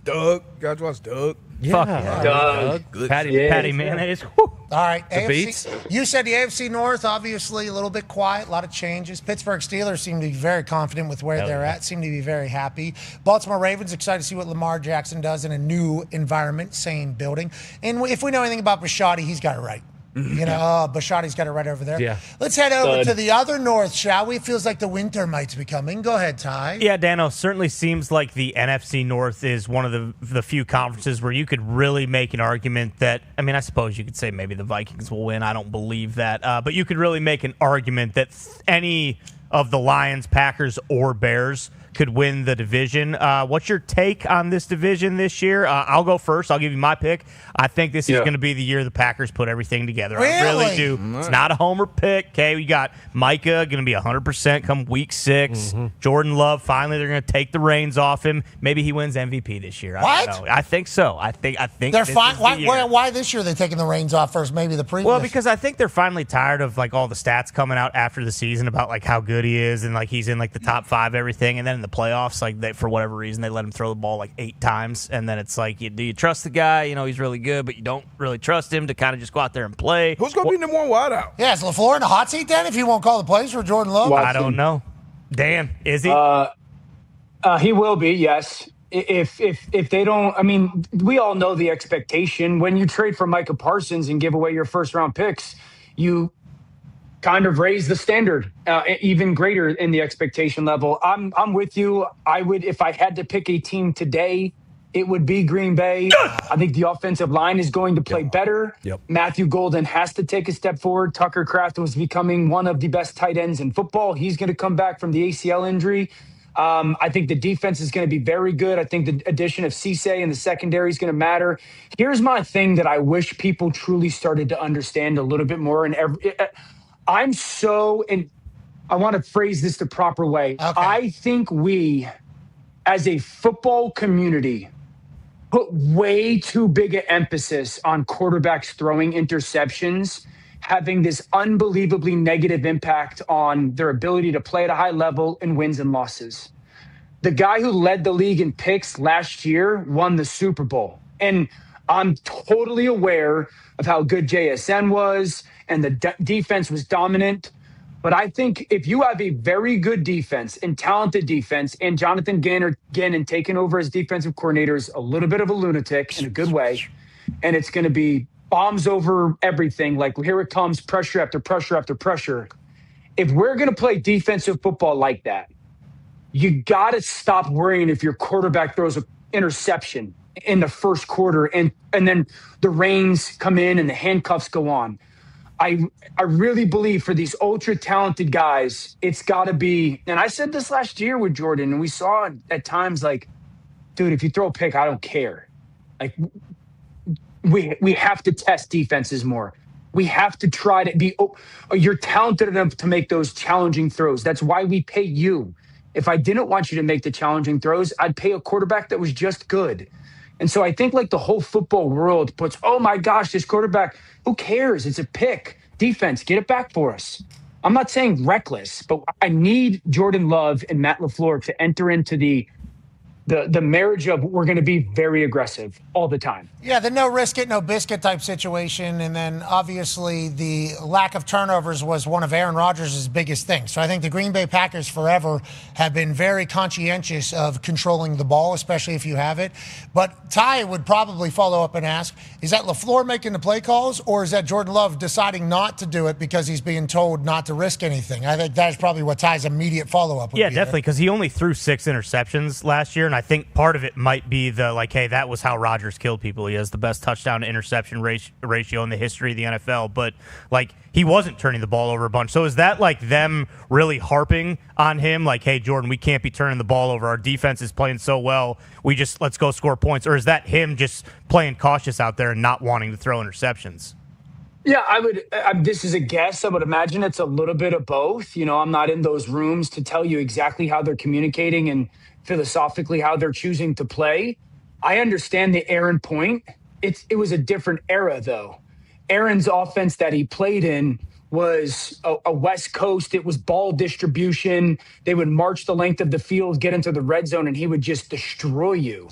Doug. You guys watch Doug? Fuck yeah. Doug. Good. Patty mayonnaise. All right, The AFC. Beats? You said the AFC North, obviously a little bit quiet, a lot of changes. Pittsburgh Steelers seem to be very confident with where they're at, seem to be very happy. Baltimore Ravens, excited to see what Lamar Jackson does in a new environment, same building. And if we know anything about Bisciotti, he's got it right. You know, Bisciotti's got it right over there. Yeah. Let's head over to the other north, shall we? It feels like the winter might be coming. Go ahead, Ty. Yeah, Dano, certainly seems like the NFC North is one of the few conferences where you could really make an argument that, I mean, I suppose you could say maybe the Vikings will win. I don't believe that. But you could really make an argument that any of the Lions, Packers, or Bears could win the division. What's your take on this division this year? I'll go first. I'll give you my pick. I think this is going to be the year the Packers put everything together. Really? I really do. It's not a homer pick. Okay, we got Micah going to be 100% come week 6. Jordan Love, finally, they're going to take the reins off him. Maybe he wins MVP this year. I don't know. I think so. I think they're fine. Why this year are they taking the reins off first? Maybe the previous. Well, because I think they're finally tired of like all the stats coming out after the season about like how good he is and like he's in like the top 5 everything, and then in the playoffs, like they, for whatever reason, they let him throw the ball like 8 times, and then it's like, do you trust the guy? You know, he's really good, but you don't really trust him to kind of just go out there and play. Who's going to be number 1 wideout? Yeah, is LaFleur in the hot seat then if he won't call the plays for Jordan Love? I don't know. Dan, is he? He will be, yes. If they don't, I mean, we all know the expectation. When you trade for Micah Parsons and give away your first-round picks, you kind of raise the standard even greater in the expectation level. I'm with you. I would, if I had to pick a team today, it would be Green Bay. I think the offensive line is going to play better. Matthew Golden has to take a step forward. Tucker Kraft was becoming one of the best tight ends in football. He's going to come back from the ACL injury. I think the defense is going to be very good. I think the addition of Cisse in the secondary is going to matter. Here's my thing that I wish people truly started to understand a little bit more. And I want to phrase this the proper way. Okay. I think we, as a football community, put way too big an emphasis on quarterbacks throwing interceptions, having this unbelievably negative impact on their ability to play at a high level in wins and losses. The guy who led the league in picks last year won the Super Bowl. And I'm totally aware of how good JSN was and the defense was dominant. But I think if you have a very good defense and talented defense, and Jonathan Gannon taking over as defensive coordinator is a little bit of a lunatic in a good way, and it's going to be bombs over everything. Like, here it comes, pressure after pressure after pressure. If we're going to play defensive football like that, you got to stop worrying if your quarterback throws an interception in the first quarter and then the reins come in and the handcuffs go on. I really believe for these ultra talented guys, it's got to be, and I said this last year with Jordan, and we saw at times like, dude, if you throw a pick, I don't care. Like, we have to test defenses more. We have to try to be, you're talented enough to make those challenging throws. That's why we pay you. If I didn't want you to make the challenging throws, I'd pay a quarterback that was just good. And so I think like the whole football world puts, oh my gosh, this quarterback, who cares? It's a pick. Defense, get it back for us. I'm not saying reckless, but I need Jordan Love and Matt LaFleur to enter into the marriage of we're going to be very aggressive all the time. Yeah, the no risk it, no biscuit type situation. And then obviously the lack of turnovers was one of Aaron Rodgers' biggest things. So I think the Green Bay Packers forever have been very conscientious of controlling the ball, especially if you have it. But Ty would probably follow up and ask, is that LaFleur making the play calls, or is that Jordan Love deciding not to do it because he's being told not to risk anything? I think that's probably what Ty's immediate follow-up would be. Yeah, definitely, because he only threw 6 interceptions last year, and I think part of it might be the, like, hey, that was how Rodgers killed people. He has the best touchdown to interception ratio in the history of the NFL, but, like, he wasn't turning the ball over a bunch. So is that, like, them really harping on him, like, hey, Jordan, we can't be turning the ball over. Our defense is playing so well. Let's go score points. Or is that him just playing cautious out there and not wanting to throw interceptions? Yeah, this is a guess. I would imagine it's a little bit of both. You know, I'm not in those rooms to tell you exactly how they're communicating and philosophically how they're choosing to play. I understand the Aaron point. It was a different era, though. Aaron's offense that he played in was a West Coast. It was ball distribution. They would march the length of the field, get into the red zone, and he would just destroy you.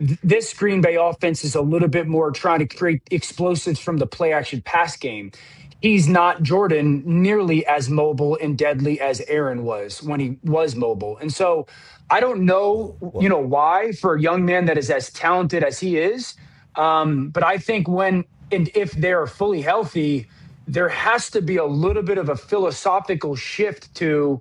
This Green Bay offense is a little bit more trying to create explosives from the play-action pass game. He's not, Jordan, nearly as mobile and deadly as Aaron was when he was mobile. And so I don't know, why for a young man that is as talented as he is. But I think if they're fully healthy, there has to be a little bit of a philosophical shift to,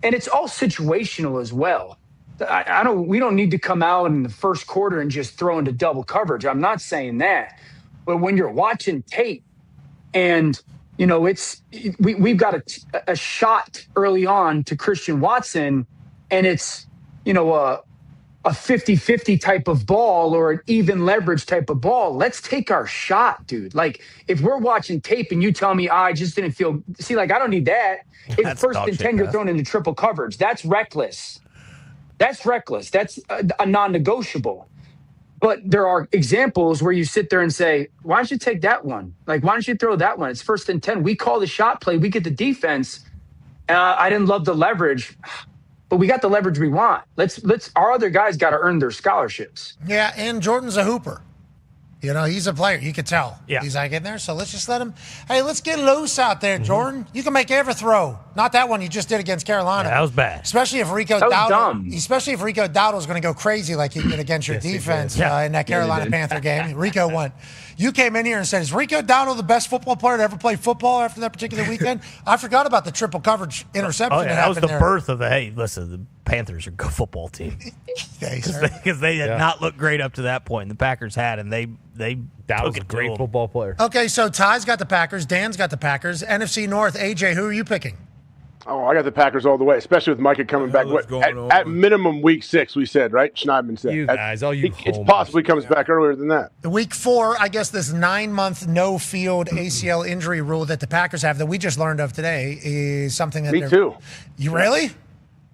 and it's all situational as well. We don't need to come out in the first quarter and just throw into double coverage. I'm not saying that. But when you're watching tape and, we've got a shot early on to Christian Watson, and it's, a 50-50 type of ball or an even leverage type of ball. Let's take our shot, dude. Like, if we're watching tape and you tell me, I just didn't feel, I don't need that. If first and 10, you're thrown into triple coverage. That's reckless. That's reckless. That's a non-negotiable. But there are examples where you sit there and say, why don't you take that one? Like, why don't you throw that one? It's first and 10. We call the shot play. We get the defense. I didn't love the leverage, but we got the leverage we want. Our other guys got to earn their scholarships. Yeah, and Jordan's a hooper. He's a player. You could tell. Yeah. He's like in there. So let's just let him. Hey, let's get loose out there, Jordan. You can make every throw. Not that one you just did against Carolina. Yeah, that was bad. Especially if Rico Dowdle's going to go crazy like he did against your defense in that Carolina Panther game. Rico won. You came in here and said, is Rico Dowdle the best football player to ever play football after that particular weekend? I forgot about the triple coverage interception. That was the birth of the Panthers are a good football team. Because they did not look great up to that point. The Packers had, and they was a great football player. Okay, so Ty's got the Packers. Dan's got the Packers. NFC North, AJ, who are you picking? Oh, I got the Packers all the way, especially with Micah coming back. At minimum, week 6, we said, right? Schneidman said. It possibly comes back earlier than that. Week 4, I guess this 9-month no-field ACL injury rule that the Packers have that we just learned of today is something that Me too. You really?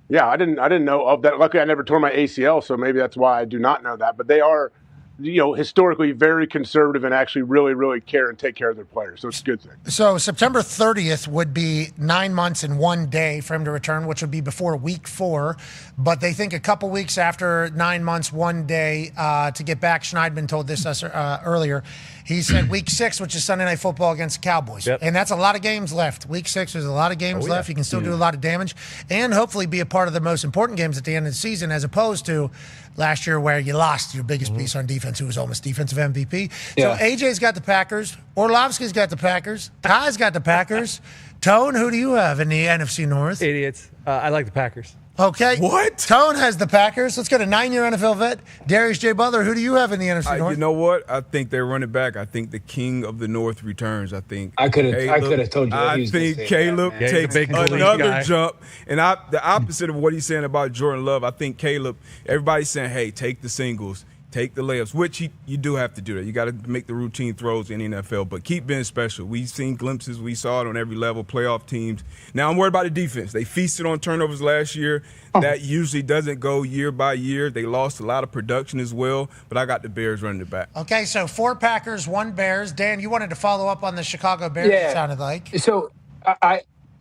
Yeah, I didn't know of that. Luckily, I never tore my ACL, so maybe that's why I do not know that. But they are, historically very conservative and actually really, really care and take care of their players. So it's a good thing. So September 30th would be 9 months and 1 day for him to return, which would be before week 4. But they think a couple weeks after 9 months, 1 day to get back. Schneidman told us earlier. He said week 6, which is Sunday Night Football against the Cowboys. Yep. And that's a lot of games left. Week 6, there's a lot of games left. You can still do a lot of damage and hopefully be a part of the most important games at the end of the season, as opposed to last year where you lost your biggest piece on defense. defense, who was almost defensive MVP. Yeah. So AJ's got the Packers. Orlovsky's got the Packers. Ty's got the Packers. Tone, who do you have in the NFC North? Idiots. I like the Packers. Okay. What? Tone has the Packers. Let's go to 9-year NFL vet, Darius J. Butler. Who do you have in the NFC North? You know what? I think they're running back. I think the king of the North returns. I think I could have told you. I think Caleb takes another jump. And the opposite of what he's saying about Jordan Love, I think Caleb, everybody's saying, hey, take the singles, take the layups, which you do have to do that. You got to make the routine throws in the NFL, but keep being special. We've seen glimpses. We saw it on every level, playoff teams. Now I'm worried about the defense. They feasted on turnovers last year. That usually doesn't go year by year. They lost a lot of production as well, but I got the Bears running it back. Okay, so 4 Packers, 1 Bears. Dan, you wanted to follow up on the Chicago Bears, it sounded like. So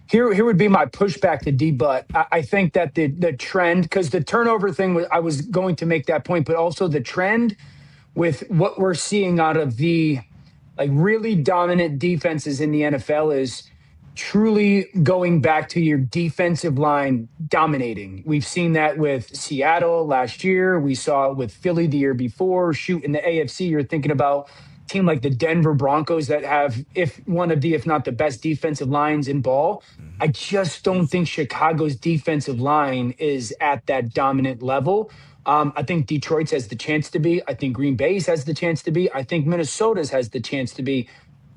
here would be my pushback to D-Butt. I think that the trend, because the turnover thing, I was going to make that point, but also the trend with what we're seeing out of the really dominant defenses in the NFL is truly going back to your defensive line dominating. We've seen that with Seattle last year. We saw it with Philly the year before. Shoot, in the AFC, you're thinking about a team like the Denver Broncos that have if not the best defensive lines in ball. I just don't think Chicago's defensive line is at that dominant level. I think Detroit's has the chance to be. I think Green Bay's has the chance to be. I think Minnesota's has the chance to be.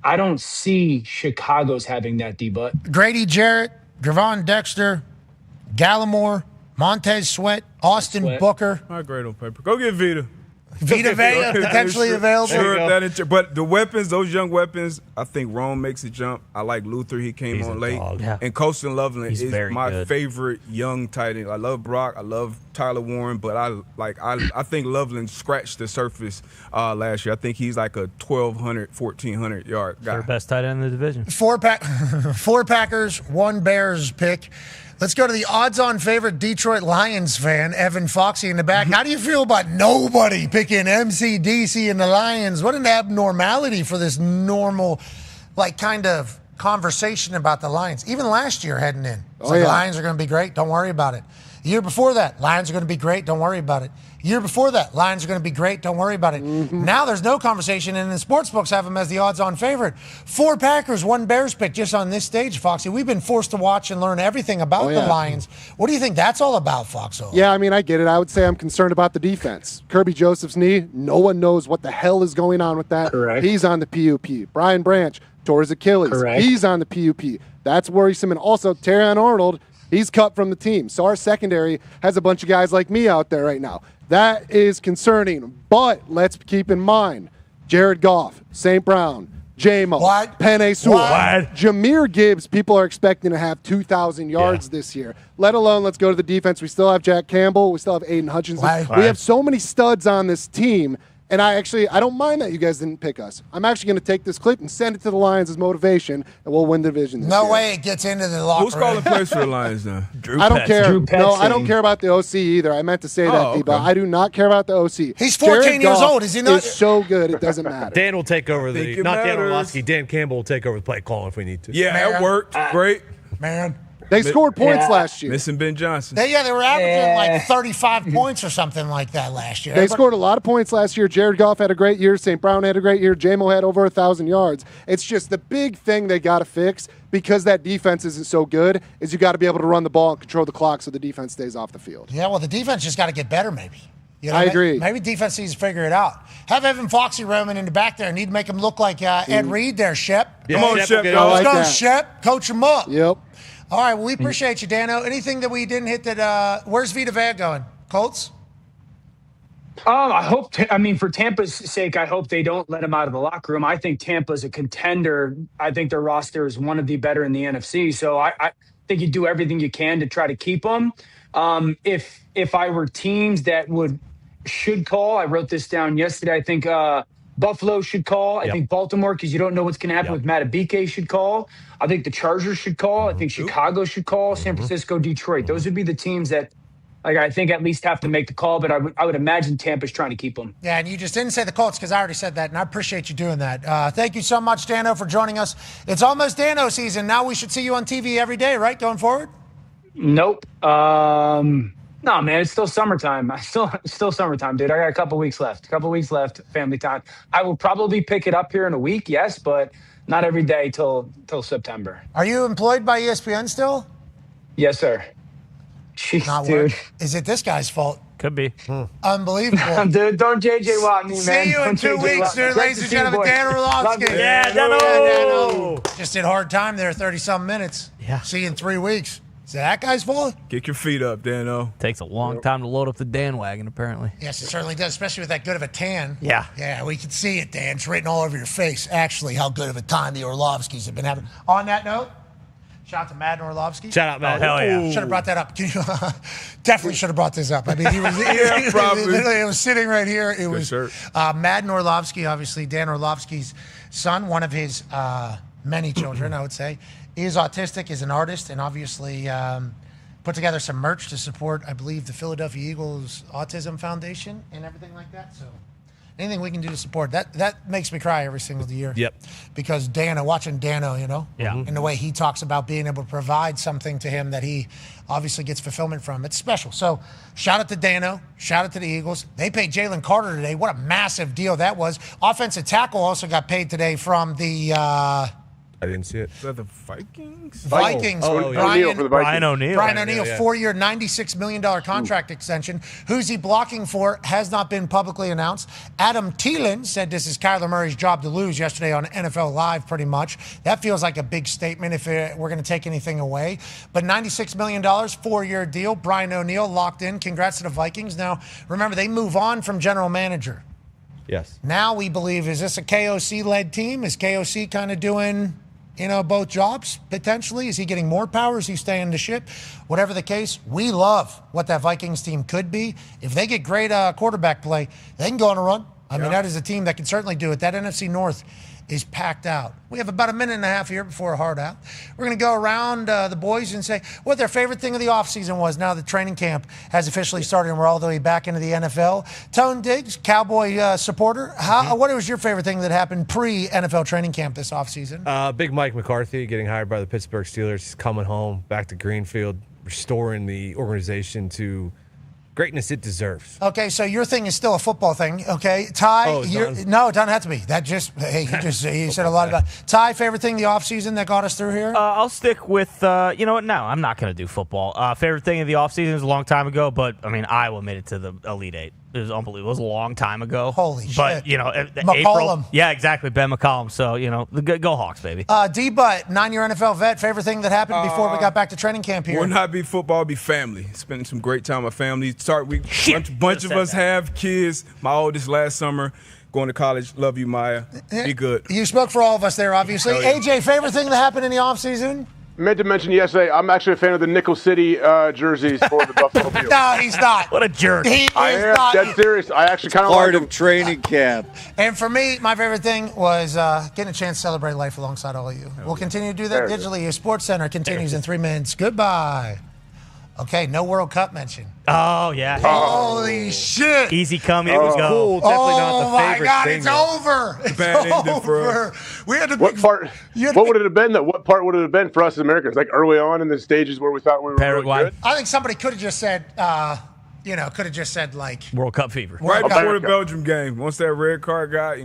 I don't see Chicago's having that D-Butt. Grady Jarrett, Gervon Dexter, Gallimore, Montez Sweat, Austin Booker. Not great on paper. Go get Vita. Vita Vea potentially available. Sure, but the weapons, those young weapons, I think Rome makes a jump. I like Luther. He came on late. Yeah. And Colston Loveland is my good. favorite young tight end. I love Brock. I love Tyler Warren, but I think Loveland scratched the surface last year. I think he's like a 1,200, 1,400 yard guy. Their best tight end in the division. 4 Packers, 1 Bears pick. Let's go to the odds-on favorite Detroit Lions fan, Evan Foxy in the back. How do you feel about nobody picking MC/DC and the Lions? What an abnormality for this normal, kind of conversation about the Lions. Even last year heading in. It's the Lions are going to be great. Don't worry about it. The year before that, Lions are going to be great. Don't worry about it. Year before that, Lions are going to be great. Don't worry about it. Now there's no conversation, and the sports books have them as the odds-on favorite. 4 Packers, 1 Bears pick just on this stage, Foxy. We've been forced to watch and learn everything about the Lions. What do you think that's all about, Foxo? Yeah, I mean, I get it. I would say I'm concerned about the defense. Kirby Joseph's knee, no one knows what the hell is going on with that. Correct. He's on the PUP. Brian Branch tore his Achilles. Correct. He's on the PUP. That's worrisome. And also, Terrion Arnold, he's cut from the team. So our secondary has a bunch of guys like me out there right now. That is concerning. But let's keep in mind, Jared Goff, St. Brown, J-Mo, Penei Sewell, Jahmyr Gibbs, people are expecting to have 2,000 yards this year. Let alone, let's go to the defense. We still have Jack Campbell. We still have Aiden Hutchinson. We have so many studs on this team. And I don't mind that you guys didn't pick us. I'm actually going to take this clip and send it to the Lions as motivation, and we'll win the division this year. way it gets into the locker room. Who's calling plays for the Lions now? I don't care. No, I don't care about the OC either. I meant to say that, but I do not care about the OC. He's 14 years old. Is he not? He's so good, it doesn't matter. Dan will take over Dan Orlovsky. Dan Campbell will take over the play calling if we need to. Yeah, that worked. Great. Man. They scored points last year. Missing Ben Johnson. They were averaging 35 points or something like that last year. They scored a lot of points last year. Jared Goff had a great year. St. Brown had a great year. J-Mo had over 1,000 yards. It's just the big thing they got to fix, because that defense isn't so good, is you got to be able to run the ball and control the clock so the defense stays off the field. Yeah, well, the defense just got to get better maybe. I agree. Maybe defense needs to figure it out. Have Evan Foxy roaming in the back there. Need to make him look like Ed Reed there, Shep. Come on, Shep. Let's go, Shep. Coach him up. Yep. All right, well, we appreciate you, Dano. Anything that we didn't hit that, where's Vita Vea going? Colts? I hope, for Tampa's sake, I hope they don't let him out of the locker room. I think Tampa's a contender. I think their roster is one of the better in the NFC. So I think you do everything you can to try to keep him. If I were teams that should call, I wrote this down yesterday. I think Buffalo should call. I think Baltimore, because you don't know what's going to happen with Matabike, should call. I think the Chargers should call. I think Chicago should call. San Francisco, Detroit. Those would be the teams that, I think at least have to make the call. But I would imagine Tampa's trying to keep them. Yeah, and you just didn't say the Colts because I already said that, and I appreciate you doing that. Thank you so much, Dano, for joining us. It's almost Dano season. Now we should see you on TV every day, right, going forward? Nope. No, man, it's still summertime. Still summertime, dude. I got a couple weeks left. Family time. I will probably pick it up here in a week, yes, but not every day till September. Are you employed by ESPN still? Yes, sir. Jeez, dude. Is it this guy's fault? Could be. Unbelievable. Dude, don't JJ Watt me, man. See you in 2 weeks, dude. Ladies and gentlemen, Dan Orlovsky. Yeah, Dano. Just did hard time there, 30-some minutes. Yeah. See you in 3 weeks. Is it that guy's fault? Kick your feet up, Dano. Takes a long time to load up the Dan wagon, apparently. Yes, it certainly does, especially with that good of a tan. Yeah. Yeah, we can see it, Dan. It's written all over your face, actually, how good of a time the Orlovskis have been having. On that note, shout out to Madden Orlovsky. Shout out, Matt. Oh, hell yeah. Should have brought that up. Definitely should have brought this up. I mean, he was, probably. literally, it was sitting right here. It was shirt. Madden Orlovsky, obviously, Dan Orlovsky's son, one of his many children, I would say, is autistic, is an artist, and obviously put together some merch to support, I believe, the Philadelphia Eagles Autism Foundation and everything like that. So anything we can do to support that makes me cry every single year. Yep. Because watching Dano, Yeah. and the way he talks about being able to provide something to him that he obviously gets fulfillment from, it's special. So shout out to Dano, shout out to the Eagles. They paid Jalen Carter today. What a massive deal that was. Offensive tackle also got paid today from the I didn't see it. Is that the Vikings? Vikings. Oh, yeah. O'Neal for the Vikings. Brian O'Neal. Brian O'Neal, yeah. 4-year, $96 million contract extension. Who's he blocking for has not been publicly announced. Adam Thielen said this is Kyler Murray's job to lose yesterday on NFL Live, pretty much. That feels like a big statement if we're going to take anything away. But $96 million, 4-year deal. Brian O'Neal locked in. Congrats to the Vikings. Now, remember, they move on from general manager. Yes. Now we believe, is this a KOC-led team? Is KOC kind of doing both jobs, potentially? Is he getting more power? Is he staying the ship? Whatever the case, we love what that Vikings team could be. If they get great quarterback play, they can go on a run. I mean, that is a team that can certainly do it. That NFC North is packed out. We have about a minute and a half here before a hard out. We're going to go around the boys and say what their favorite thing of the offseason was now that training camp has officially started and we're all the way back into the NFL. Tone Diggs, Cowboy supporter, what was your favorite thing that happened pre-NFL training camp this offseason? Big Mike McCarthy getting hired by the Pittsburgh Steelers. He's coming home back to Greenfield, restoring the organization to greatness it deserves. Okay, so your thing is still a football thing, okay? Ty, no, it doesn't have to be. You said a lot about it. Ty, favorite thing the offseason that got us through here? I'll stick with, you know what? No, I'm not going to do football. Favorite thing of the offseason was a long time ago, but, I mean, Iowa made it to the Elite Eight. It was unbelievable. It was a long time ago. Holy shit. But, McCollum. April. Yeah, exactly. Ben McCollum. So, go Hawks, baby. D-Butt, 9-year NFL vet, favorite thing that happened before we got back to training camp here? Would not be football, be family. Spending some great time with family. Bunch of us have kids. My oldest last summer, going to college. Love you, Maya. Be good. You spoke for all of us there, obviously. Oh, yeah. AJ, favorite thing that happened in the offseason? Meant to mention yesterday, I'm actually a fan of the Nickel City jerseys for the Buffalo Bills. No, he's not. What a jerk. I am dead serious. I actually kind of like Part of training camp. And for me, my favorite thing was getting a chance to celebrate life alongside all of you. We'll continue to do that digitally. Your Sports Center continues in 3 minutes. Goodbye. Okay, no World Cup mention. Oh, yeah. Holy shit. Easy come, here we go. Cool. Definitely not the favorite God, thing. it's over. It's bad ending for over. We had to What part? What would it have been? What part would it have been for us as Americans? Like early on in the stages where we thought we were Paraguay. really good. I think somebody could have just said, like World Cup fever. Right World Cup. before the Belgium game, once that red card got,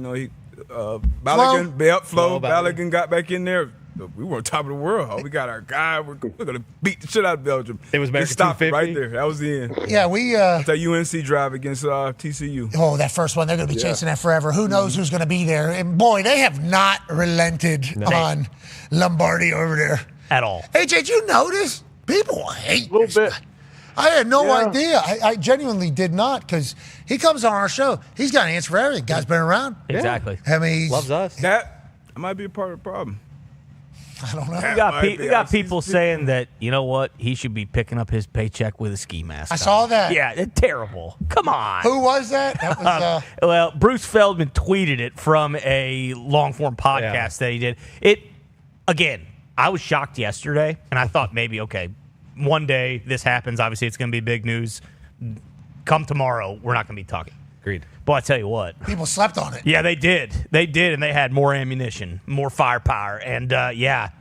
Balogun got back in there. We were on top of the world. We got our guy. We're going to beat the shit out of Belgium. It was America stopped it 250. right there. That was the end. Yeah, we. That UNC drive against TCU. Oh, that first one, they're going to be chasing that forever. Who knows who's going to be there? And boy, they have not relented on Lombardi over there. At all. Hey, did you notice? People hate A little bit. I had no idea. I genuinely did not, because he comes on our show. He's got an answer for everything. Guy's been around. Exactly. I mean, Loves us. That might be a part of the problem. I don't know. We got people saying that, you know what, he should be picking up his paycheck with a ski mask. I saw that. Yeah, it's terrible. Come on. Who was that? That was well, Bruce Feldman tweeted it from a long-form podcast that he did. Again, I was shocked yesterday, and I thought maybe, okay, one day this happens. Obviously, it's going to be big news. Come tomorrow, we're not going to be talking. Agreed. But I tell you what. People slept on it. Yeah, they did. They did, and they had more ammunition, more firepower. And,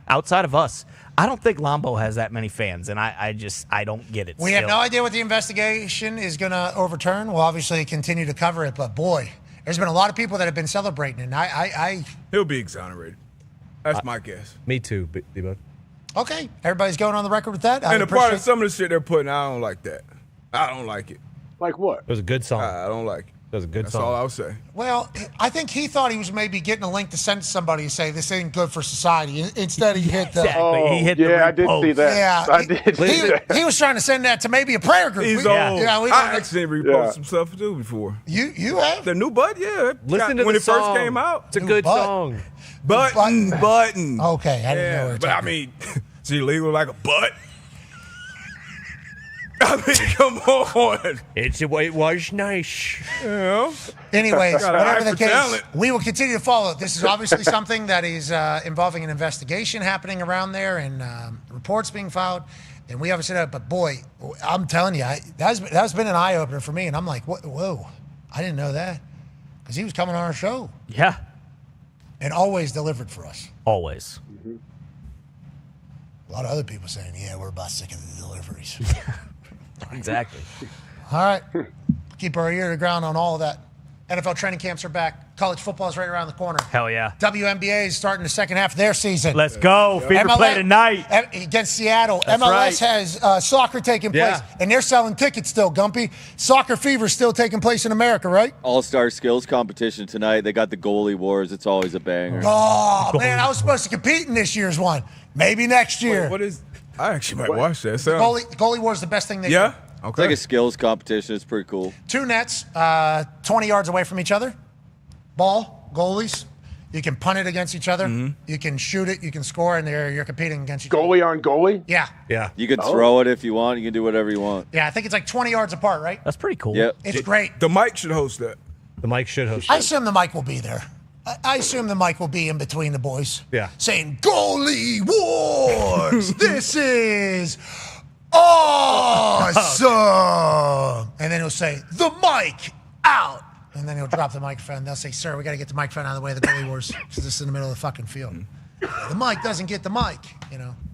outside of us, I don't think Lambeau has that many fans, and I don't get it. We have no idea what the investigation is going to overturn. We'll obviously continue to cover it, but boy, there's been a lot of people that have been celebrating, and He'll be exonerated. That's my guess. Me too, D-Bud. Okay, everybody's going on the record with that. And a part of some of the shit they're putting, I don't like that. I don't like it. Like what? It was a good song. I don't like it. It was a good That's song. all I'll say. Well, I think he thought he was maybe getting a link to send to somebody and say this ain't good for society. Instead, he hit the. Exactly. He hit the I did see that. Yeah, I did see that. he was trying to send that to maybe a prayer group. He's We- old. yeah, we- I actually reposted some stuff too before. You have? The new Bud, yeah. Listen to when the it first song. came out. It's a good Bud. song. Button. Okay, I didn't know. We were But I talking. mean, is it illegal like a butt? I mean, come on. It was nice. Yeah. Anyways, Got an eye whatever the for case, talent. we will continue to follow it. This is obviously something that is involving an investigation happening around there and reports being filed. And we obviously know, but boy, I'm telling you, that's been an eye opener for me. And I'm like, whoa, I didn't know that. Because he was coming on our show Yeah, and always delivered for us. always. A lot of other people saying, yeah, we're about sick of the deliveries. Exactly. All right. Keep our ear to the ground on all of that. NFL training camps are back. College football is right around the corner. Hell yeah. WNBA is starting the second half of their season. Let's go. Fever play tonight. Against Seattle. That's MLS right. has soccer taking place, Yeah. and they're selling tickets still, Gumpy. Soccer fever is still taking place in America, right? All-Star skills competition tonight. They got the goalie wars. It's always a banger. Oh, man, I was supposed to compete in this year's one. Maybe next year. What is? I actually might watch that. Goalie war is the best thing they Yeah. do. It's Okay. like a skills competition. It's pretty cool. Two nets, 20 yards away from each other. Ball, goalies. You can punt it against each other. Mm-hmm. You can shoot it. You can score, and you're competing against each other. Goalie on goalie? Yeah. Yeah. You can throw it if you want. You can do whatever you want. Yeah, I think it's like 20 yards apart, right? That's pretty cool. Yep. It's great. The mic should host that. The mic should host I it. assume the mic will be there. I assume the mic will be in between the boys. Yeah. Saying, goalie wars. This is awesome. And then he'll say, the mic out. And then he'll drop the microphone. They'll say, sir, we got to get the microphone out of the way of the goalie wars because this is in the middle of the fucking field. The mic doesn't get the mic.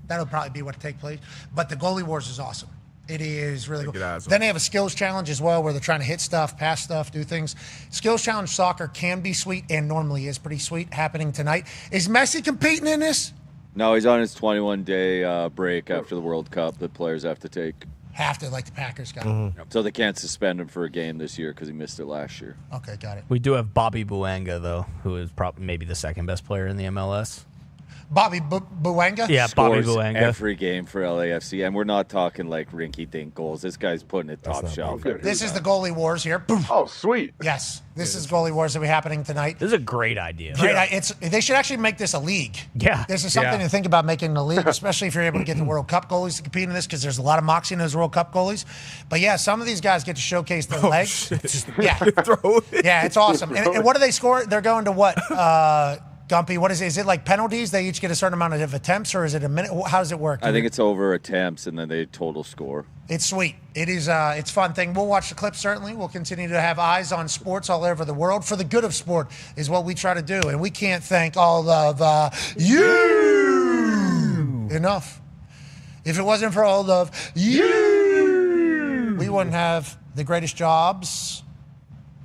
That'll probably be what take place. But the goalie wars is awesome. It is really cool. Then they have a skills challenge as well where they're trying to hit stuff, pass stuff, do things. Skills challenge soccer can be sweet and normally is pretty sweet, happening tonight. Is Messi competing in this? No, he's on his 21-day break after the World Cup that players have to take. Have to, like the Packers got. So they can't suspend him for a game this year because he missed it last year. Okay, got it. We do have Bobby Buanga, though, who is probably maybe the second best player in the MLS. Bobby Buanga? Yeah, Bobby Scores Buanga. every game for LAFC, and we're not talking like rinky-dink goals. This guy's putting it top shelf. This is the goalie wars here. Boom. Oh, sweet. Yes, this is goalie wars that will be happening tonight. This is a great idea. They should actually make this a league. Yeah. This is something to think about making a league, especially if you're able to get the World Cup goalies to compete in this because there's a lot of moxie in those World Cup goalies. But yeah, some of these guys get to showcase their legs. Yeah. Yeah, it's awesome. And what do they score? They're going to what? Gumpy, what is it? Is it like penalties? They each get a certain amount of attempts, or is it a minute? How does it work? I think it's over attempts, and then they total score. It's sweet. It is. It's a fun thing. We'll watch the clips, certainly. We'll continue to have eyes on sports all over the world. For the good of sport is what we try to do. And we can't thank all of you enough. If it wasn't for all of you, we wouldn't have the greatest jobs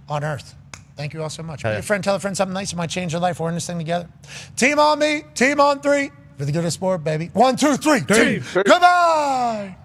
on earth. Thank you all so much. Be a friend, tell a friend something nice that might change your life. We're in this thing together. Team on me, team on three. For the good of sport, baby. 1, 2, 3. Team. Goodbye.